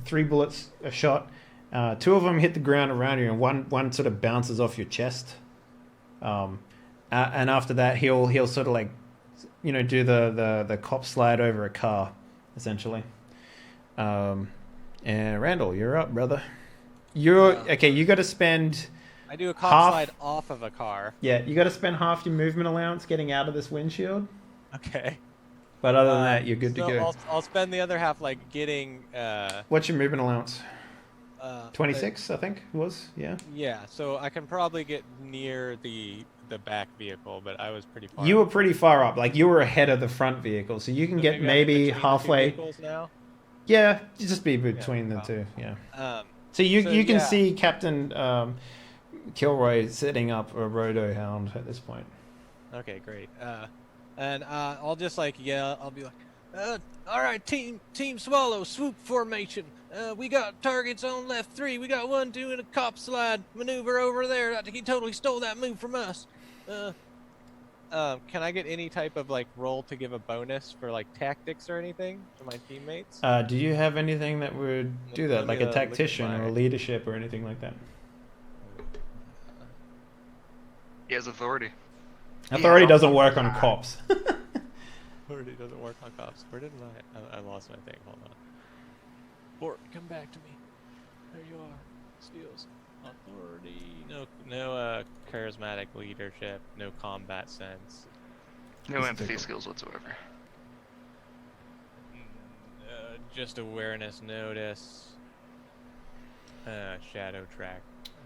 3 bullets a shot. 2 of them hit the ground around you, and one sort of bounces off your chest. And after that, he'll sort of like, do the cop slide over a car, essentially. And Randall, you're up, brother. Okay. You got to spend. I do a cop half- slide off of a car. Yeah, you got to spend half your movement allowance getting out of this windshield. Okay. But other than that, you're good to So go. I'll spend the other half like getting. What's your movement allowance? 26, uh, I think it was. Yeah. Yeah, so I can probably get near the back vehicle, but I was pretty far. You were pretty far up. Like you were ahead of the front vehicle, so you can So get I'm in maybe between the two halfway. vehicles now. Yeah, just be between the well. two. Yeah. So So you can yeah. see Captain Kilroy setting up a roto hound at this point. Okay, great. And I'll just like yell. I'll be like, all right, team Swallow, swoop formation. We got targets on left 3. We got 1 doing a cop slide maneuver over there. He totally stole that move from us. Can I get any type of like roll to give a bonus for like tactics or anything to my teammates? Do you have anything that would do that, Let like me, a look at tactician or my- a leadership or anything like that? He has authority. Authority Yeah. doesn't work on cops. Authority doesn't work on cops. Where did I lost my thing. Hold on. Bort, come back to me. There you are. Skills. Authority. No charismatic leadership. No combat sense. No empathy skills whatsoever. Just awareness, notice. Shadow track.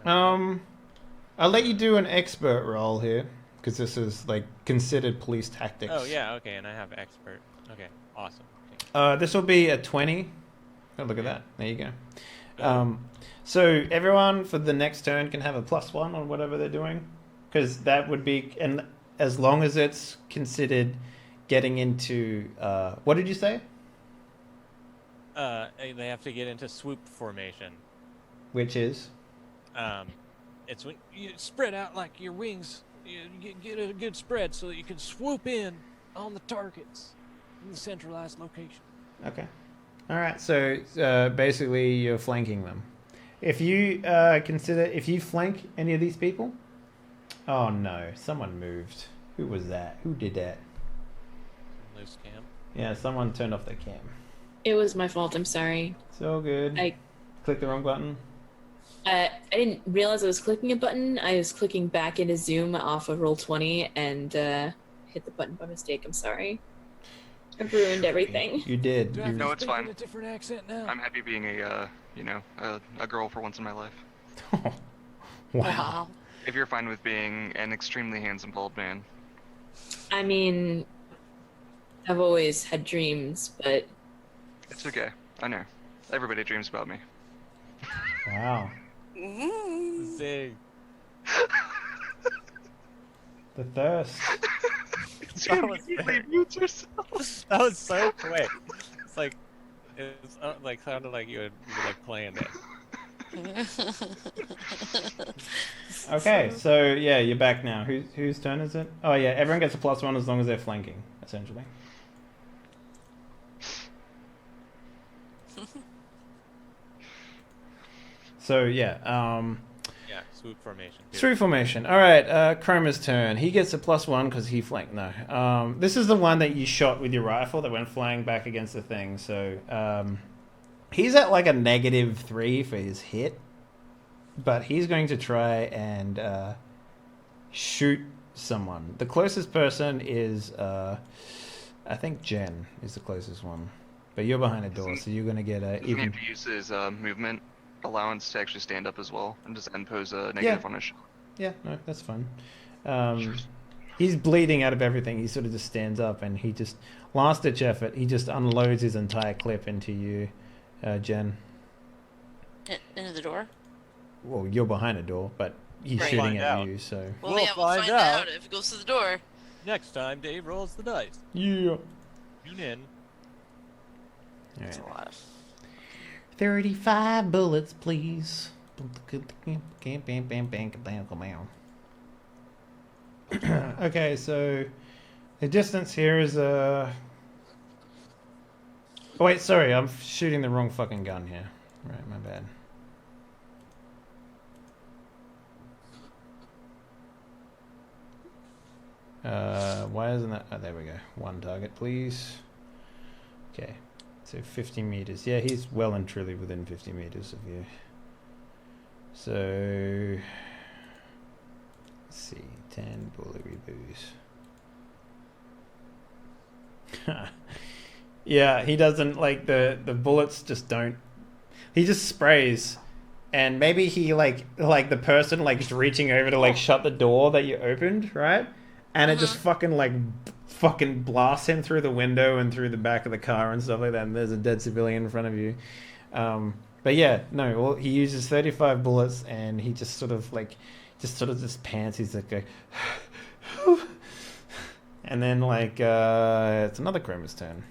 I'll let you do an expert roll here because this is like considered police tactics. Oh yeah, okay, and I have expert. Okay, awesome. This will be a 20. Oh, look at that. There you go. So everyone for the next turn can have a +1 on whatever they're doing, because that would be, and as long as it's considered getting into what did you say? They have to get into swoop formation. Which is It's when You spread out like your wings. You get a good spread so that you can swoop in on the targets in the centralized location. okay. All right. So basically, you're flanking them. If you if you flank any of these people, oh no, someone moved. Who was that? Who did that? Loose cam. Yeah, someone turned off their cam. It was my fault. I'm sorry. It's all good. I Click the wrong button. I didn't realize I was clicking a button. I was clicking back into Zoom off of Roll20 and hit the button by mistake. I'm sorry. I've ruined everything. You did. Do I have No, to it's speak in fine. a different accent now? I'm happy being a girl for once in my life. Wow. If you're fine with being an extremely handsome bald man. I mean, I've always had dreams, but It's okay. I know. Everybody dreams about me. Wow. Zing. The thirst. She immediately mutes herself. That was so quick. It's like like sounded like you were like playing it. Okay, so yeah, you're back now. Whose turn is it? Oh yeah, everyone gets a +1 as long as they're flanking, essentially. So yeah, Yeah, swoop formation. through formation. All right, Chroma's turn. He gets a +1 because he flanked. No, this is the one that you shot with your rifle that went flying back against the thing. So he's at like a -3 for his hit, but he's going to try and shoot someone. The closest person is, I think Jen is the closest one, but you're behind a door, so you're going to get a Doesn't he even. have to use his movement allowance to actually stand up as well, and just impose a negative on his shot? Yeah, no, that's fine. He's bleeding out of everything. He sort of just stands up and he just, last ditch effort, he just unloads his entire clip into you, Jen. Into the door? Well, you're behind a door, but he's Right. shooting Find at out. you, so. Well, We'll yeah, we'll find find out. out if it goes through the door. Next time Dave rolls the dice. Yeah. Tune in. That's a lot of... 35 bullets, please. Okay, so the distance here is Oh wait, sorry, I'm shooting the wrong fucking gun here. Right, my bad. Why isn't that? Oh, there we go. One target, please. Okay, so 50 meters. Yeah, he's well and truly within 50 meters of you. So, let's see, 10 bullet reboos. Yeah, he doesn't like the bullets just don't. He just sprays, and maybe he like the person like is reaching over to like shut the door that you opened, right? And it just fucking blasts him through the window and through the back of the car and stuff like that. And there's a dead civilian in front of you. But yeah, no, well, he uses 35 bullets and he just sort of just pants. He's like, and then like it's another Chroma's turn.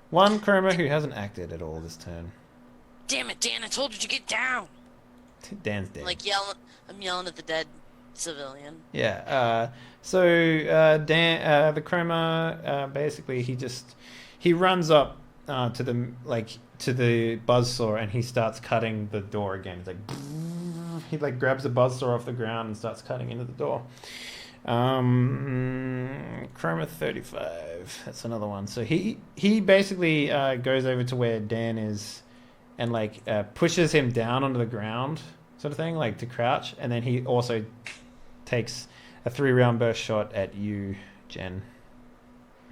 One Chroma who hasn't acted at all this turn. Damn it, Dan! I told you to get down. Dan's dead. Like I'm yelling at the dead civilian. Yeah. So Dan, the Chroma, basically he runs up to the buzzsaw and he starts cutting the door again. It's like he like grabs the buzzsaw off the ground and starts cutting into the door. Chroma 35. That's another one. So he basically goes over to where Dan is and like pushes him down onto the ground, sort of thing, like to crouch, and then he also takes a 3-round burst shot at you, Jen.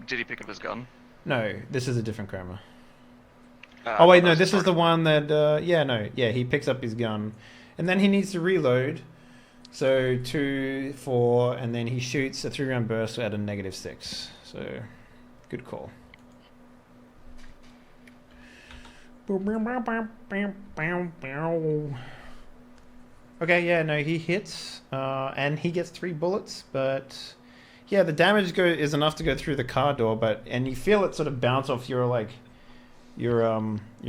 Did he pick up his gun? No, this is a different Chroma. Oh wait, no, this is the one that he picks up his gun, and then he needs to reload. So 2, 4, and then he shoots a 3-round burst at a -6. So good call. Okay, yeah, no, he hits, and he gets 3 bullets, but yeah, the damage is enough to go through the car door, and you feel it sort of bounce off your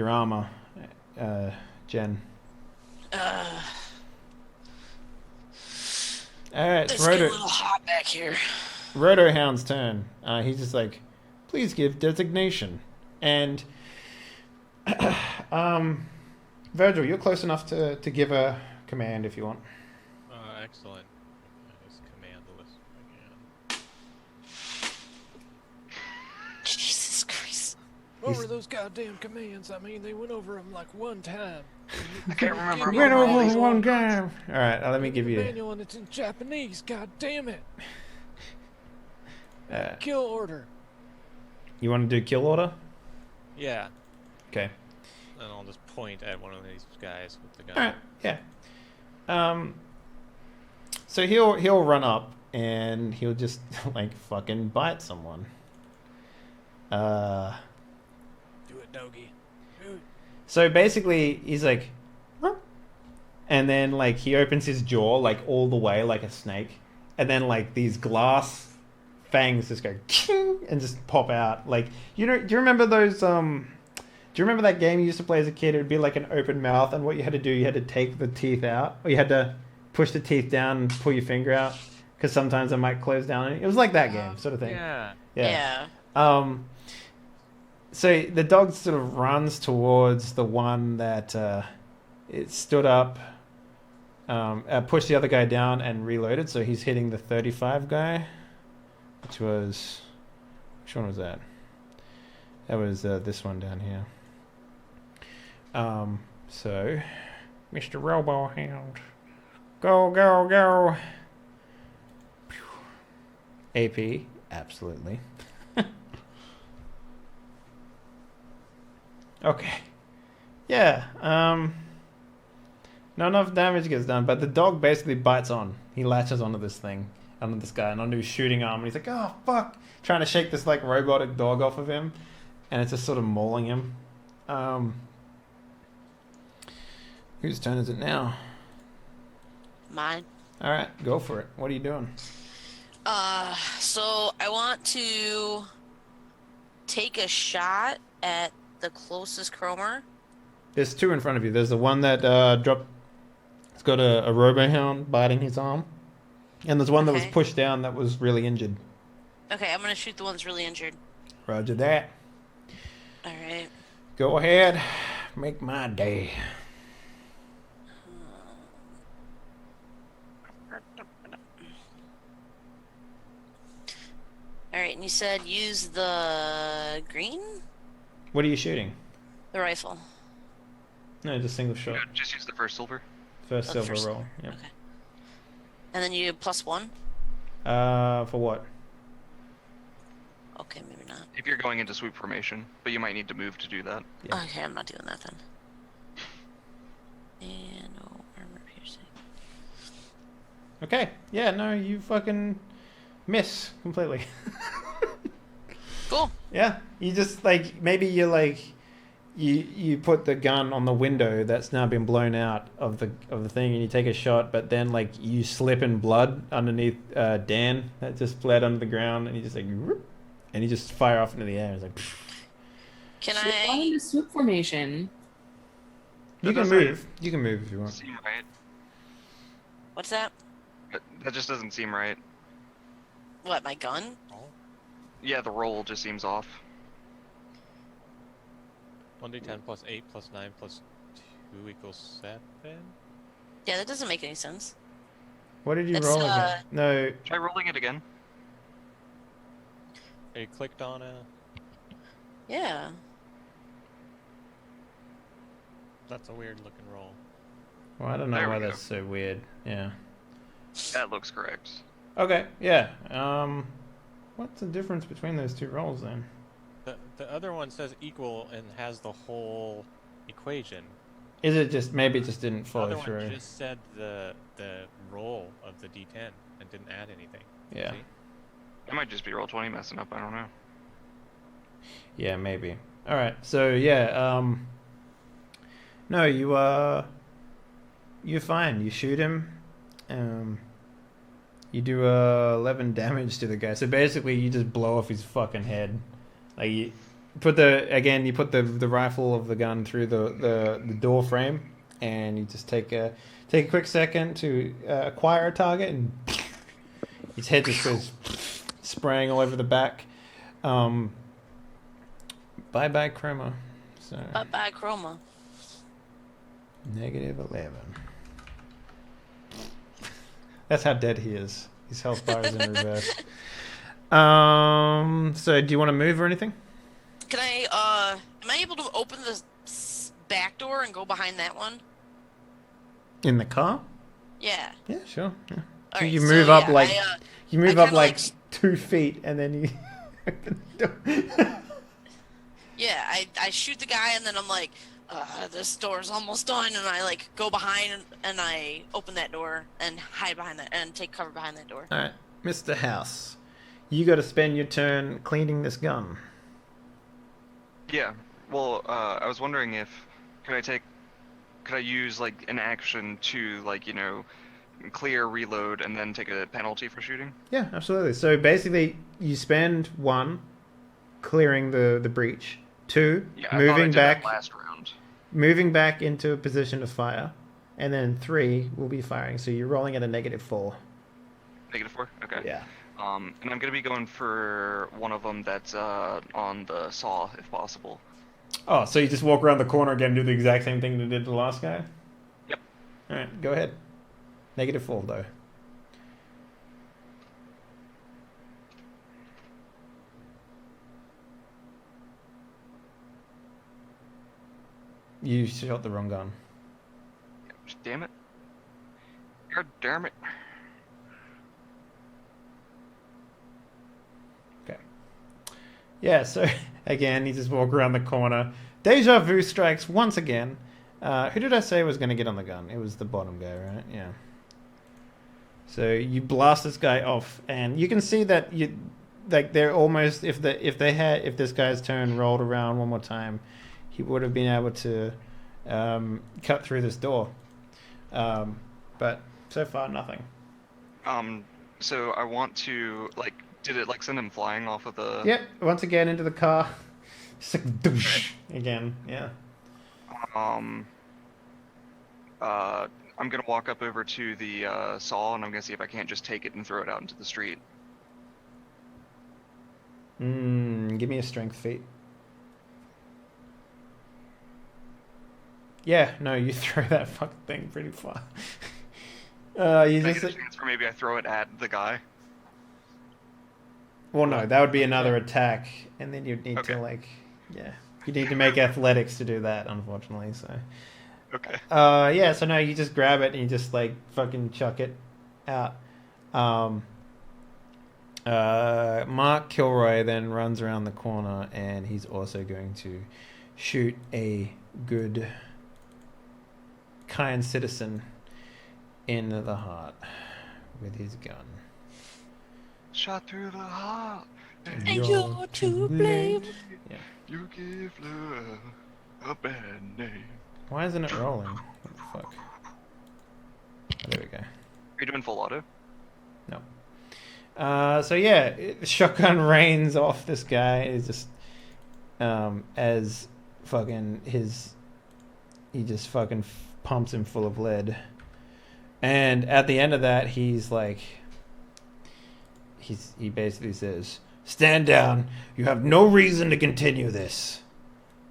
armor, Jen. All right, It's getting a little hot back here. Rotohound's turn. He's just like, please give designation. And Virgil, you're close enough to give a command if you want. Excellent. I just command the list over those goddamn commands. I mean, they went over them like one time. I can't remember. Went all over these- one time. All right, let me give the you. manual, and it's in Japanese. God damn it! Uh, Kill order. you want to do kill order? Yeah. Okay. And I'll just point at one of these guys with the gun. All right. Yeah. So he'll run up and he'll just like fucking bite someone. Do it, doggy. Do it. So basically, he's like, "Huh?" And then like he opens his jaw like all the way like a snake, and then like these glass fangs just go and just pop out. Like do you remember those? Do you remember that game you used to play as a kid? It would be like an open mouth, and what you had to do, you had to take the teeth out, or you had to push the teeth down and pull your finger out, because sometimes it might close down. It was like that game sort of thing. Yeah. Yeah. So the dog sort of runs towards the one that it stood up, pushed the other guy down and reloaded. So he's hitting the 35 guy, which one was that? That was this one down here. So, Mr. Robohound, go, go, go. AP, absolutely. Okay. Yeah, not enough damage gets done, but the dog basically bites on. He latches onto this thing, onto this guy, and onto his shooting arm, and he's like, oh, fuck. Trying to shake this, like, robotic dog off of him, and it's just sort of mauling him. Whose turn is it now? Mine. Alright, go for it. What are you doing? So I want to take a shot at the closest chromer. There's two in front of you. There's the one that dropped. It's got a robohound biting his arm, and there's one that was Okay. pushed down that was really injured. Okay, I'm gonna shoot the one that's really injured. Roger that. All right. Go ahead, make my day. All right, and you said use the green, What are you shooting? the rifle. No, just single shot. Yeah, just use the first silver. First Oh, silver first- roll. Yep. Okay. And then you +1. For what? Okay, maybe not. If you're going into swoop formation, but you might need to move to do that. Yeah. Okay, I'm not doing that then. And no armor piercing. Okay. Yeah. No, you fucking miss completely. Cool. Yeah. You just like maybe you're like. You put the gun on the window that's now been blown out of the thing, and you take a shot, but then like you slip in blood underneath Dan that just bled under the ground, and you just like, whoop, and you just fire off into the air. It's like, pfft. Can Should have gone I? into swoop formation. You can move. You can move if you want. Seem right? What's that? That just doesn't seem right. What, my gun? Yeah, the roll just seems off. 1d10 plus 8 plus 9 plus 2 equals 7? Yeah, that doesn't make any sense. What did you It's, roll again? No. Try rolling it again. Are you clicked on a... Yeah. That's a weird looking roll. Well, I don't know There why we go. that's so weird. Yeah. That looks correct. Okay. Yeah. What's the difference between those two rolls then? The other one says equal and has the whole equation. Is it just maybe it just didn't The follow other through? one just said the roll of the d10 and didn't add anything. Yeah. See? It might just be roll 20 messing up. I don't know. Yeah, maybe. All right. So yeah. No, you're fine. You shoot him. You do 11 damage to the guy. So basically, you just blow off his fucking head. Like you put the rifle of the gun through the door frame, and you just take a quick second to acquire a target, and his head just goes spraying all over the back. Bye bye chroma. So Bye chroma. -11. That's how dead he is. His health bar is in reverse. So do you want to move or anything? Can I, am I able to open the back door and go behind that one? In the car? Yeah. Yeah, sure. Yeah. All So right, you move up yeah, like you move I up kinda, like like, 2 feet, and then you open the door. Yeah, I shoot the guy and then I'm like, this door's almost done, and I like go behind and I open that door and hide behind that and take cover behind that door. All right, Mr. House, you got to spend your turn cleaning this gun. Yeah. Well, I was wondering if could I use like an action to like clear, reload, and then take a penalty for shooting? Yeah, absolutely. So basically, you spend 1 clearing the breach, 2 Yeah, I thought I moving did that back, last round. moving back into a position to fire, and then 3 will be firing. So you're rolling at a -4. -4. Okay. Yeah. And I'm gonna be going for one of them that's on the saw, if possible. Oh, so you just walk around the corner again and do the exact same thing that did the last guy? Yep. All right, go ahead. -4 though. You shot the wrong gun. Damn it. God damn it. Okay. Yeah, so again, you just walk around the corner. Deja vu strikes once again. Who did I say was going to get on the gun? It was the bottom guy, right? Yeah. So you blast this guy off, and you can see that they're almost if this guy's turn rolled around one more time, he would have been able to cut through this door. But so far nothing. So I want to did it send him flying off of the? Yep. Once again into the car. Just like douche again. Yeah. I'm gonna walk up over to the saw, and I'm gonna see if I can't just take it and throw it out into the street. Give me a strength feat. Yeah, no, you throw that fucking thing pretty far. You Can I just get a chance for maybe I throw it at the guy? well, no, that would be another attack, and then you'd need Okay. to you need to make athletics to do that, unfortunately. So. Okay. Yeah, so no, you just grab it and you just fucking chuck it out. Mark Kilroy then runs around the corner, and he's also going to shoot a good, kind citizen in the heart with his gun. Shot through the heart. And you're to blame. Yeah. You give love a bad name. Why isn't it rolling? What the fuck? Oh, there we go. Are you doing full auto? No. So yeah, the shotgun rains off this guy. Is just as fucking he just fucking pumps him full of lead. And at the end of that, he basically says, "Stand down. You have no reason to continue this.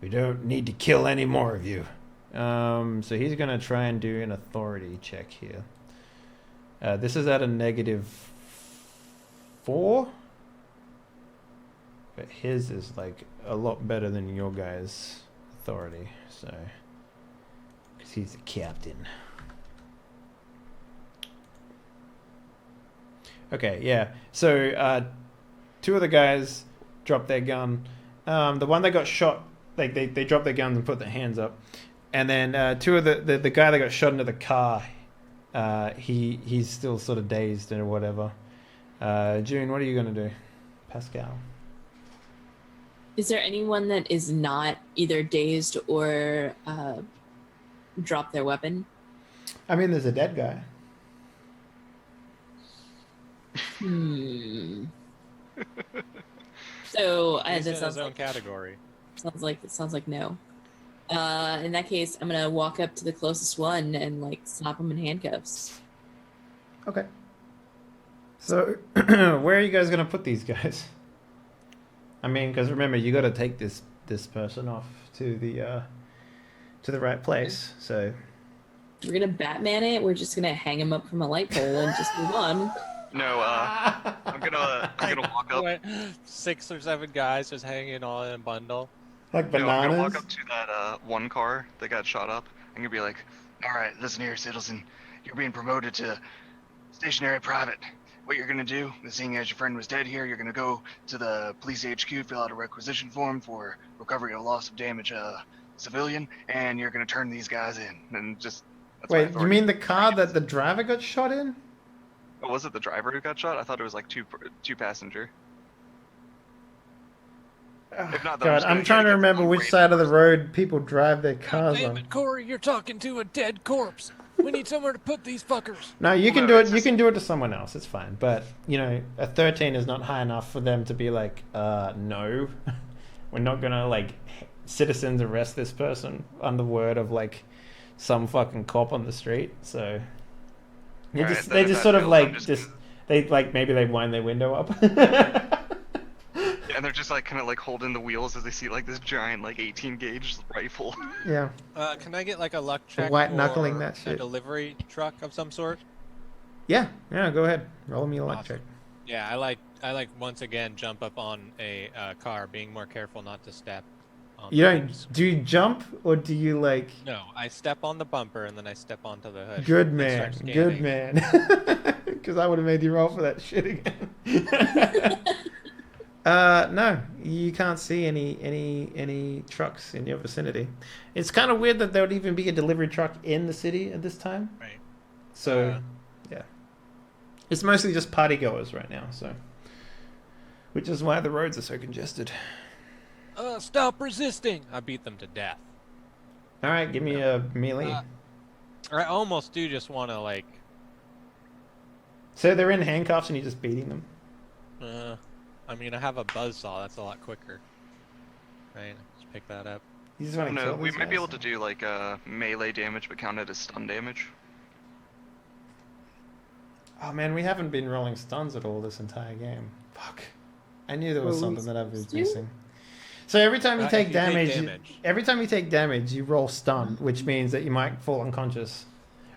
We don't need to kill any more of you." So he's gonna try and do an authority check here. This is at a -4, but his is a lot better than your guys' authority. So, because he's the captain. Okay, yeah. So 2 of the guys dropped their gun. The one that got shot, they dropped their guns and put their hands up. And then 2 of the guy that got shot into the car, he's still sort of dazed or whatever. June, what are you gonna do? Pascal. Is there anyone that is not either dazed or dropped their weapon? I mean, there's a dead guy. So He's in this his own category. sounds like no. In that case, I'm gonna walk up to the closest one and slap him in handcuffs. Okay. So, where are you guys gonna put these guys? I mean, because remember, you got to take this person off to the right place. So We're gonna Batman it. We're just gonna hang him up from a light pole and just move on. No, I'm gonna walk up. What, 6 or 7 guys just hanging all in a bundle. Like No, I'm gonna bananas? walk up to that one car that got shot up. I'm gonna be like, All right, listen here, citizen. You're being promoted to stationary private. What you're gonna do, seeing as your friend was dead here, you're gonna go to the police HQ, fill out a requisition form for recovery of loss of damage civilian, and you're gonna turn these guys in. And just that's my Wait, you authority. mean the car that the driver got shot in? Oh, was it the driver who got shot? I thought it was like two passenger. If not, then God, just gonna I'm trying to get remember some which brave side of the person. road people drive their God cars damn on. it, Corey, you're talking to a dead corpse. We need somewhere to put these fuckers. No, you can No, do it. it's You just- can do it to someone else. It's fine. But you know, a 13 is not high enough for them to be like, no, we're not gonna like citizens arrest this person under word of like some fucking cop on the street. So they Alright, just then they if just that sort of fails, like I'm just just they like maybe they wind their window up. Yeah, and they're just like kind of like holding the wheels as they see like this giant like 18 gauge rifle. Yeah. Can I get like a luck check white knuckling for that a shit. delivery truck of some sort? Yeah. Go ahead. Roll me a luck check. Yeah, I like once again jump up on a car, being more careful not to step. On You the don't. things. Do you jump or do you like? No, I step on the bumper and then I step onto the hood. Good and man. start Good scanning. man. Because I would have made you roll for that shit again. No, you can't see any trucks in your vicinity. It's kind of weird that there would even be a delivery truck in the city at this time. Right. So, yeah, it's mostly just party goers right now. So, which is why the roads are so congested. Stop resisting. I beat them to death. All right, give me a melee. I almost do just want to like. So they're in handcuffs and you're just beating them. I mean, I have a buzzsaw. That's a lot quicker. Right. Just pick that up. You just want to No, kill we these might be guys? able to do like melee damage, but count it as stun damage. Oh man, we haven't been rolling stuns at all this entire game. Fuck. I knew there was Well, something that I was do? missing. So every time you If take you damage, damage. every time you take damage, you roll stun, which means that you might fall unconscious.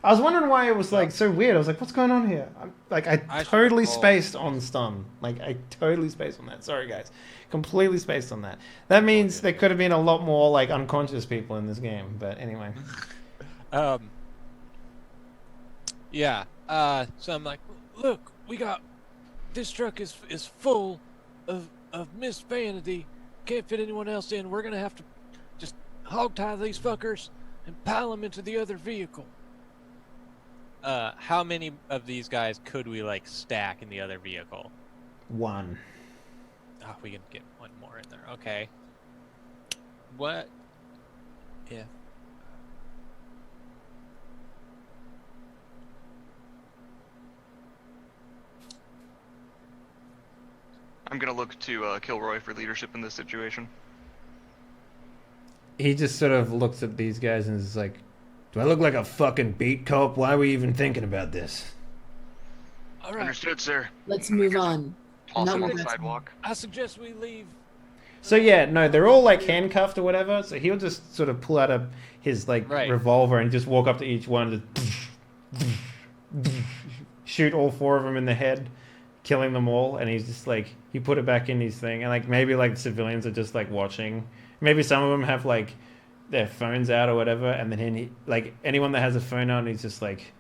I was wondering why it was like so weird. I was like, "What's going on here?" I should totally roll spaced stun. on stun. Like I totally spaced on that. Sorry guys, completely spaced on that. That means there could have been a lot more like unconscious people in this game. But anyway, Yeah. So I'm like, look, we got this truck is full of Miss Vanity. Can't fit anyone else in. We're gonna have to just hog tie these fuckers and pile them into the other vehicle. How many of these guys could we like stack in the other vehicle? one. Oh, we can get one more in there. Okay. What? Yeah. I'm gonna look to Kilroy for leadership in this situation. He just sort of looks at these guys and is like, "Do I look like a fucking beat cop? Why are we even thinking about this?" All right, Understood, sir. Let's move on. Toss Not him on with the us. sidewalk. I suggest we leave. So yeah, no, they're all like handcuffed or whatever. So he'll just sort of pull out his like Right. revolver and just walk up to each one, just shoot all four of them in the head, killing them all. And he's just like, he put it back in his thing, and like maybe like the civilians are just like watching. Maybe some of them have like their phones out or whatever, and then he like anyone that has a phone on, he's just like,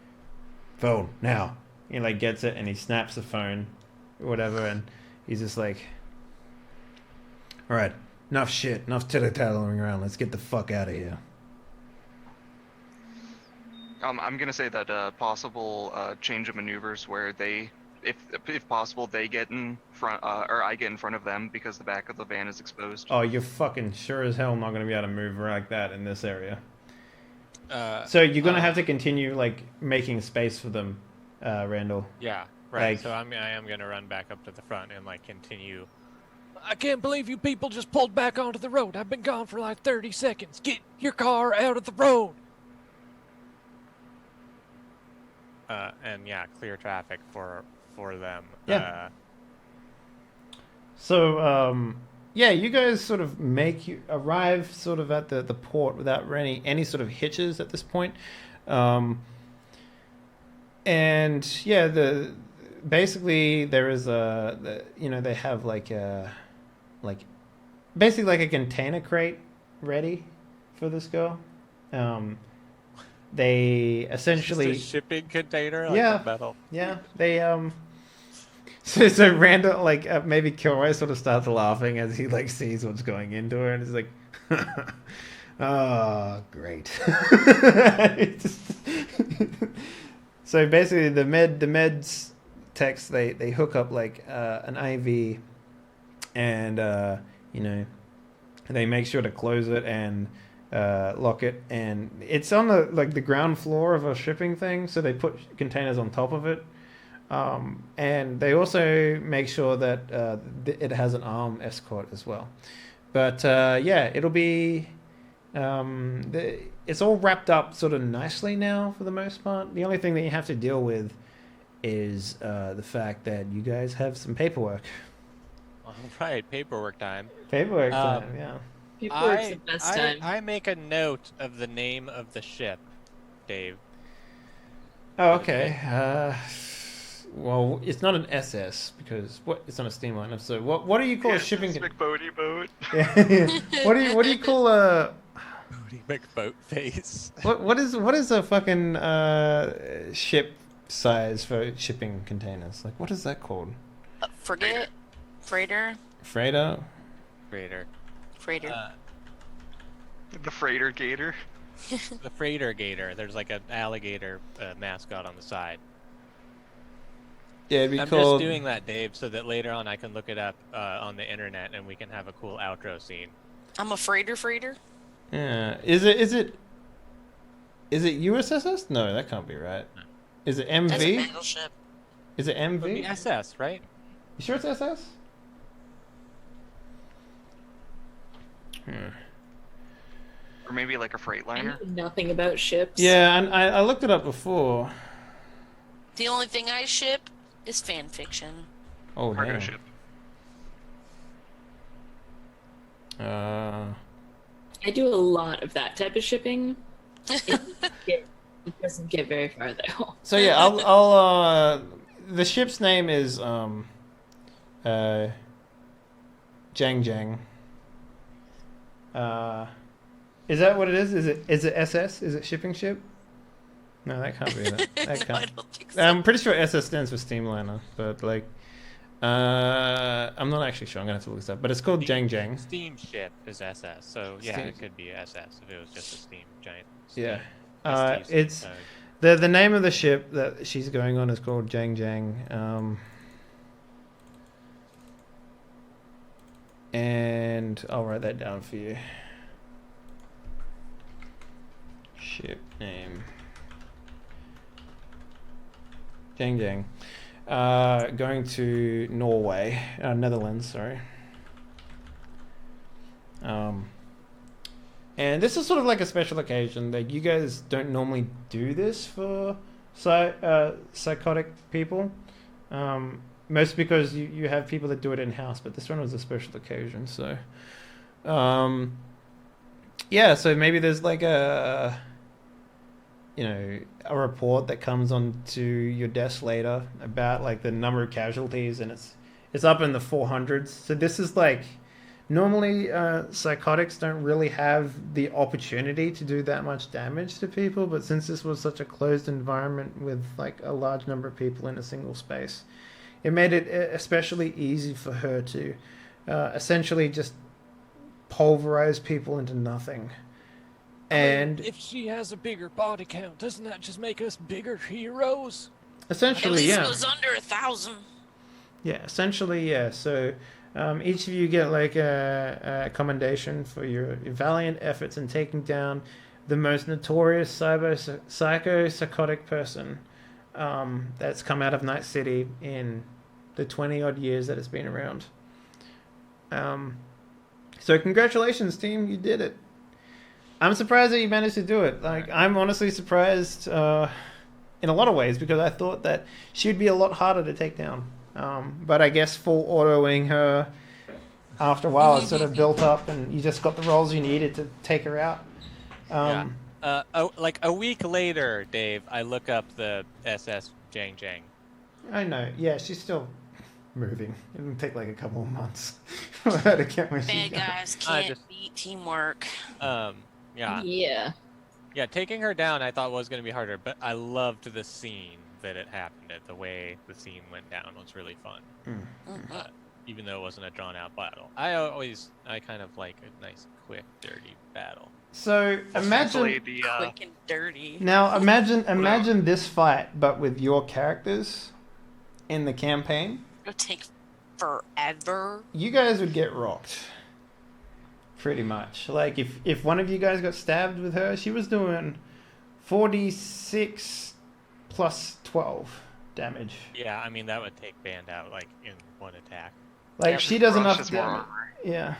phone now. He like gets it and he snaps the phone, or whatever, and he's just like, all right, enough shit, enough tittle-tattling around. Let's get the fuck out of here. I'm gonna say that possible change of maneuvers where they, if possible, they get in front, or I get in front of them because the back of the van is exposed. Oh, you're fucking sure as hell not going to be able to move like that in this area. Uh, So you're going to have to continue, like, making space for them, Randall. Yeah. Right. Like- So I am gonna run back up to the front and like continue. I can't believe you people just pulled back onto the road. I've been gone for like 30 seconds. Get your car out of the road. And yeah, clear traffic for them. Yeah. So, yeah, you guys sort of arrive sort of at the port without any sort of hitches at this point. And yeah, basically there is they have basically like a container crate ready for this girl. They essentially Just a shipping container, like Yeah. a metal. Yeah, they so Randall maybe Kilroy sort of starts laughing as he like sees what's going into her, and he's like, "Oh, great." So basically, the meds techs they hook up like an IV, and they make sure to close it and lock it, and it's on the ground floor of a shipping thing, so they put containers on top of it. And they also make sure that it has an armed escort as well. But it'll be... it's all wrapped up sort of nicely now for the most part. The only thing that you have to deal with is the fact that you guys have some paperwork. All right, paperwork time. Paperwork time, yeah. Paperwork's the best time. I make a note of the name of the ship, Dave. Oh, okay. Well, it's not an SS because it's not a steamliner. So what do you call a shipping? McBoaty boat. Yeah. What do you call a? Booty McBoat face. What is a fucking ship size for shipping containers? Like, what is that called? Frigate? Freighter? Freighter. Freighter. The freighter gator. The freighter gator. There's like an alligator mascot on the side. Yeah, it'd be I'm called... just doing that, Dave, so that later on I can look it up on the internet and we can have a cool outro scene. I'm a freighter? Yeah. Is it USSS? No, that can't be right. Is it MV? That's a battleship. Is it MV? It would be SS, right? You sure it's SS? Or maybe like a I freightliner. know nothing about ships. Yeah, and I looked it up before. The only thing I ship is fan fiction. Oh, Cargo damn. ship. I do a lot of that type of shipping. It doesn't get very far though. So yeah, I'll the ship's name is Jang Jang. Is that what it is? Is it SS? Is it shipping ship? No, that can't be that. That No, I can't. don't think so. I'm pretty sure SS stands for steamliner, but like, I'm not actually sure. I'm gonna have to look this up. But it's called Jang Jang. Steam ship is SS, so yeah, Steam- it could be SS if it was just a steam giant. Yeah. steam It's steam, the name of the ship that she's going on is called Jang Jang. And I'll write that down for you. Ship name. Jang Jang. Going to Norway, Netherlands, sorry. And this is sort of like a special occasion that you guys don't normally do this for psychotic people. Most because you have people that do it in-house, but this one was a special occasion, so... yeah, so maybe there's like a report that comes onto your desk later about like the number of casualties, and it's up in the 400s. So this is like... Normally, psychotics don't really have the opportunity to do that much damage to people, but since this was such a closed environment with like a large number of people in a single space, it made it especially easy for her to essentially just pulverize people into nothing. And if she has a bigger body count, doesn't that just make us bigger heroes? At essentially, least yeah. it was under 1,000. Yeah, essentially, yeah. So each of you get like a commendation for your valiant efforts in taking down the most notorious psychotic person that's come out of Nightcity in the 20-odd years that it's been around. So congratulations, team. You did it. I'm surprised that you managed to do it. Like, I'm honestly surprised in a lot of ways because I thought that she'd be a lot harder to take down. But I guess full autoing her after a while it sort of built up and you just got the rolls you needed to take her out. like a week later, Dave, I look up the SS Jang Jang. I know. Yeah, she's still moving. It'll take like a couple of months for her to get where she's Bad going. guys I can't just- beat teamwork. Yeah. Yeah. Taking her down I thought was going to be harder, but I loved the scene that it happened at. The way the scene went down was really fun. Mhm. Even though it wasn't a drawn out battle. I kind of like a nice, quick, dirty battle. So Thankfully, imagine the Quick and dirty. now. Imagine this fight, but with your characters in the campaign. It'll take forever. You guys would get rocked. Pretty much. Like if one of you guys got stabbed with her, she was doing 46 plus 12 damage. Yeah, I mean, that would take Band out, like, in one attack. Like Yeah, she does Barash enough has more damage. armor. Yeah.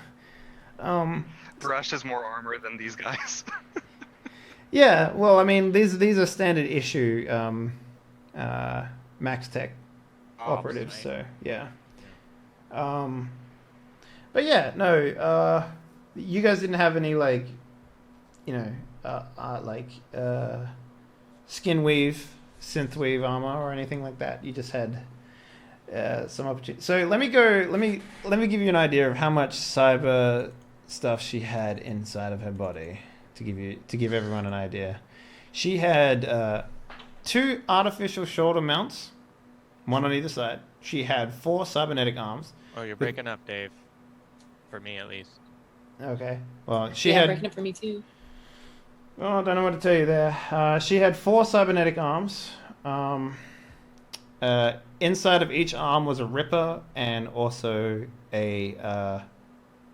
Barash has more armor than these guys. Yeah, well, I mean, these are standard issue Max Tech operatives, Right? so yeah. But yeah, no, you guys didn't have any like, you know, skin weave, synth weave armor or anything like that. You just had some opportunity. So let me give you an idea of how much cyber stuff she had inside of her body to give everyone an idea. She had 2 artificial shoulder mounts, one on either side. She had 4 cybernetic arms. Oh, you're breaking up, Dave. For me, at least. Okay. Well, she yeah, had. breaking up for me too. Oh, I don't know what to tell you there. She had 4 cybernetic arms. Inside of each arm was a ripper and also a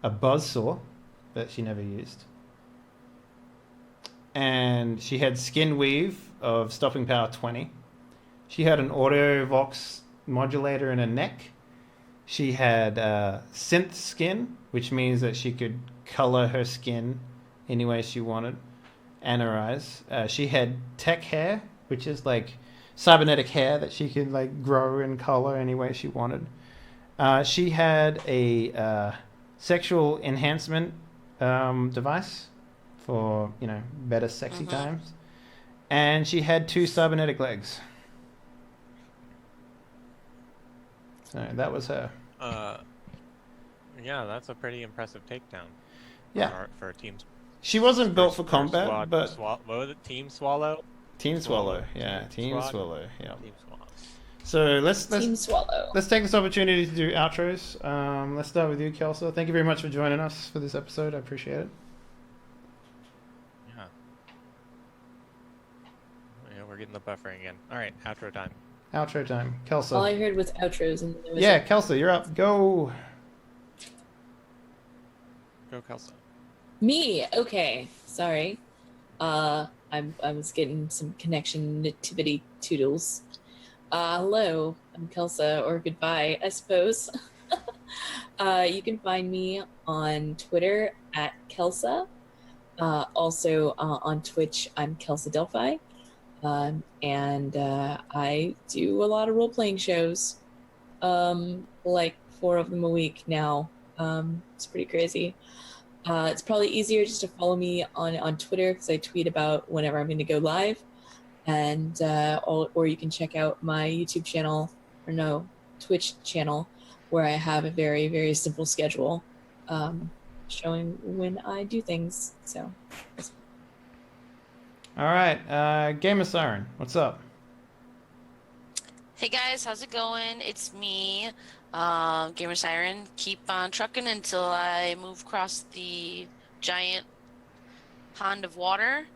buzzsaw that she never used. And she had skin weave of stopping power 20. She had an audio vox modulator in her neck. She had synth skin, which means that she could color her skin any way she wanted, and her eyes. She had tech hair, which is like cybernetic hair that she could like grow and color any way she wanted. She had a sexual enhancement device for, you know, better sexy times, and she had 2 cybernetic legs. So that was her. Yeah, that's a pretty impressive takedown. Yeah. For a team's. She wasn't built for combat, squad, but what was it? Team Swallow. Team Swallow. Swallow. Yeah, Team Squad. Swallow. Yeah. Team Swallow. So let's Team Swallow. let's take this opportunity to do outros. Let's start with you, Kelso. Thank you very much for joining us for this episode. I appreciate it. Yeah. Yeah, we're getting the buffering again. All right, outro time. Outro time. All Kelso. I heard was outros, and there was Yeah, Kelso, you're up. Go. Go, Kelso. me. Okay, sorry. I was getting some connection nativity toodles. Hello, I'm Kelsa, or goodbye, I suppose. You can find me on Twitter at Kelsa. Also on Twitch, I'm Kelsa Delphi. And I do a lot of role-playing shows, like 4 of them a week now. It's pretty crazy. It's probably easier just to follow me on Twitter, because I tweet about whenever I'm going to go live, and or you can check out my YouTube channel, or no, Twitch channel, where I have a very, very simple schedule, showing when I do things. So. All right, Gamer Siren, what's up? Hey guys, how's it going? It's me, Gamer Siren. Keep on trucking until I move across the giant pond of water.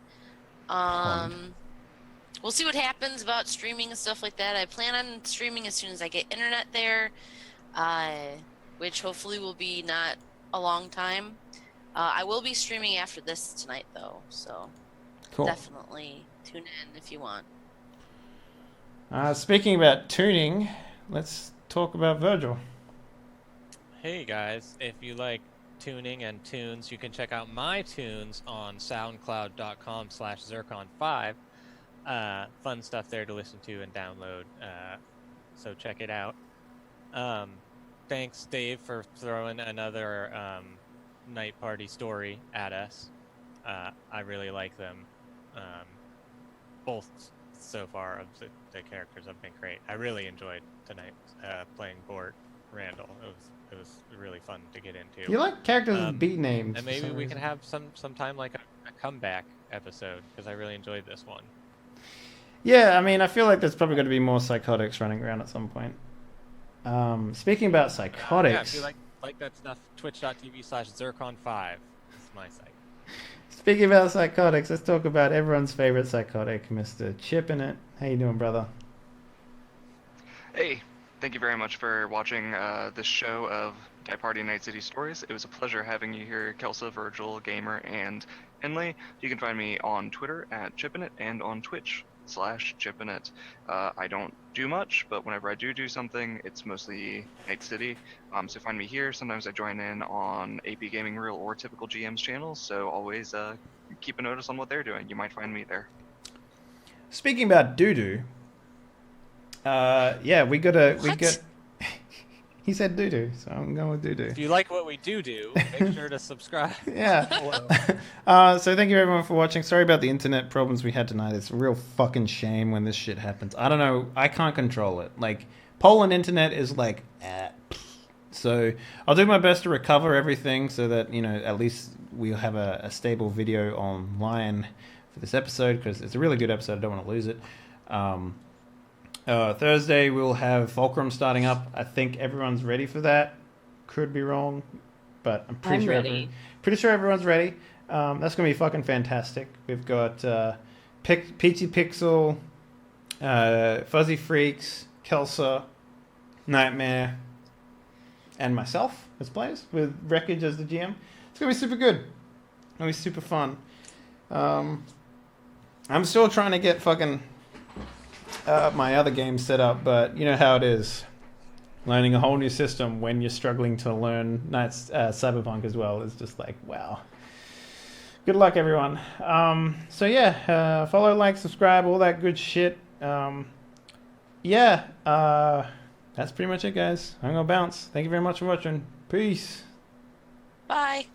We'll see what happens about streaming and stuff like that. I plan on streaming as soon as I get internet there, which hopefully will be not a long time. I will be streaming after this tonight, though, so Cool. definitely tune in if you want. Speaking about tuning, let's talk about Virgil. Hey guys, if you like tuning and tunes, you can check out my tunes on soundcloud.com/zircon5. Fun stuff there to listen to and download, so check it out. Thanks, Dave, for throwing another night party story at us. I really like them. Both so far of the characters have been great. I really enjoyed tonight playing Bort Randall. It was really fun to get into. You like characters with beat names. And maybe we can have some time like a comeback episode, because I really enjoyed this one. Yeah, I mean, I feel like there's probably going to be more psychotics running around at some point. Speaking about psychotics... Yeah, if you like that stuff, twitch.tv/Zircon5 is my site. Speaking about psychotics, let's talk about everyone's favorite psychotic, Mr. Chippin' It. How you doing, brother? Hey, thank you very much for watching this show of Die Party Nightcity Stories. It was a pleasure having you here, Kelsa, Virgil, Gamer, and Henley. You can find me on Twitter at Chippinit and on Twitch/Chippinit. I don't do much, but whenever I do something, it's mostly Nightcity. So find me here. Sometimes I join in on AP Gaming Reel or Typical GM's channels, so always keep a notice on what they're doing. You might find me there. Speaking about doo-doo, yeah, we got... He said doo-doo, so I'm going with doo-doo. If you like what we do, make sure to subscribe. Yeah. So thank you everyone for watching. Sorry about the internet problems we had tonight. It's a real fucking shame when this shit happens. I don't know. I can't control it. Like, Poland internet is like, So I'll do my best to recover everything so that, at least we'll have a stable video online for this episode, because it's a really good episode. I don't want to lose it. Thursday we'll have Fulcrum starting up. I think everyone's ready for that. Could be wrong, but I'm pretty sure ready. Pretty sure everyone's ready. That's gonna be fucking fantastic. We've got Peachy Pixel, Fuzzy Freaks, Kelsa, Nightmare, and myself as players, with Wreckage as the GM. It's gonna be super good. It's gonna be super fun. I'm still trying to get fucking my other game set up, but you know how it is. Learning a whole new system when you're struggling to learn Cyberpunk as well is just like, wow. Good luck, everyone. So yeah, follow, like, subscribe, all that good shit. Yeah, that's pretty much it, guys. I'm gonna bounce. Thank you very much for watching. Peace. Bye.